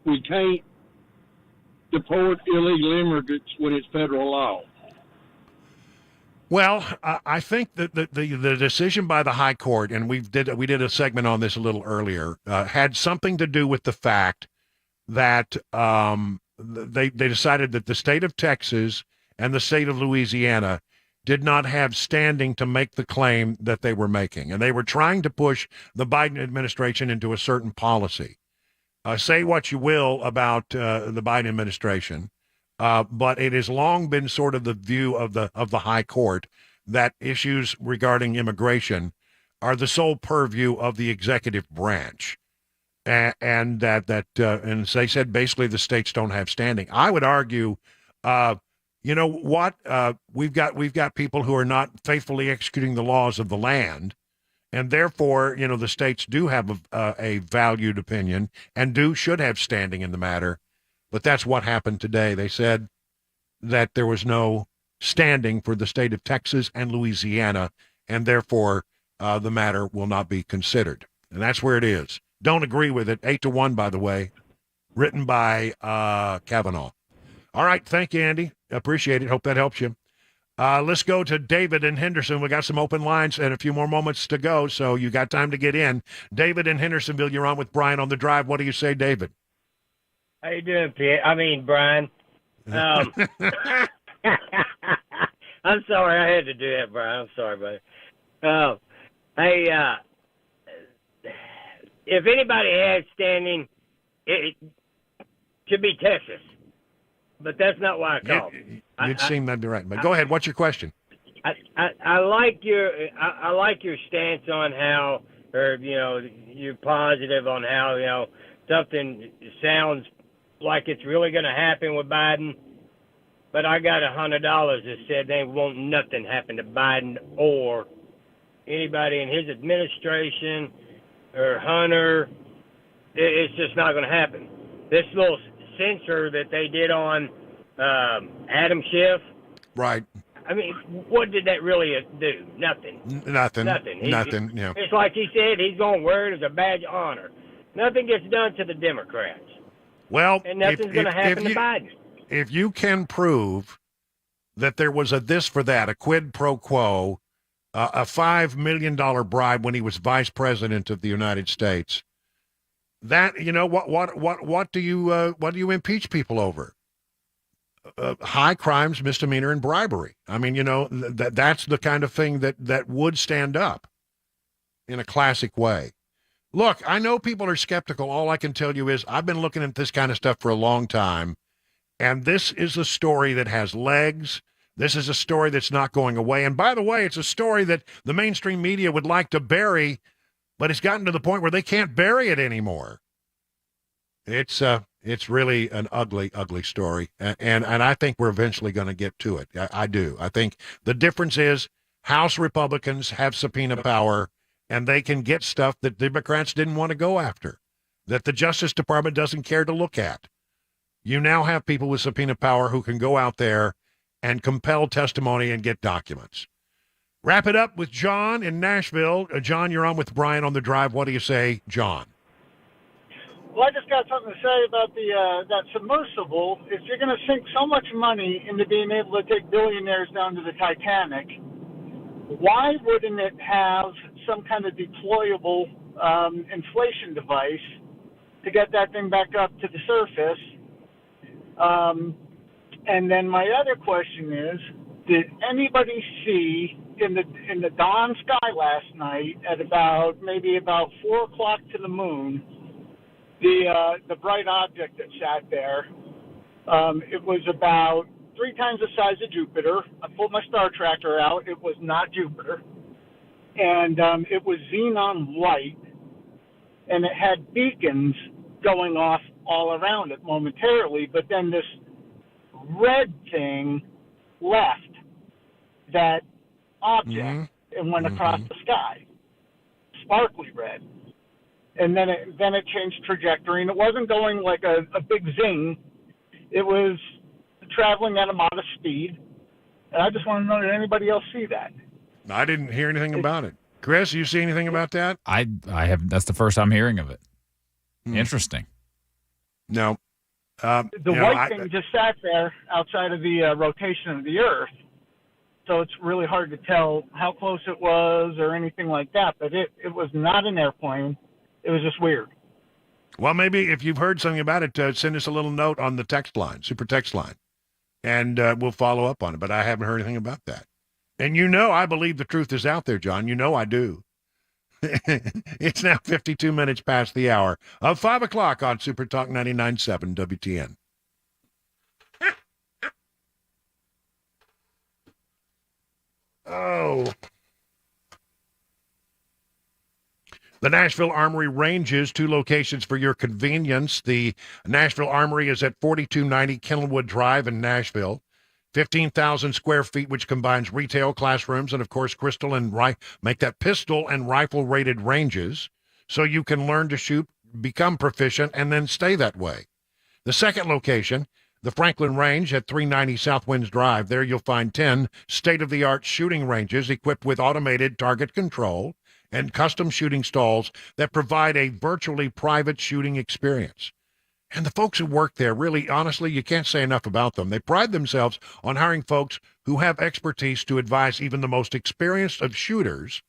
we can't deport illegal immigrants when it's federal law? Well, I think that the decision by the High Court, and we did a segment on this a little earlier, had something to do with the fact that they decided that the state of Texas and the state of Louisiana did not have standing to make the claim that they were making, and they were trying to push the Biden administration into a certain policy. Say what you will about the Biden administration, but it has long been sort of the view of the High Court that issues regarding immigration are the sole purview of the executive branch, and that and they said basically the states don't have standing. I would argue, you know what? We've got people who are not faithfully executing the laws of the land. And therefore, the states do have a valued opinion and should have standing in the matter. But that's what happened today. They said that there was no standing for the state of Texas and Louisiana, and therefore the matter will not be considered. And that's where it is. Don't agree with it. 8-1, by the way, written by Kavanaugh. All right. Thank you, Andy. Appreciate it. Hope that helps you. Let's go to David in Henderson. We got some open lines and a few more moments to go, so you got time to get in. David in Hendersonville, you're on with Brian on the drive. What do you say, David? How you doing, Brian? I'm sorry I had to do that, Brian. I'm sorry, buddy. If anybody has standing, it should be Texas. But that's not why I called. You'd seem that'd be right. But go ahead. What's your question? I like your stance on how, or you're positive on how something sounds like it's really going to happen with Biden. But I got $100 that said they won't nothing happen to Biden or anybody in his administration or Hunter. It's just not going to happen. This little censure that they did on Adam Schiff. Right. I mean, what did that really do? Nothing. Nothing. Nothing. Nothing. Yeah. It's like he said he's going to wear it as a badge of honor. Nothing gets done to the Democrats. Well, And nothing's going to happen to Biden. If you can prove that there was a this for that, a quid pro quo, a $5 million bribe when he was vice president of the United States, that, what do you impeach people over? High crimes, misdemeanor, and bribery. I mean, that's the kind of thing that would stand up in a classic way. Look, I know people are skeptical. All I can tell you is I've been looking at this kind of stuff for a long time, and this is a story that has legs. This is a story that's not going away. And by the way, it's a story that the mainstream media would like to bury, but it's gotten to the point where they can't bury it anymore. It's really an ugly, ugly story. And I think we're eventually going to get to it. I do. I think the difference is House Republicans have subpoena power, and they can get stuff that Democrats didn't want to go after, that the Justice Department doesn't care to look at. You now have people with subpoena power who can go out there and compel testimony and get documents. Wrap it up with John in Nashville. John, you're on with Brian on the drive. What do you say, John? Well, I just got something to say about that submersible. If you're going to sink so much money into being able to take billionaires down to the Titanic, why wouldn't it have some kind of deployable inflation device to get that thing back up to the surface? And then my other question is, did anybody see in the dawn sky last night at maybe about 4 o'clock to the moon, the bright object that sat there? It was about 3 times the size of Jupiter. I pulled my star tracker out. It was not Jupiter. And it was xenon light, and it had beacons going off all around it momentarily, but then this red thing left that object and went across the sky, sparkly red. And then it changed trajectory, and it wasn't going like a big zing. It was traveling at a modest speed. And I just want to know, did anybody else see that? I didn't hear anything about it. Chris, you see anything about that? I haven't. That's the first I'm hearing of it. Interesting. No. The white thing just sat there outside of the rotation of the Earth. So it's really hard to tell how close it was or anything like that. But it was not an airplane. It was just weird. Well, maybe if you've heard something about it, send us a little note on the text line, super text line, and we'll follow up on it. But I haven't heard anything about that. And I believe the truth is out there, John. I do. It's now 52 minutes past the hour of 5 o'clock on Super Talk 99.7 WTN. Oh. The Nashville Armory ranges 2 locations for your convenience. The Nashville Armory is at 4290 Kenilwood Drive in Nashville. 15,000 square feet, which combines retail, classrooms, and, of course, pistol and rifle-rated ranges, so you can learn to shoot, become proficient, and then stay that way. The second location, the Franklin Range at 390 South Winds Drive. There you'll find 10 state-of-the-art shooting ranges equipped with automated target control and custom shooting stalls that provide a virtually private shooting experience. And the folks who work there, really, honestly, you can't say enough about them. They pride themselves on hiring folks who have expertise to advise even the most experienced of shooters,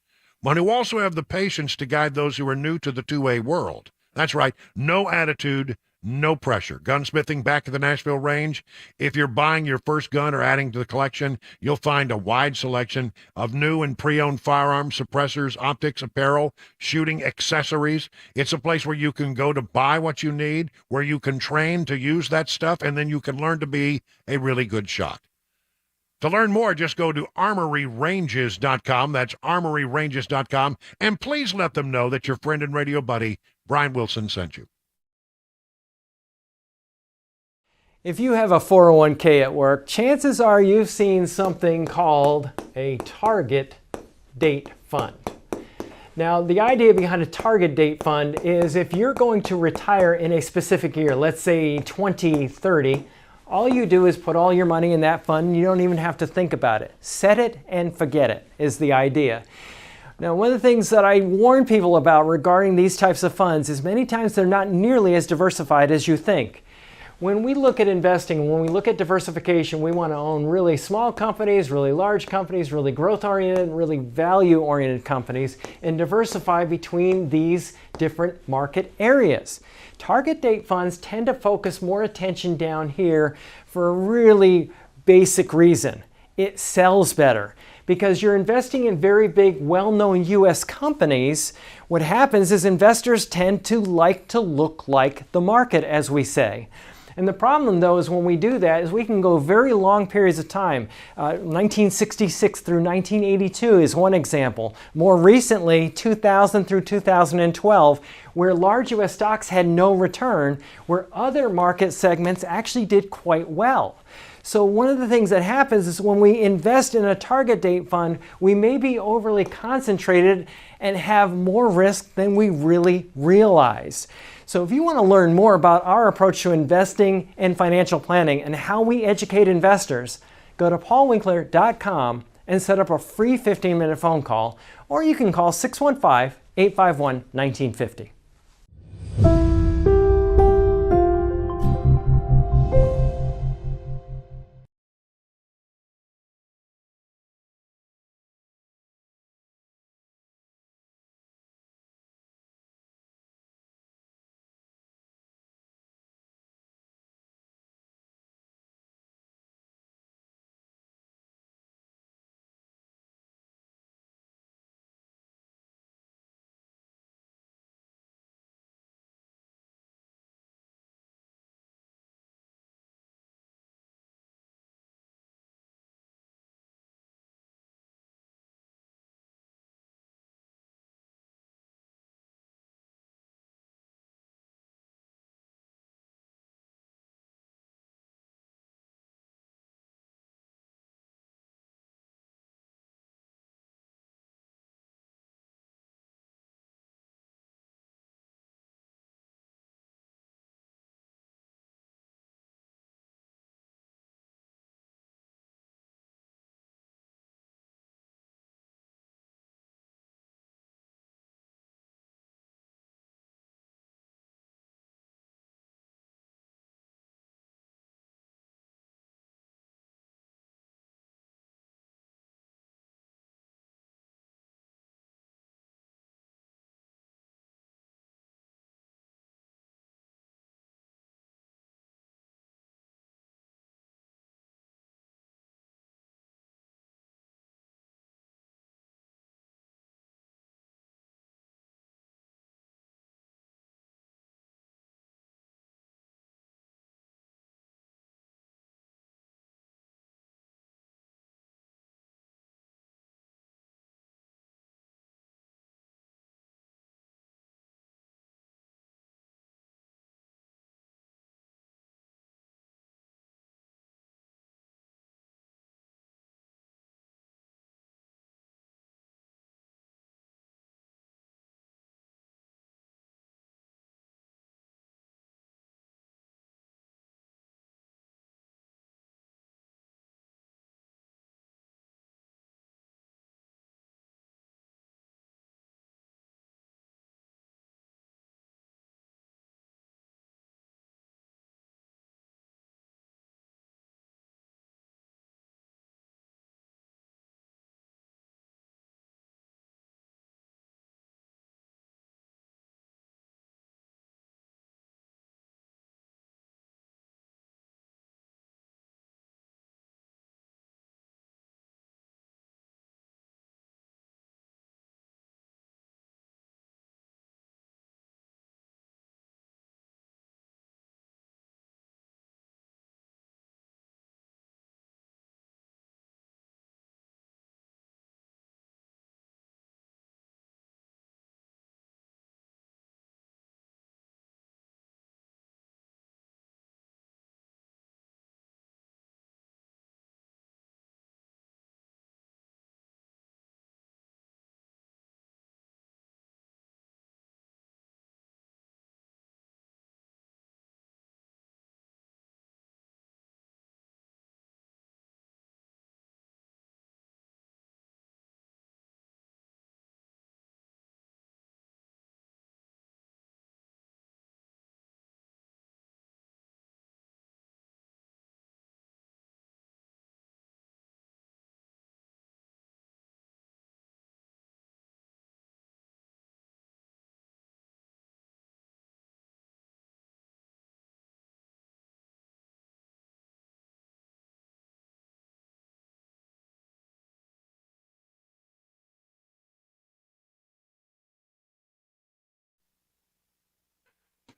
but who also have the patience to guide those who are new to the two-way world. That's right, no attitude, no pressure. Gunsmithing back at the Nashville Range. If you're buying your first gun or adding to the collection, you'll find a wide selection of new and pre-owned firearms, suppressors, optics, apparel, shooting accessories. It's a place where you can go to buy what you need, where you can train to use that stuff, and then you can learn to be a really good shot. To learn more, just go to armoryranges.com. That's armoryranges.com. And please let them know that your friend and radio buddy, Brian Wilson, sent you. If you have a 401k at work, chances are you've seen something called a target date fund. Now, the idea behind a target date fund is if you're going to retire in a specific year, let's say 2030, All you do is put all your money in that fund and you don't even have to think about it. Set it and forget it is the idea. Now, one of the things that I warn people about regarding these types of funds is many times they're not nearly as diversified as you think. When we look at investing, when we look at diversification, we want to own really small companies, really large companies, really growth-oriented, really value-oriented companies, and diversify between these different market areas. Target date funds tend to focus more attention down here for a really basic reason. It sells better. Because you're investing in very big, well-known US companies, what happens is investors tend to like to look like the market, as we say. And the problem, though, is when we do that, is we can go very long periods of time. 1966 through 1982 is one example. More recently, 2000 through 2012, where large US stocks had no return, where other market segments actually did quite well. So one of the things that happens is when we invest in a target date fund, we may be overly concentrated and have more risk than we really realize. So if you want to learn more about our approach to investing and financial planning and how we educate investors, go to paulwinkler.com and set up a free 15-minute phone call, or you can call 615-851-1950.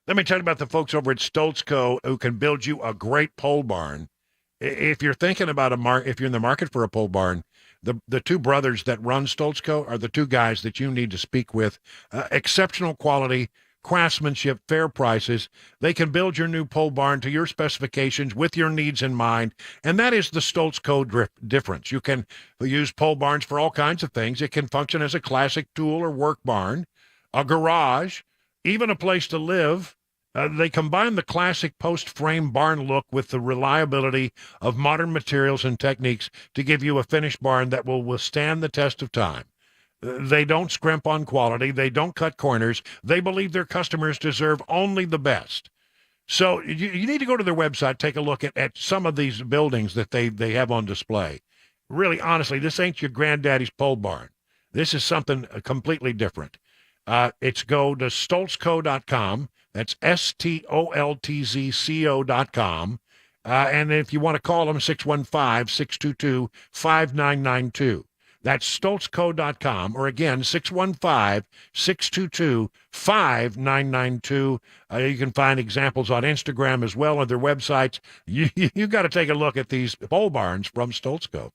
Let me tell you about the folks over at Stoltz Co. who can build you a great pole barn. If you're thinking about if you're in the market for a pole barn, the two brothers that run Stoltz Co. are the two guys that you need to speak with. Exceptional quality, craftsmanship, fair prices. They can build your new pole barn to your specifications with your needs in mind, and that is the Stoltz Co. difference. You can use pole barns for all kinds of things. It can function as a classic tool or work barn, a garage, even a place to live. They combine the classic post-frame barn look with the reliability of modern materials and techniques to give you a finished barn that will withstand the test of time. They don't scrimp on quality. They don't cut corners. They believe their customers deserve only the best. So you need to go to their website, take a look at some of these buildings that they have on display. Really, honestly, this ain't your granddaddy's pole barn. This is something completely different. It's go to stoltzco.com. That's STOLTZCO.com. And if you want to call them, 615-622-5992. That's stoltzco.com. Or again, 615-622-5992. You can find examples on Instagram as well on their websites. You got to take a look at these pole barns from Stoltz Co.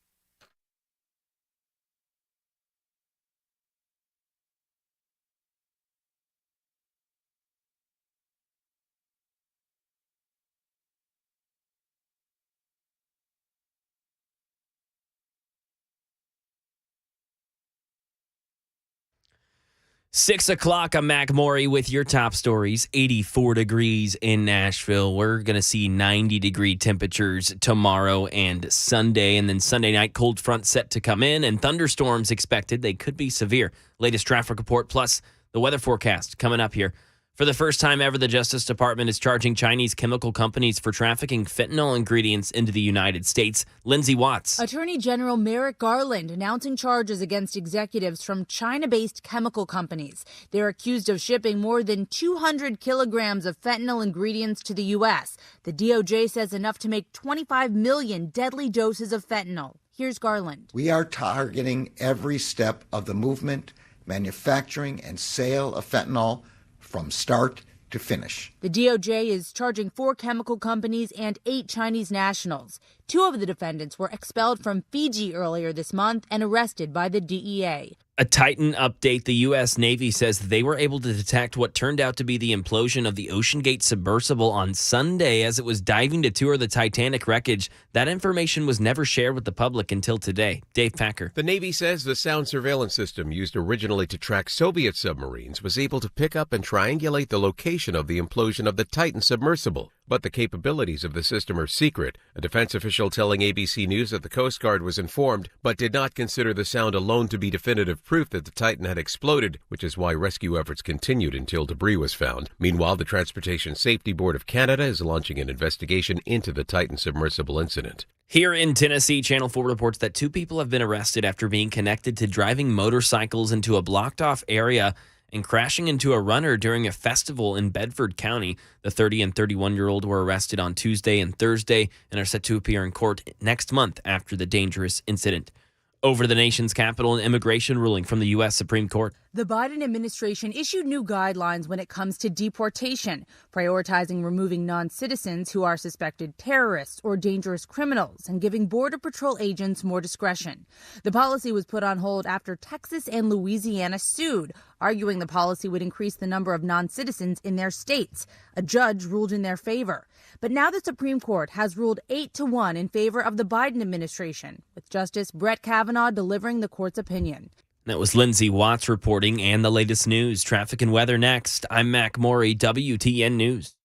Six o'clock, I'm Mac Maury with your top stories. 84 degrees in Nashville. We're going to see 90-degree temperatures tomorrow and Sunday. And then Sunday night, cold front set to come in and thunderstorms expected. They could be severe. Latest traffic report plus the weather forecast coming up here. For the first time ever, the Justice Department is charging Chinese chemical companies for trafficking fentanyl ingredients into the United States. Lindsay Watts. Attorney General Merrick Garland announcing charges against executives from China-based chemical companies. They're accused of shipping more than 200 kilograms of fentanyl ingredients to the U.S. The DOJ says enough to make 25 million deadly doses of fentanyl. Here's Garland. We are targeting every step of the movement, manufacturing, and sale of fentanyl from start to finish. The DOJ is charging 4 chemical companies and 8 Chinese nationals. 2 of the defendants were expelled from Fiji earlier this month and arrested by the DEA. A Titan update. The U.S. Navy says they were able to detect what turned out to be the implosion of the OceanGate submersible on Sunday as it was diving to tour the Titanic wreckage. That information was never shared with the public until today. Dave Packer. The Navy says the sound surveillance system used originally to track Soviet submarines was able to pick up and triangulate the location of the implosion of the Titan submersible. But the capabilities of the system are secret. A defense official telling ABC News that the Coast Guard was informed, but did not consider the sound alone to be definitive proof that the Titan had exploded, which is why rescue efforts continued until debris was found. Meanwhile, the Transportation Safety Board of Canada is launching an investigation into the Titan submersible incident. Here in Tennessee, Channel 4 reports that 2 people have been arrested after being connected to driving motorcycles into a blocked-off area and crashing into a runner during a festival in Bedford County. The 30 and 31-year-old were arrested on Tuesday and Thursday and are set to appear in court next month after the dangerous incident. Over to the nation's capital, an immigration ruling from the U.S. Supreme Court. The Biden administration issued new guidelines when it comes to deportation, prioritizing removing non-citizens who are suspected terrorists or dangerous criminals and giving Border Patrol agents more discretion. The policy was put on hold after Texas and Louisiana sued, arguing the policy would increase the number of non-citizens in their states. A judge ruled in their favor. But now the Supreme Court has ruled 8-1 in favor of the Biden administration, with Justice Brett Kavanaugh delivering the court's opinion. That was Lindsay Watts reporting, and the latest news, traffic and weather next. I'm Mac Maury, WTN News.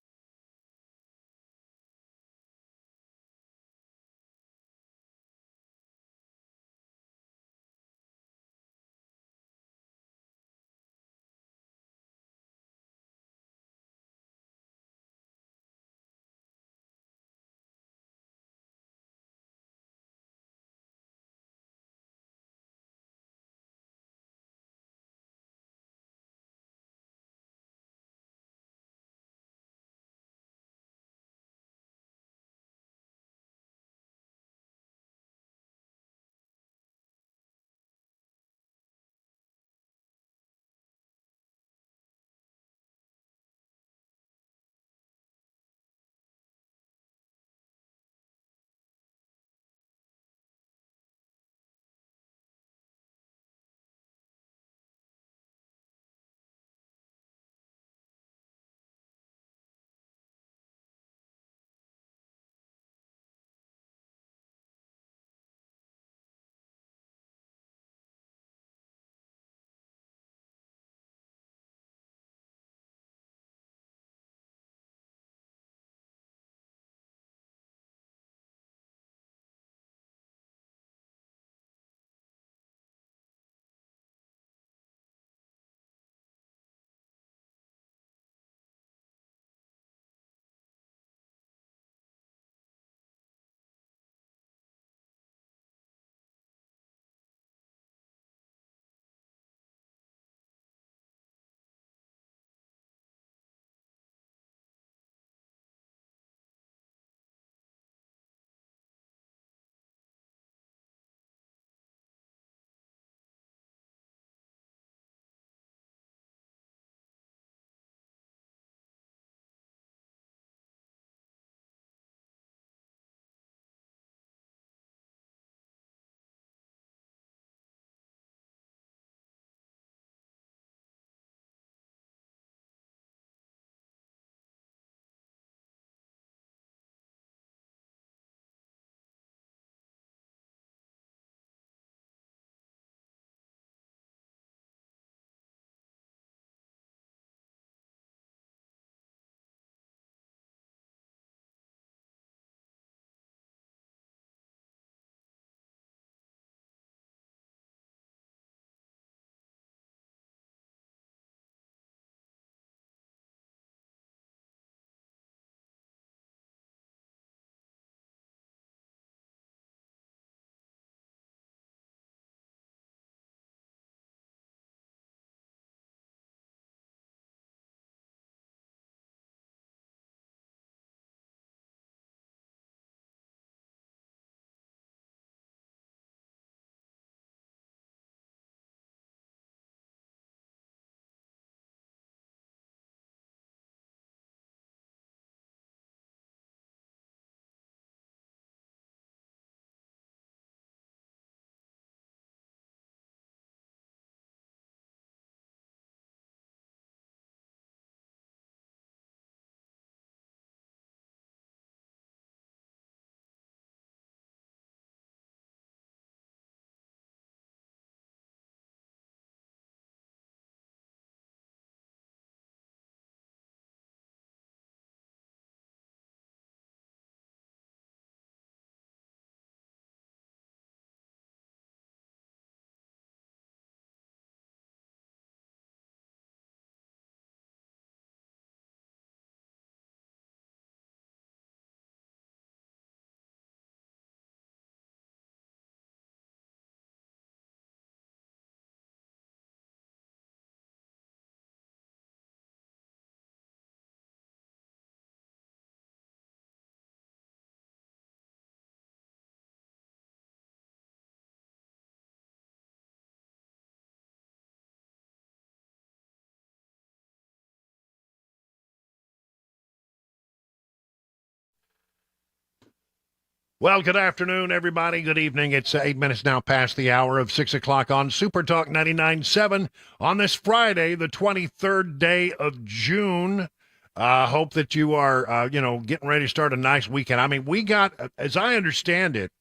Well, good afternoon, everybody. Good evening. It's 8 minutes now past the hour of 6 o'clock on Super Talk 99.7 on this Friday, the 23rd day of June. Hope that you are, getting ready to start a nice weekend. I mean, we got, as I understand it,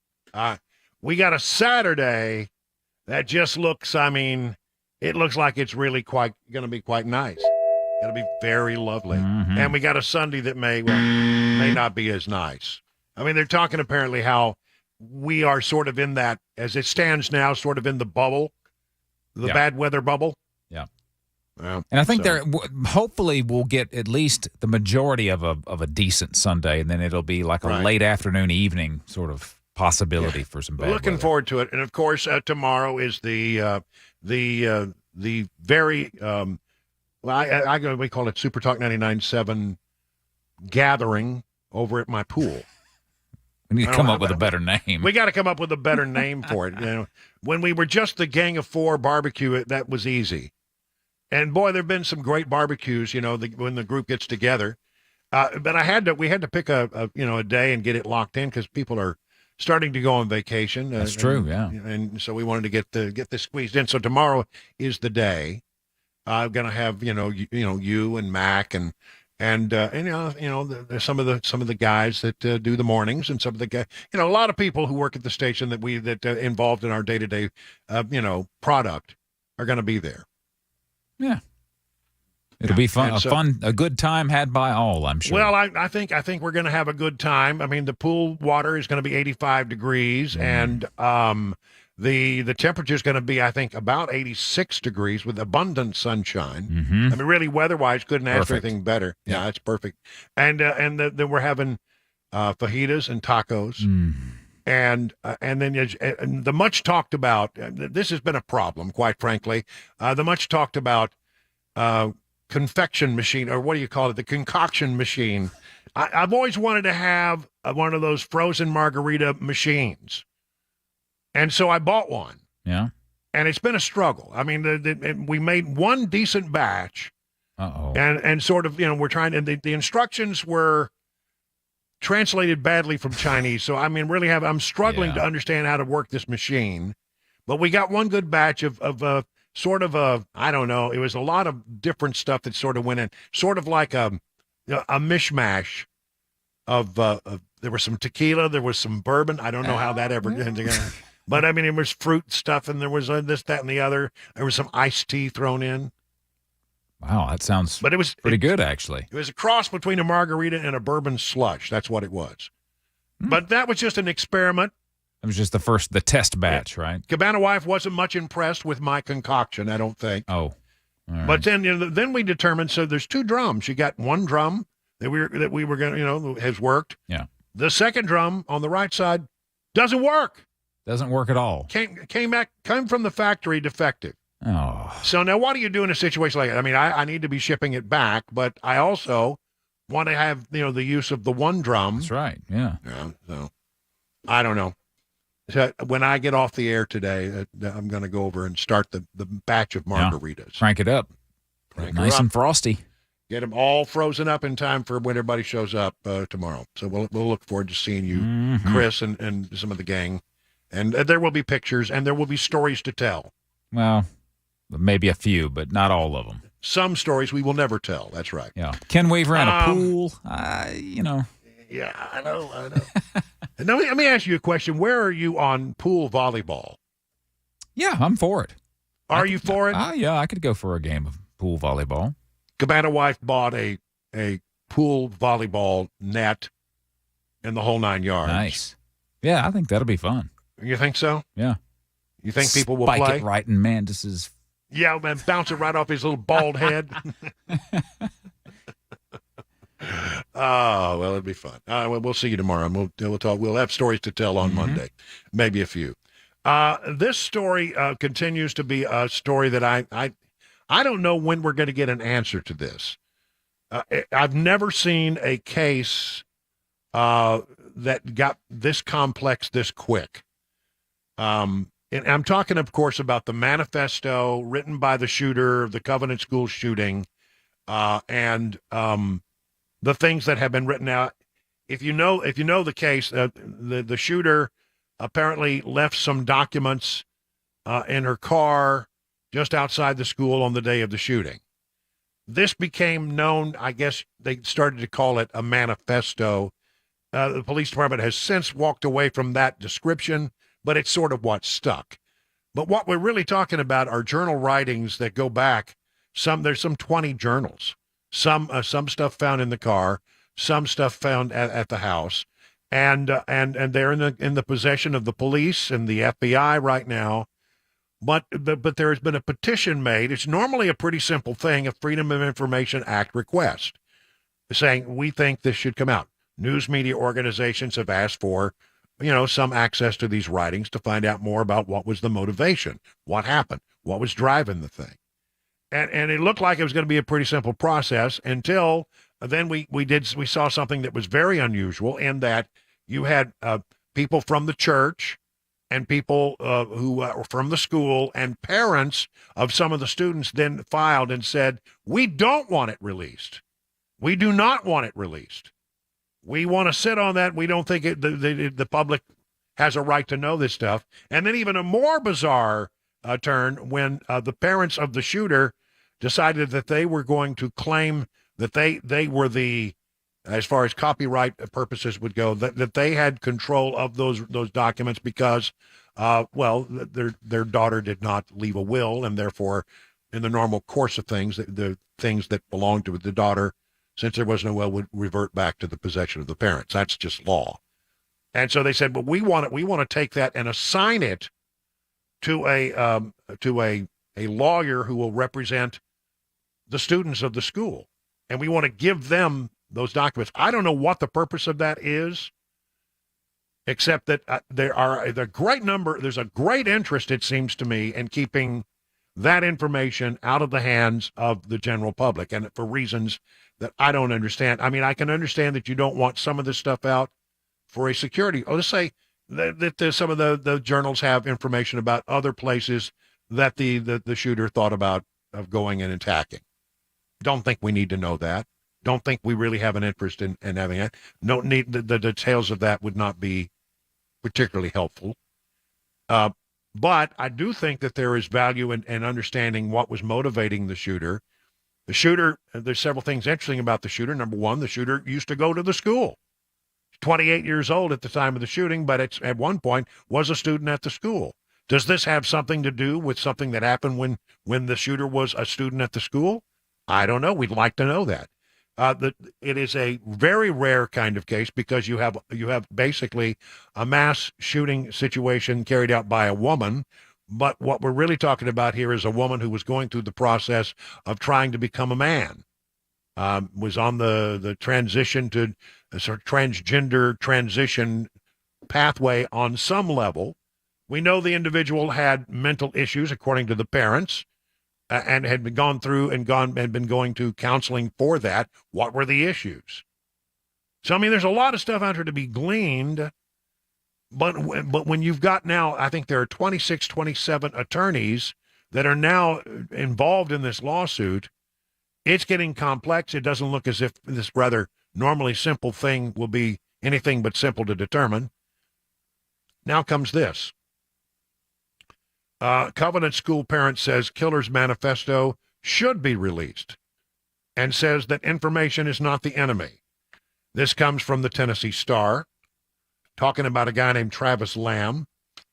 we got a Saturday that just looks, it looks like it's really going to be quite nice. Going to be very lovely. Mm-hmm. And we got a Sunday that may not be as nice. I mean, they're talking apparently how we are sort of in that, as it stands now, sort of in the bubble, the bad weather bubble. Yeah. Well, and I think hopefully we'll get at least the majority of a decent Sunday, and then it'll be like a late afternoon, evening sort of possibility for some bad Looking weather. forward to it. And, of course, tomorrow is the very, we call it Super Talk 99.7 gathering over at my pool. We need to come up with a better name. We got to come up with a better name for it. When we were just the Gang of Four barbecue, that was easy. And boy, there've been some great barbecues, when the group gets together. But we had to pick a day and get it locked in because people are starting to go on vacation. That's true, yeah. And so we wanted to get this squeezed in. So tomorrow is the day. I'm gonna have you and Mac and there's some of the guys that do the mornings, and some of the guys, a lot of people who work at the station that involved in our day-to-day product are going to be there. Yeah, it'll be fun, a good time had by all, I'm sure. Well, I think we're going to have a good time. I mean, the pool water is going to be 85 degrees, and the temperature is going to be, I think, about 86 degrees with abundant sunshine. Mm-hmm. I mean, really, weather-wise, couldn't ask for anything better. Yeah, that's perfect. And then we're having fajitas and tacos, and then the much talked about. This has been a problem, quite frankly. The much talked about confection machine, or what do you call it? The concoction machine. I've always wanted to have one of those frozen margarita machines. And so I bought one. Yeah. And it's been a struggle. I mean, we made one decent batch. Uh-oh. And sort of, we're trying, and the instructions were translated badly from Chinese. So, I mean, really I'm struggling to understand how to work this machine. But we got one good batch of I don't know, it was a lot of different stuff that sort of went in, sort of like a mishmash of there was some tequila, there was some bourbon. I don't know how that ever ended together. But, I mean, it was fruit stuff, and there was this, that, and the other. There was some iced tea thrown in. Wow, that sounds pretty good, actually. It was a cross between a margarita and a bourbon slush. That's what it was. But that was just an experiment. It was just the test batch, right? Cabana wife wasn't much impressed with my concoction, I don't think. Oh, all right. But then we determined, so there's two drums. You got one drum that we were going to, has worked. Yeah. The second drum on the right side doesn't work. Doesn't work at all. Came from the factory defective. Oh. So now what do you do in a situation like that? I mean, I need to be shipping it back, but I also want to have, the use of the one drum. That's right, yeah. So I don't know. So when I get off the air today, I'm going to go over and start the batch of margaritas. Yeah. Crank it up. Nice and frosty. Get them all frozen up in time for when everybody shows up tomorrow. So we'll look forward to seeing you, Chris, and some of the gang. And there will be pictures, and there will be stories to tell. Well, maybe a few, but not all of them. Some stories we will never tell. That's right. Yeah. Ken Weaver at a pool, Yeah, I know. Now, let me ask you a question. Where are you on pool volleyball? Yeah, I'm for it. Are you for it? Yeah, I could go for a game of pool volleyball. Cabana wife bought a pool volleyball net and the whole 9 yards. Nice. Yeah, I think that'll be fun. You think so? Yeah. You think people will Spike play? it right in Mandis's. Yeah, man, bounce it right off his little bald head. Oh, well, it'd be fun. We'll see you tomorrow, and we'll talk. We'll have stories to tell on Monday, maybe a few. This story continues to be a story that I don't know when we're going to get an answer to this. I've never seen a case that got this complex this quick. And I'm talking, of course, about the manifesto written by the shooter of the Covenant School shooting, and the things that have been written out. if you know the case, the shooter apparently left some documents in her car just outside the school on the day of the shooting. This became known, I guess they started to call it a manifesto. The police department has since walked away from that description, but it's sort of what stuck. But what we're really talking about are journal writings that go back. There's some 20 journals. Some stuff found in the car, some stuff found at the house, and they're in the possession of the police and the FBI right now. But there has been a petition made. It's normally a pretty simple thing, a Freedom of Information Act request, saying we think this should come out. News media organizations have asked for, some access to these writings to find out more about what was the motivation, what happened, what was driving the thing. And it looked like it was going to be a pretty simple process until then we saw something that was very unusual in that you had people from the church and people who were from the school and parents of some of the students then filed and said, we don't want it released. We do not want it released. We want to sit on that. We don't think the public has a right to know this stuff. And then even a more bizarre turn when the parents of the shooter decided that they were going to claim that they were as far as copyright purposes would go, that they had control of those documents because, their daughter did not leave a will, and therefore, in the normal course of things, the things that belonged to the daughter, since there was no will, would revert back to the possession of the parents. That's just law. And so they said, "But we want to take that and assign it to a lawyer who will represent the students of the school, and we want to give them those documents." I don't know what the purpose of that is, except that there's a great interest, it seems to me, in keeping that information out of the hands of the general public, and for reasons that I don't understand. I mean, I can understand that you don't want some of this stuff out for a security. Let's say that some of the journals have information about other places that the shooter thought about of going and attacking. Don't think we need to know that. Don't think we really have an interest in having it. No need. The details of that would not be particularly helpful. But I do think that there is value in understanding what was motivating the shooter. The shooter, there's several things interesting about the shooter. Number one, the shooter used to go to the school. 28 years old at the time of the shooting, but at one point was a student at the school. Does this have something to do with something that happened when the shooter was a student at the school? I don't know. We'd like to know that. It is a very rare kind of case because you have basically a mass shooting situation carried out by a woman. But what we're really talking about here is a woman who was going through the process of trying to become a man, was on the transition to a sort of transgender transition pathway on some level. We know the individual had mental issues, according to the parents, and had been gone through and been going to counseling for that. What were the issues? So, I mean, there's a lot of stuff out here to be gleaned. But when you've got now, I think there are 26, 27 attorneys that are now involved in this lawsuit, it's getting complex. It doesn't look as if this rather normally simple thing will be anything but simple to determine. Now comes this. Covenant School parent says killer's manifesto should be released and says that information is not the enemy. This comes from the Tennessee Star, talking about a guy named Travis Lamb,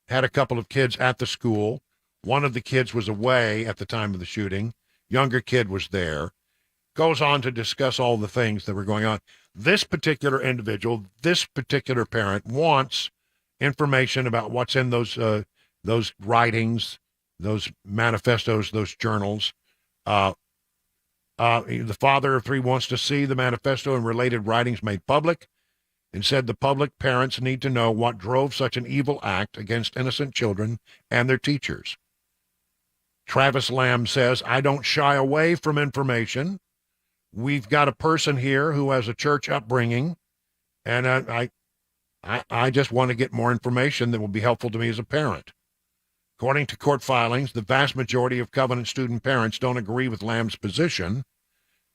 had a couple of kids at the school. One of the kids was away at the time of the shooting. Younger kid was there. Goes on to discuss all the things that were going on. This particular individual, this particular parent wants information about what's in those writings, those manifestos, those journals. The father of three wants to see the manifesto and related writings made public, and said the public parents need to know what drove such an evil act against innocent children and their teachers. Travis Lamb says, I don't shy away from information. We've got a person here who has a church upbringing, and I just want to get more information that will be helpful to me as a parent. According to court filings, the vast majority of Covenant student parents don't agree with Lamb's position.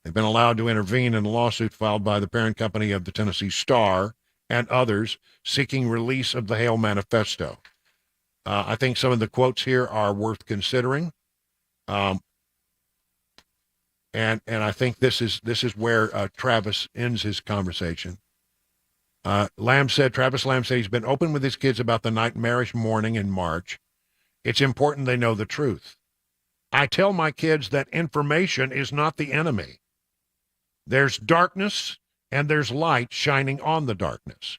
They've been allowed to intervene in a lawsuit filed by the parent company of the Tennessee Star and others seeking release of the Hale Manifesto. I think some of the quotes here are worth considering. And I think this is where Travis ends his conversation. Travis Lamb said he's been open with his kids about the nightmarish morning in March. It's important they know the truth. I tell my kids that information is not the enemy. There's darkness and there's light shining on the darkness.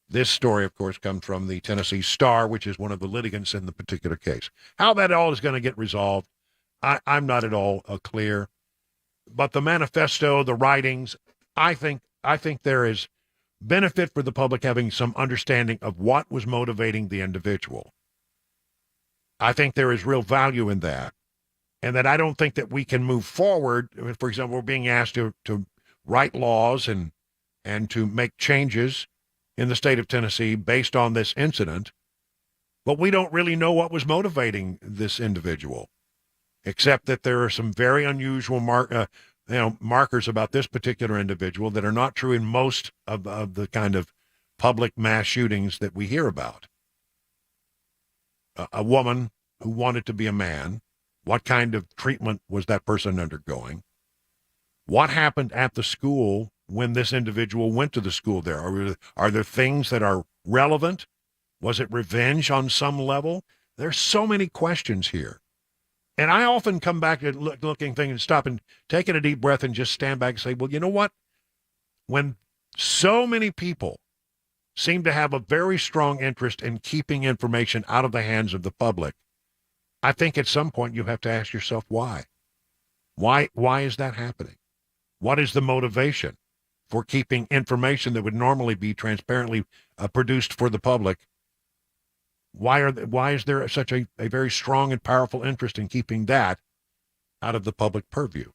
This story, of course, comes from the Tennessee Star, which is one of the litigants in the particular case. How that all is going to get resolved, I'm not at all clear. But the manifesto, the writings, I think there is benefit for the public having some understanding of what was motivating the individual. I think there is real value in that. And that I don't think that we can move forward. For example, we're being asked to write laws and to make changes in the state of Tennessee based on this incident, but we don't really know what was motivating this individual, except that there are some very unusual markers about this particular individual that are not true in most of the kind of public mass shootings that we hear about. A woman who wanted to be a man. What kind of treatment was that person undergoing? What happened at the school when this individual went to the school there? Are there things that are relevant? Was it revenge on some level? There's so many questions here. And I often come back to looking things and stop and taking a deep breath and just stand back and say, well, you know what? When so many people seem to have a very strong interest in keeping information out of the hands of the public, I think at some point you have to ask yourself why. Why is that happening? What is the motivation for keeping information that would normally be transparently produced for the public? Why is there such a very strong and powerful interest in keeping that out of the public purview?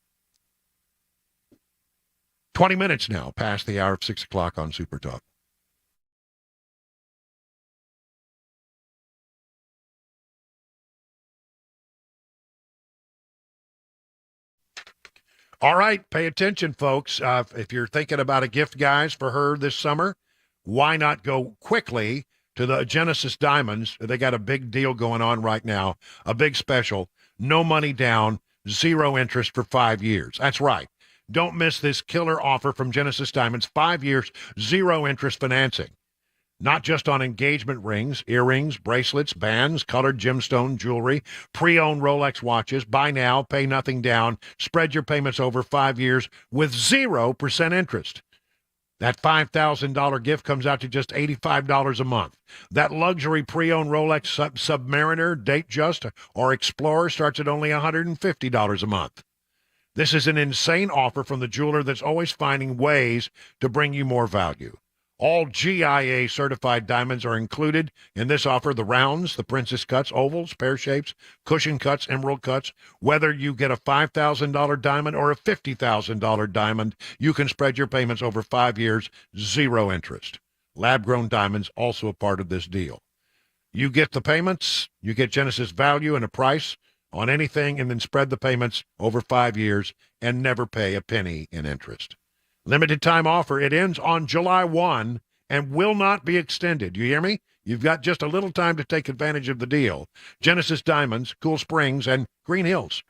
20 minutes now past the hour of 6 o'clock on Super Talk. All right, pay attention, folks. If you're thinking about a gift, guys, for her this summer, why not go quickly to the Genesis Diamonds? They got a big deal going on right now, a big special, no money down, 0 interest for 5 years. That's right. Don't miss this killer offer from Genesis Diamonds, 5 years, 0 interest financing. Not just on engagement rings, earrings, bracelets, bands, colored gemstone jewelry, pre-owned Rolex watches. Buy now, pay nothing down. Spread your payments over 5 years with 0% interest. That $5,000 gift comes out to just $85 a month. That luxury pre-owned Rolex Submariner, Datejust, or Explorer starts at only $150 a month. This is an insane offer from the jeweler that's always finding ways to bring you more value. All GIA certified diamonds are included in this offer: the rounds, the princess cuts, ovals, pear shapes, cushion cuts, emerald cuts. Whether you get a $5,000 diamond or a $50,000 diamond, you can spread your payments over 5 years, 0 interest. Lab-grown diamonds also a part of this deal. You get the payments, you get Genesis value and a price on anything, and then spread the payments over 5 years and never pay a penny in interest. Limited time offer. It ends on July 1 and will not be extended. You hear me? You've got just a little time to take advantage of the deal. Genesis Diamonds, Cool Springs, and Green Hills.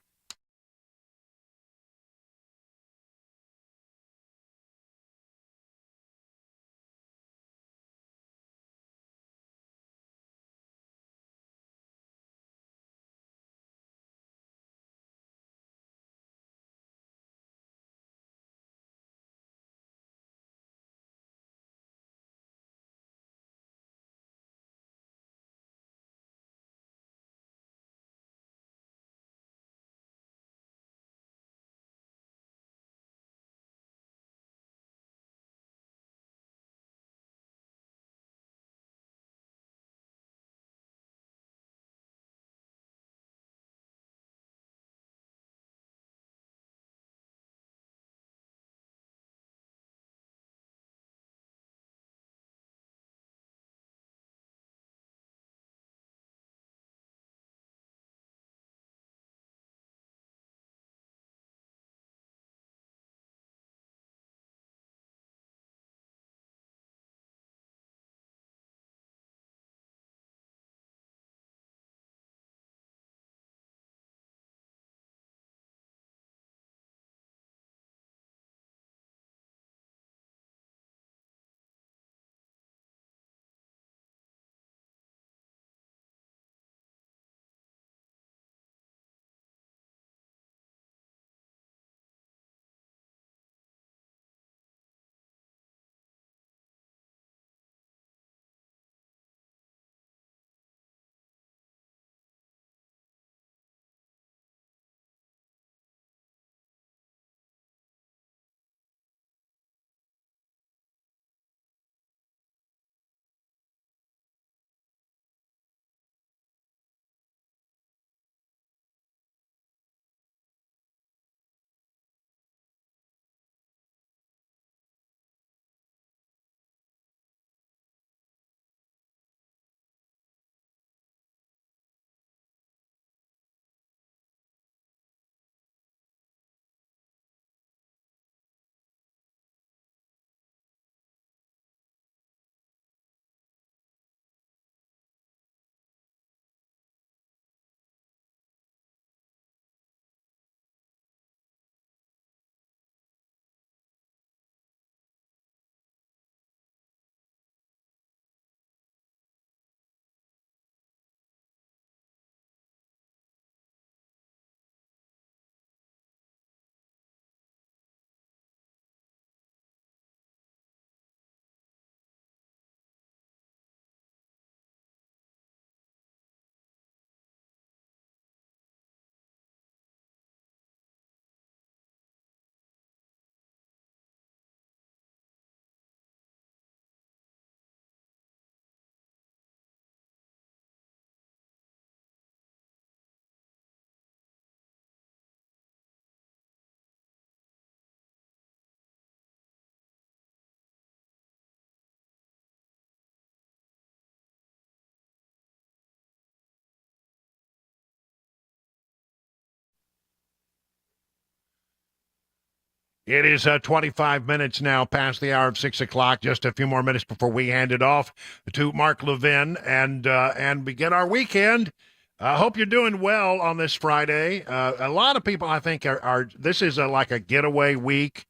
It is 25 minutes now past the hour of 6 o'clock. Just a few more minutes before we hand it off to Mark Levin and begin our weekend. I hope you're doing well on this Friday. A lot of people, I think, are this is like a getaway week.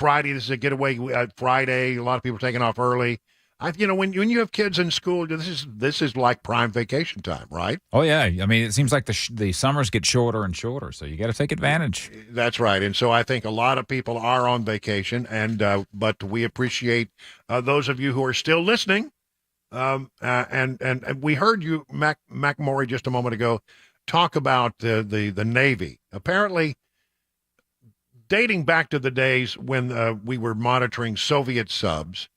Friday, this is a getaway Friday. A lot of people are taking off early. When you have kids in school, this is like prime vacation time, right? Oh yeah, I mean, it seems like the summers get shorter and shorter, so you got to take advantage. That's right, and so I think a lot of people are on vacation, and but we appreciate those of you who are still listening. And we heard you, Mac Maury, just a moment ago, talk about the Navy. Apparently, dating back to the days when we were monitoring Soviet subs.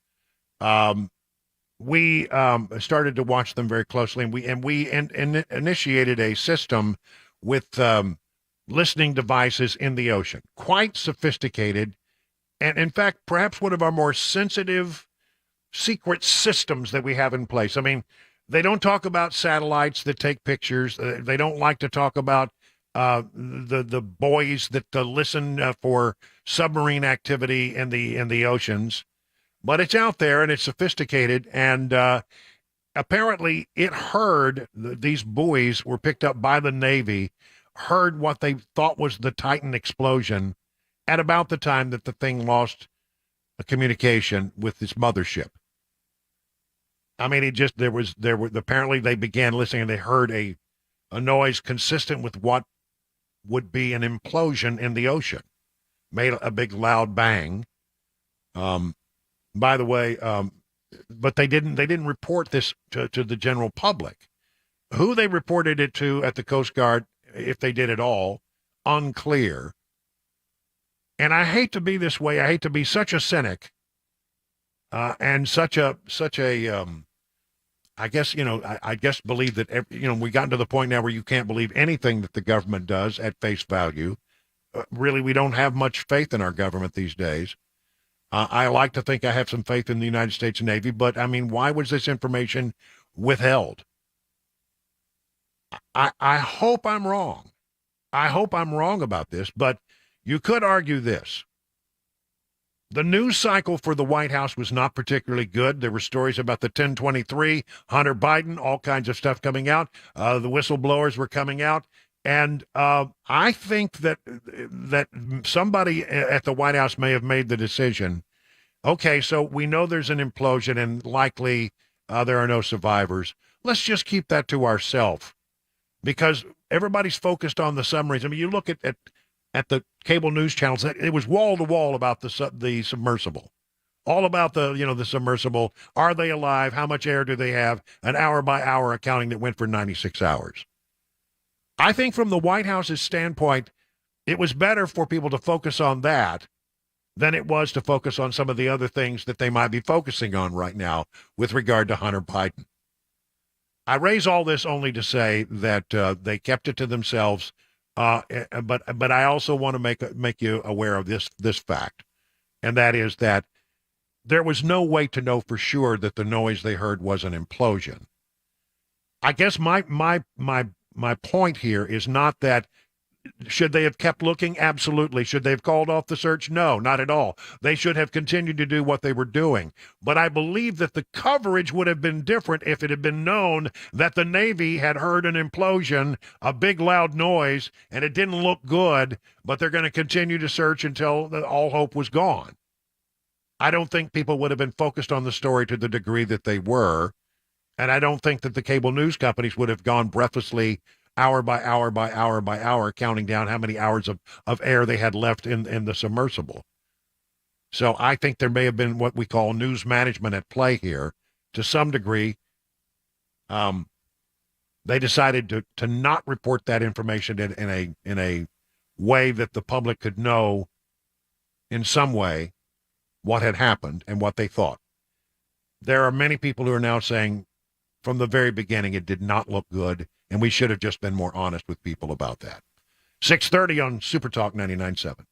We started to watch them very closely, and we initiated a system with listening devices in the ocean, quite sophisticated, and in fact, perhaps one of our more sensitive secret systems that we have in place. I mean, they don't talk about satellites that take pictures. They don't like to talk about the buoys that listen for submarine activity in the oceans. But it's out there, and it's sophisticated, and apparently it heard these buoys were picked up by the Navy, heard what they thought was the Titan explosion at about the time that the thing lost a communication with its mothership. I mean, apparently they began listening, and they heard a noise consistent with what would be an implosion in the ocean, made a big loud bang. By the way, but they didn't report this to the general public. Who they reported it to at the Coast Guard, if they did at all, unclear. And I hate to be this way. I hate to be such a cynic, and such a I guess believe that we gotten to the point now where you can't believe anything that the government does at face value. Really, we don't have much faith in our government these days. I like to think I have some faith in the United States Navy, but, I mean, why was this information withheld? I hope I'm wrong. I hope I'm wrong about this, but you could argue this. The news cycle for the White House was not particularly good. There were stories about the 1023, Hunter Biden, all kinds of stuff coming out. The whistleblowers were coming out. And I think that somebody at the White House may have made the decision, okay, so we know there's an implosion and likely there are no survivors. Let's just keep that to ourselves, because everybody's focused on the submarines. I mean, you look at the cable news channels, it was wall to wall about the submersible. All about the submersible. Are they alive? How much air do they have? An hour-by-hour accounting that went for 96 hours. I think from the White House's standpoint, it was better for people to focus on that than it was to focus on some of the other things that they might be focusing on right now with regard to Hunter Biden. I raise all this only to say that they kept it to themselves, but I also want to make you aware of this fact, and that is that there was no way to know for sure that the noise they heard was an implosion. I guess my point here is not that should they have kept looking? Absolutely. Should they have called off the search? No, not at all. They should have continued to do what they were doing. But I believe that the coverage would have been different if it had been known that the Navy had heard an implosion, a big loud noise, and it didn't look good, but they're going to continue to search until all hope was gone. I don't think people would have been focused on the story to the degree that they were. And I don't think that the cable news companies would have gone breathlessly hour by hour by hour by hour, counting down how many hours of air they had left in the submersible. So I think there may have been what we call news management at play here to some degree. They decided to not report that information in a way that the public could know in some way what had happened and what they thought. There are many people who are now saying from the very beginning it did not look good, and we should have just been more honest with people about that. 6:30 on Super Talk 99.7.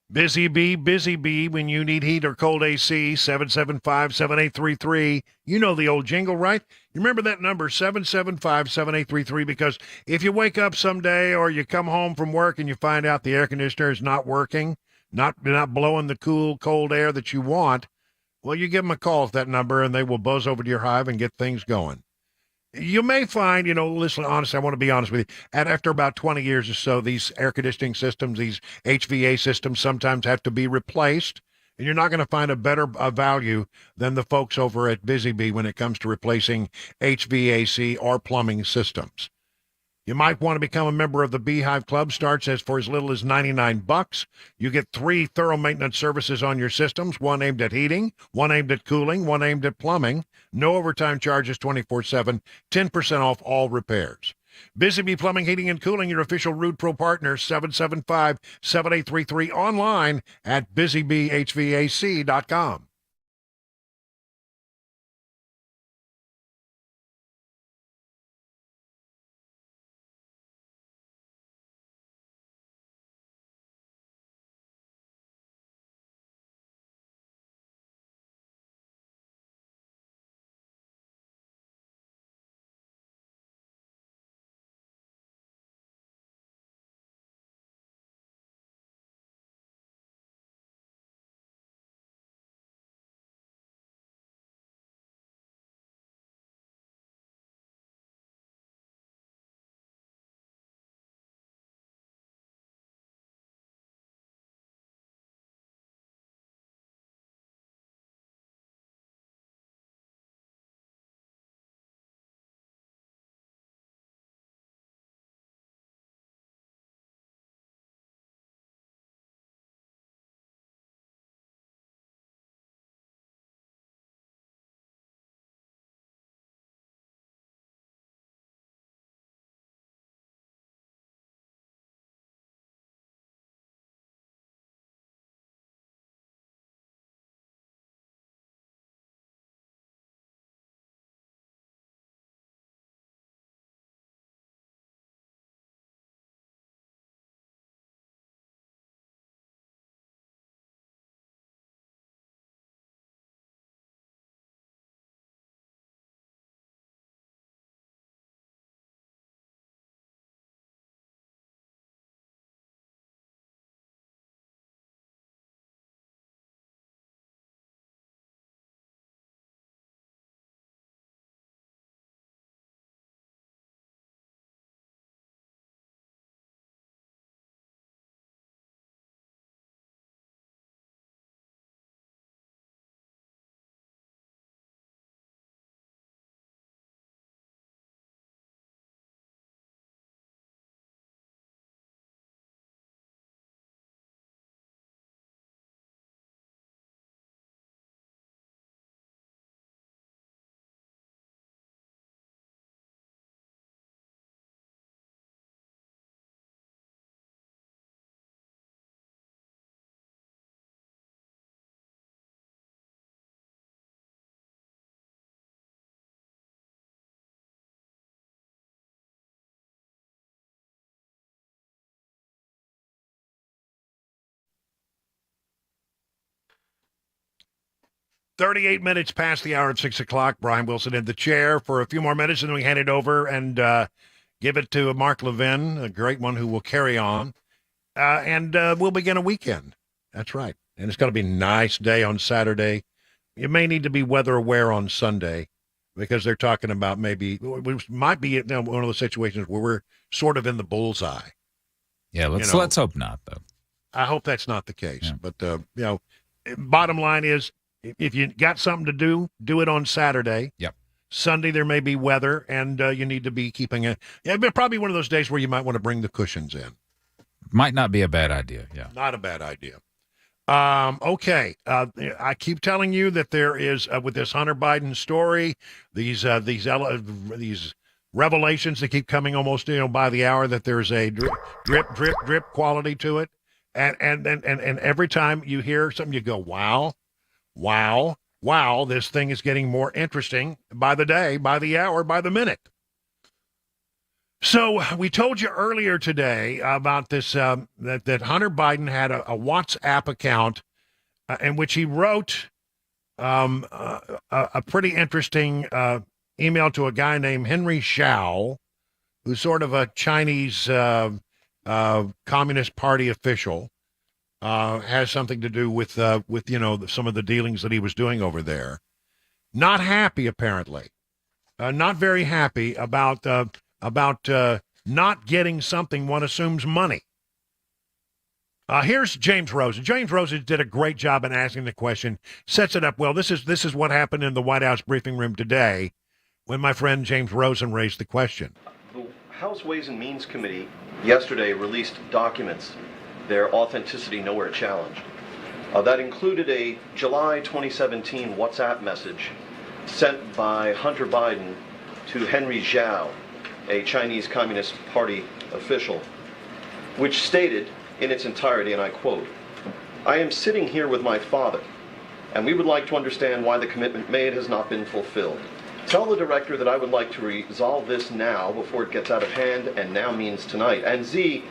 Busy Bee, when you need heat or cold AC, 775-7833. You know the old jingle, right? You remember that number, 775-7833, because if you wake up someday or you come home from work and you find out the air conditioner is not working, not blowing the cool, cold air that you want, well, you give them a call at that number and they will buzz over to your hive and get things going. You may find, listen, honestly, I want to be honest with you, and after about 20 years or so, these air conditioning systems, these HVA systems sometimes have to be replaced, and you're not going to find a better value than the folks over at Busy Bee when it comes to replacing HVAC or plumbing systems. You might want to become a member of the Beehive Club. Starts for as little as $99. You get 3 thorough maintenance services on your systems, one aimed at heating, one aimed at cooling, one aimed at plumbing. No overtime charges 24/7, 10% off all repairs. Busy Bee Plumbing, Heating, and Cooling, your official Rude Pro partner, 775-7833, online at busybeehvac.com. "38 minutes past the hour at 6 o'clock. Brian Wilson in the chair for a few more minutes, and then we hand it over and give it to Mark Levin, a great one who will carry on. And we'll begin a weekend. That's right. And it's going to be a nice day on Saturday. You may need to be weather aware on Sunday because they're talking about maybe, which might be one of those situations where we're sort of in the bullseye. Yeah, let's hope not, though. I hope that's not the case. Yeah. But, bottom line is, if you got something to do it on Saturday. Yep. Sunday there may be weather, and you need to be keeping it. Yeah, but probably one of those days where you might want to bring the cushions in. Might not be a bad idea. Yeah. Not a bad idea. Okay. I keep telling you that there is with this Hunter Biden story, these revelations that keep coming almost by the hour, that there's a drip quality to it, and every time you hear something, you go, wow, this thing is getting more interesting by the day, by the hour, by the minute. So we told you earlier today about this that Hunter Biden had a WhatsApp account in which he wrote a pretty interesting email to a guy named Henry Zhao, who's sort of a Chinese Communist Party official. Has something to do with some of the dealings that he was doing over there. Not happy, apparently. Not very happy about not getting something one assumes money. Here's James Rosen. James Rosen did a great job in asking the question. Sets it up well. This is what happened in the White House briefing room today when my friend James Rosen raised the question. The House Ways and Means Committee yesterday released documents, their authenticity nowhere challenged. That included a July 2017 WhatsApp message sent by Hunter Biden to Henry Zhao, a Chinese Communist Party official, which stated in its entirety, and I quote, "I am sitting here with my father, and we would like to understand why the commitment made has not been fulfilled. Tell the director that I would like to resolve this now before it gets out of hand, and now means tonight. And Z,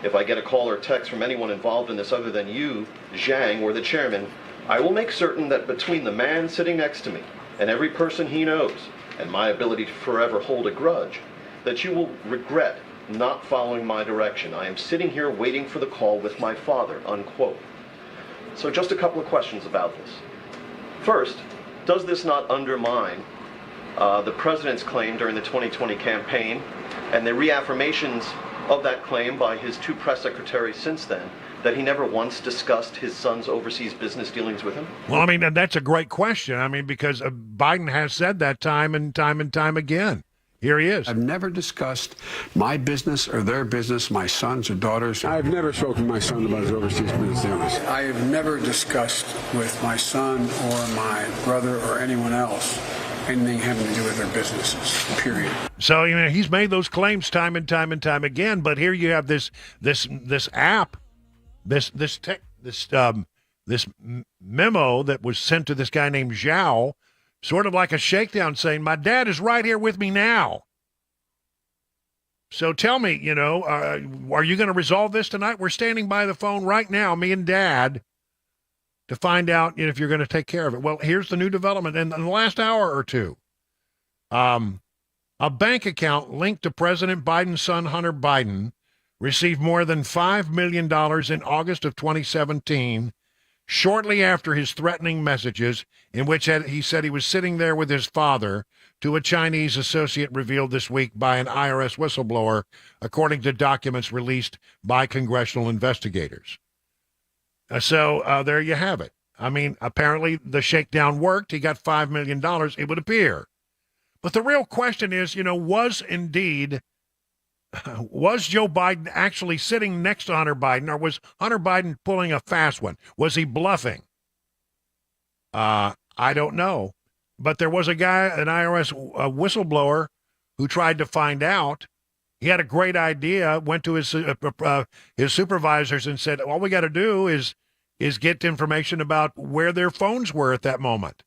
if I get a call or text from anyone involved in this other than you, Zhang, or the chairman, I will make certain that between the man sitting next to me and every person he knows, and my ability to forever hold a grudge, that you will regret not following my direction. I am sitting here waiting for the call with my father," unquote. So just a couple of questions about this. First, does this not undermine the president's claim during the 2020 campaign and the reaffirmations of that claim by his two press secretaries since then, that he never once discussed his son's overseas business dealings with him? Well, I mean, that's a great question. I mean, because Biden has said that time and time again. Here he is. I've never discussed my business or their business, my sons or daughters. I've never spoken to my son about his overseas business dealings. I have never discussed with my son or my brother or anyone else anything having to do with their businesses, period. So, you know, he's made those claims time and time again, but here you have this app, this memo that was sent to this guy named Zhao, sort of like a shakedown saying, my dad is right here with me now. So tell me, you know, are you going to resolve this tonight? We're standing by the phone right now, me and Dad, to find out if you're going to take care of it. Well, here's the new development in the last hour or two. A bank account linked to President Biden's son, Hunter Biden, received more than $5 million in August of 2017, shortly after his threatening messages in which he said he was sitting there with his father, to a Chinese associate revealed this week by an IRS whistleblower, according to documents released by congressional investigators. So there you have it. I mean, apparently the shakedown worked. He got $5 million, it would appear. But the real question is, you know, was Joe Biden actually sitting next to Hunter Biden, or was Hunter Biden pulling a fast one? Was he bluffing? I don't know. But there was a guy, an IRS whistleblower, who tried to find out. He had a great idea, went to his supervisors and said, all we got to do is get information about where their phones were at that moment.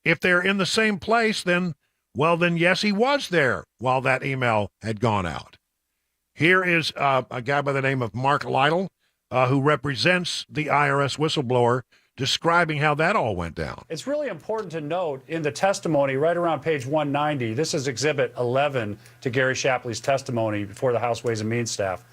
If they're in the same place, then yes, he was there while that email had gone out. Here is a guy by the name of Mark Lytle, who represents the IRS whistleblower, describing how that all went down. It's really important to note in the testimony right around page 190, this is Exhibit 11 to Gary Shapley's testimony before the House Ways and Means staff.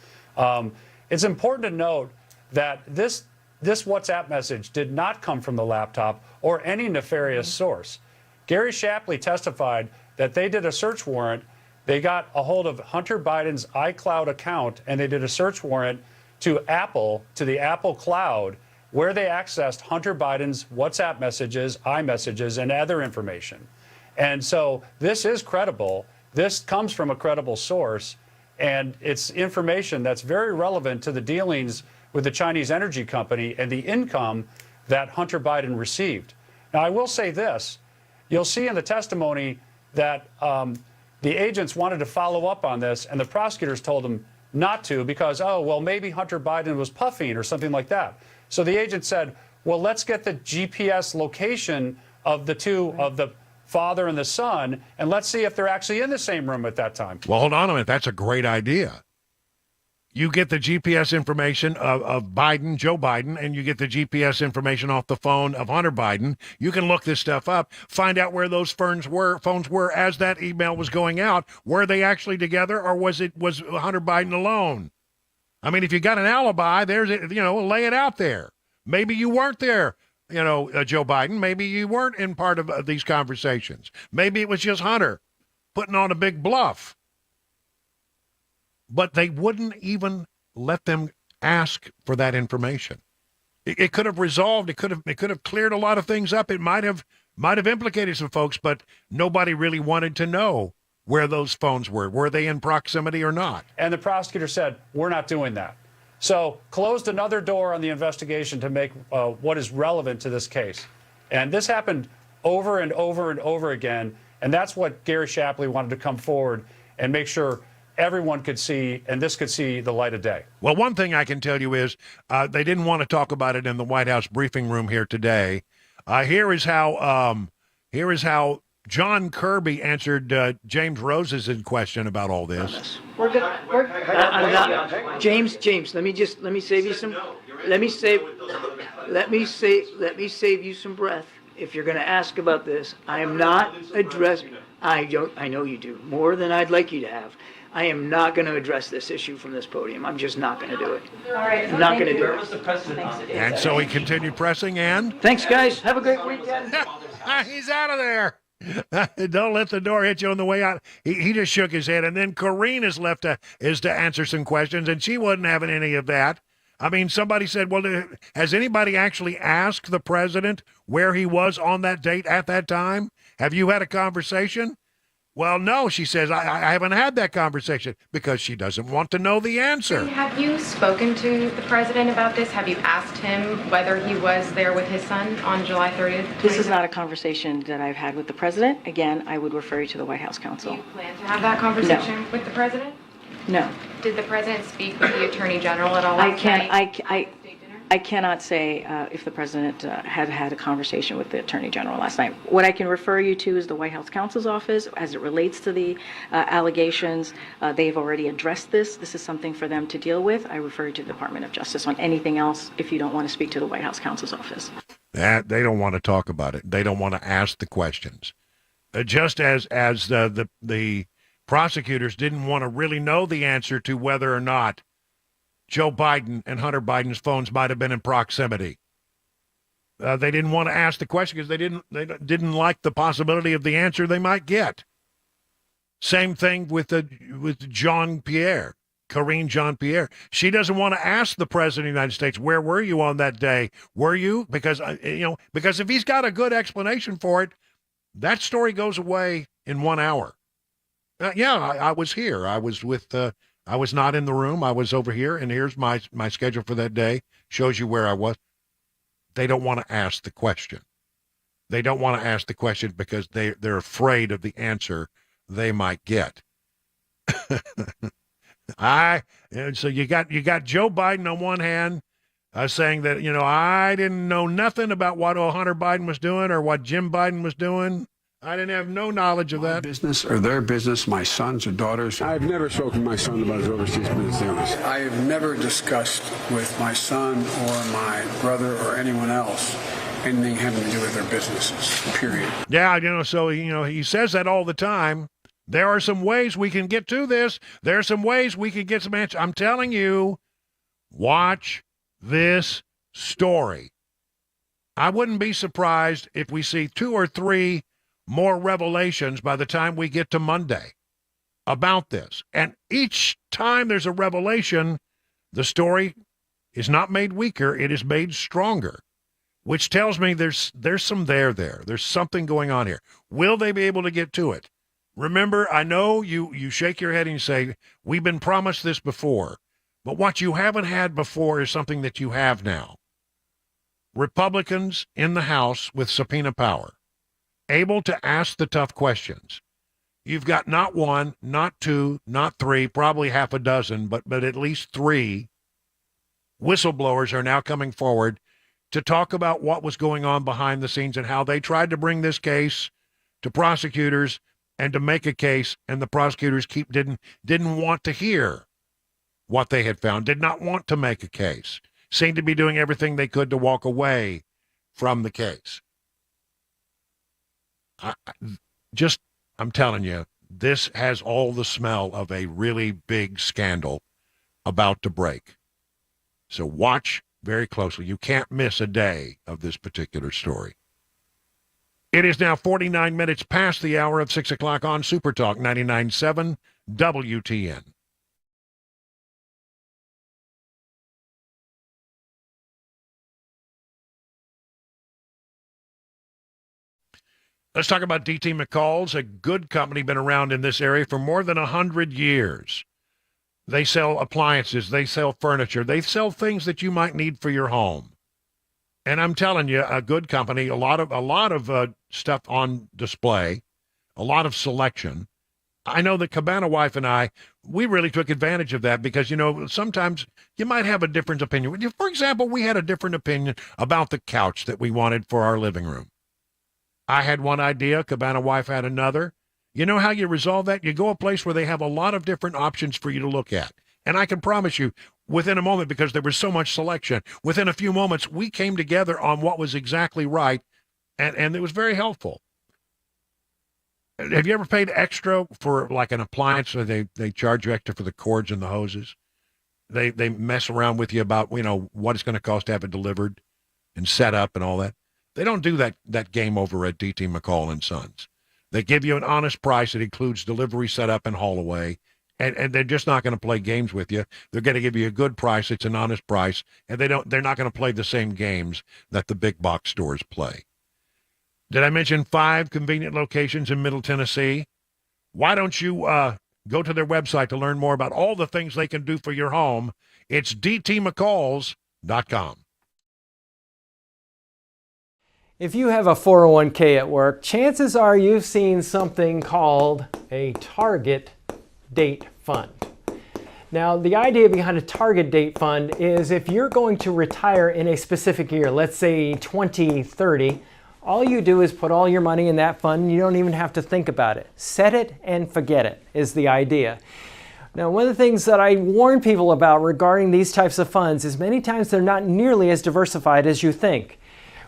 It's important to note that this WhatsApp message did not come from the laptop or any nefarious source. Gary Shapley testified that they did a search warrant. They got a hold of Hunter Biden's iCloud account, and they did a search warrant to Apple, to the Apple Cloud, where they accessed Hunter Biden's WhatsApp messages, iMessages, and other information. And so this is credible. This comes from a credible source, and it's information that's very relevant to the dealings with the Chinese energy company and the income that Hunter Biden received. Now, I will say this. You'll see in the testimony that the agents wanted to follow up on this, and the prosecutors told them not to because, maybe Hunter Biden was puffing or something like that. So the agent said, well, let's get the GPS location of the father and the son, and let's see if they're actually in the same room at that time. Well, hold on a minute. That's a great idea. You get the GPS information of Biden, Joe Biden, and you get the GPS information off the phone of Hunter Biden. You can look this stuff up, find out where those phones were as that email was going out. Were they actually together, or was Hunter Biden alone? I mean, if you got an alibi, there's it. Lay it out there. Maybe you weren't there. Joe Biden, maybe you weren't in part of these conversations. Maybe it was just Hunter putting on a big bluff. But they wouldn't even let them ask for that information. It could have resolved. It could have cleared a lot of things up. It might have implicated some folks, but nobody really wanted to know where those phones were. Were they in proximity or not? And the prosecutor said, we're not doing that. So closed another door on the investigation to make what is relevant to this case. And this happened over and over and over again. And that's what Gary Shapley wanted to come forward and make sure everyone could see, and this could see the light of day. Well, one thing I can tell you is they didn't want to talk about it in the White House briefing room here today. Here is how John Kirby answered James Rose's question about all this. We're good. I'm not, James. Let me save you some. Let me save you some breath. If you're going to ask about this, I am not addressing. I know you do more than I'd like you to have. I am not going to address this issue from this podium. I'm just not going to do it. All right. I'm not going to do Where it. was the president on it? And so he continued pressing, and Thanks, guys. Have a great weekend. he's out of there. Don't let the door hit you on the way out. He just shook his head, and then Corrine is left to answer some questions, and she wasn't having any of that. I mean, somebody said, well, has anybody actually asked the president where he was on that date at that time? Have you had a conversation? Well, no, she says, I haven't had that conversation because she doesn't want to know the answer. Have you spoken to the president about this? Have you asked him whether he was there with his son on July 30th? This is not a conversation that I've had with the president. Again, I would refer you to the White House counsel. Do you plan to have that conversation with the president? No. Did the president speak with the attorney general at all I last night? I cannot say if the president had a conversation with the attorney general last night. What I can refer you to is the White House counsel's office as it relates to the allegations. They've already addressed this. This is something for them to deal with. I refer you to the Department of Justice on anything else if you don't want to speak to the White House counsel's office. That they don't want to talk about it. They don't want to ask the questions. Just as the prosecutors didn't want to really know the answer to whether or not Joe Biden and Hunter Biden's phones might have been in proximity. They didn't want to ask the question because they didn't like the possibility of the answer they might get. Same thing with Jean-Pierre, Karine Jean-Pierre. She doesn't want to ask the president of the United States, where were you on that day? Were you? Because if he's got a good explanation for it, that story goes away in 1 hour. I was here. I was with. I was not in the room. I was over here, and here's my schedule for that day. Shows you where I was. They don't want to ask the question. They don't want to ask the question because they're afraid of the answer they might get. So you got Joe Biden on one hand saying that, I didn't know nothing about what Hunter Biden was doing or what Jim Biden was doing. I didn't have no knowledge of that. Business or their business, my sons or daughters. I've never spoken to my son about his overseas business dealings. I have never discussed with my son or my brother or anyone else anything having to do with their businesses, period. Yeah, so, he says that all the time. There are some ways we can get to this. There are some ways we can get some answers. I'm telling you, watch this story. I wouldn't be surprised if we see 2 or 3 more revelations by the time we get to Monday about this. And each time there's a revelation, the story is not made weaker, it is made stronger, which tells me there's some there. There's something going on here. Will they be able to get to it? Remember, I know you shake your head and you say, we've been promised this before, but what you haven't had before is something that you have now. Republicans in the House with subpoena power, able to ask the tough questions. You've got not 1, not 2, not 3, probably half a dozen, but at least 3 whistleblowers are now coming forward to talk about what was going on behind the scenes and how they tried to bring this case to prosecutors and to make a case, and the prosecutors didn't want to hear what they had found, did not want to make a case, seemed to be doing everything they could to walk away from the case. I'm telling you, this has all the smell of a really big scandal about to break. So watch very closely. You can't miss a day of this particular story. It is now 49 minutes past the hour of 6 o'clock on Super Talk 99.7 WTN. Let's talk about DT McCall's, a good company, been around in this area for more than 100 years. They sell appliances, they sell furniture, they sell things that you might need for your home. And I'm telling you, a good company, a lot of stuff on display, a lot of selection. I know that Cabana Wife and I, we really took advantage of that because, sometimes you might have a different opinion. For example, we had a different opinion about the couch that we wanted for our living room. I had one idea, Cabana Wife had another. You know how you resolve that? You go a place where they have a lot of different options for you to look at. And I can promise you, within a moment, because there was so much selection, within a few moments, we came together on what was exactly right, and it was very helpful. Have you ever paid extra for like an appliance? Or they charge you extra for the cords and the hoses? They mess around with you about, what it's going to cost to have it delivered and set up and all that. They don't do that game over at DT McCall & Sons. They give you an honest price. It includes delivery, setup, and haul away. And they're just not going to play games with you. They're going to give you a good price. It's an honest price. And they're not going to play the same games that the big box stores play. Did I mention 5 convenient locations in Middle Tennessee? Why don't you go to their website to learn more about all the things they can do for your home? It's dtmccalls.com. If you have a 401k at work, chances are you've seen something called a target date fund. Now, the idea behind a target date fund is if you're going to retire in a specific year, let's say 2030, all you do is put all your money in that fund and you don't even have to think about it. Set it and forget it is the idea. Now, one of the things that I warn people about regarding these types of funds is many times they're not nearly as diversified as you think.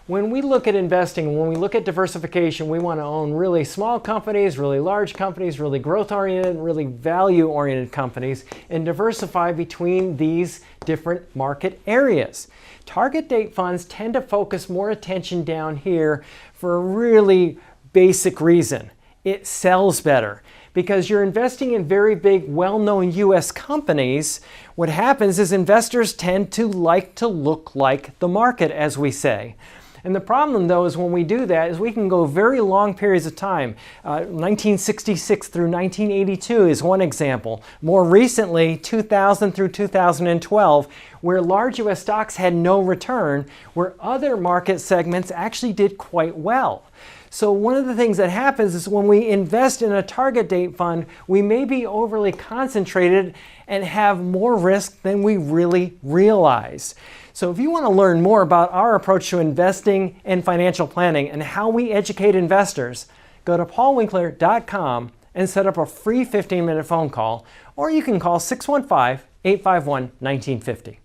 When we look at investing, when we look at diversification, we want to own really small companies, really large companies, really growth-oriented, really value-oriented companies, and diversify between these different market areas. Target date funds tend to focus more attention down here for a really basic reason. It sells better. Because you're investing in very big, well-known U.S. companies, what happens is investors tend to like to look like the market, as we say. And the problem, though, is when we do that is we can go very long periods of time. 1966 through 1982 is one example. More recently, 2000 through 2012, where large U.S. stocks had no return, where other market segments actually did quite well. So one of the things that happens is when we invest in a target date fund, we may be overly concentrated and have more risk than we really realize. So if you want to learn more about our approach to investing and financial planning and how we educate investors, go to paulwinkler.com and set up a free 15-minute phone call, or you can call 615-851-1950.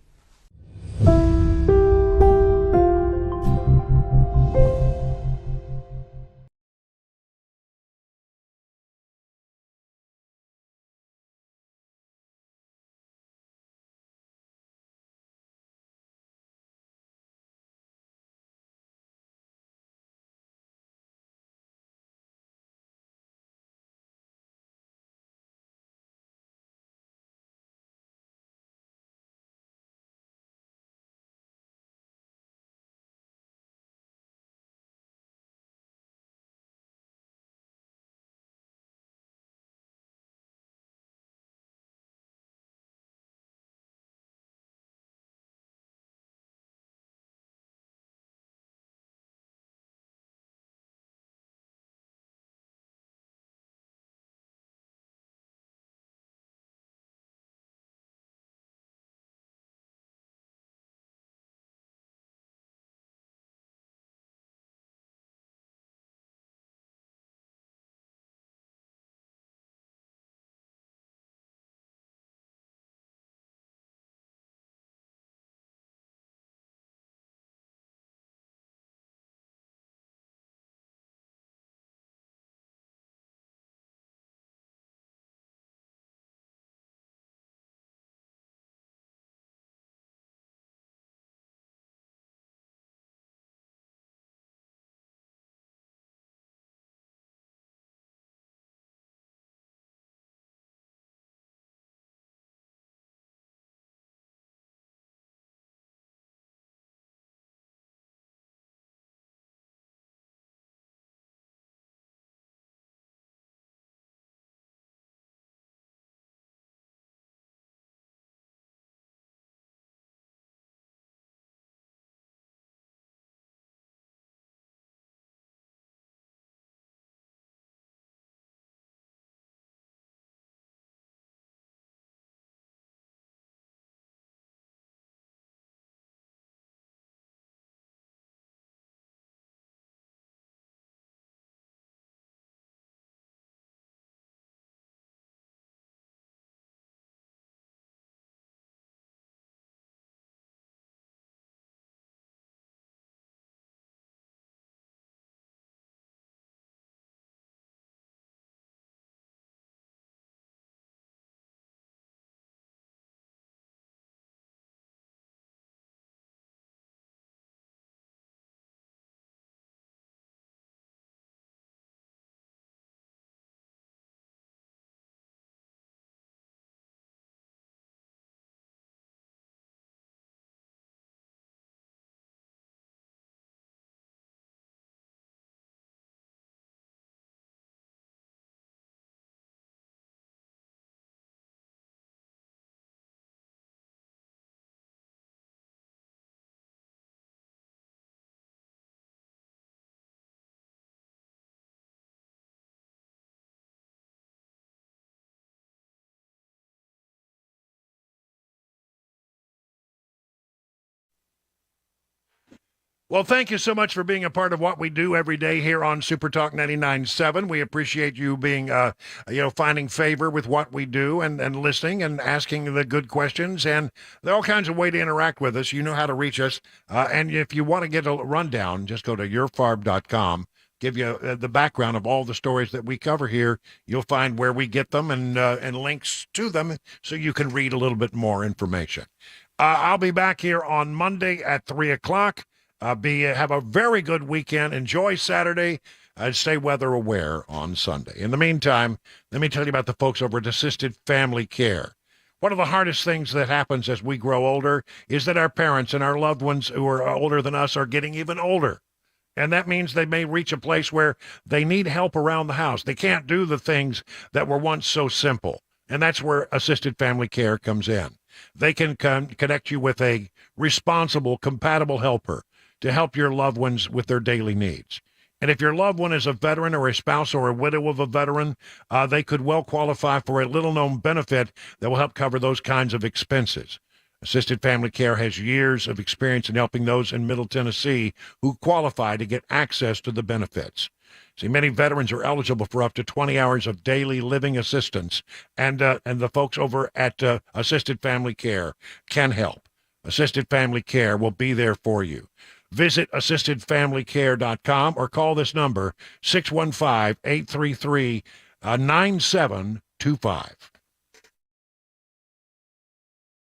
Well, thank you so much for being a part of what we do every day here on Super Talk 99.7. We appreciate you being, finding favor with what we do and listening and asking the good questions. And there are all kinds of ways to interact with us. You know how to reach us. And if you want to get a rundown, just go to yourfarb.com. Give you the background of all the stories that we cover here. You'll find where we get them and links to them so you can read a little bit more information. I'll be back here on Monday at 3 o'clock. Have a very good weekend. Enjoy Saturday. Stay weather aware on Sunday. In the meantime, let me tell you about the folks over at Assisted Family Care. One of the hardest things that happens as we grow older is that our parents and our loved ones who are older than us are getting even older. And that means they may reach a place where they need help around the house. They can't do the things that were once so simple. And that's where Assisted Family Care comes in. They can connect you with a responsible, compatible helper to help your loved ones with their daily needs. And if your loved one is a veteran or a spouse or a widow of a veteran, they could well qualify for a little-known benefit that will help cover those kinds of expenses. Assisted Family Care has years of experience in helping those in Middle Tennessee who qualify to get access to the benefits. See, many veterans are eligible for up to 20 hours of daily living assistance, and the folks over at Assisted Family Care can help. Assisted Family Care will be there for you. Visit assistedfamilycare.com or call this number, 615-833-9725.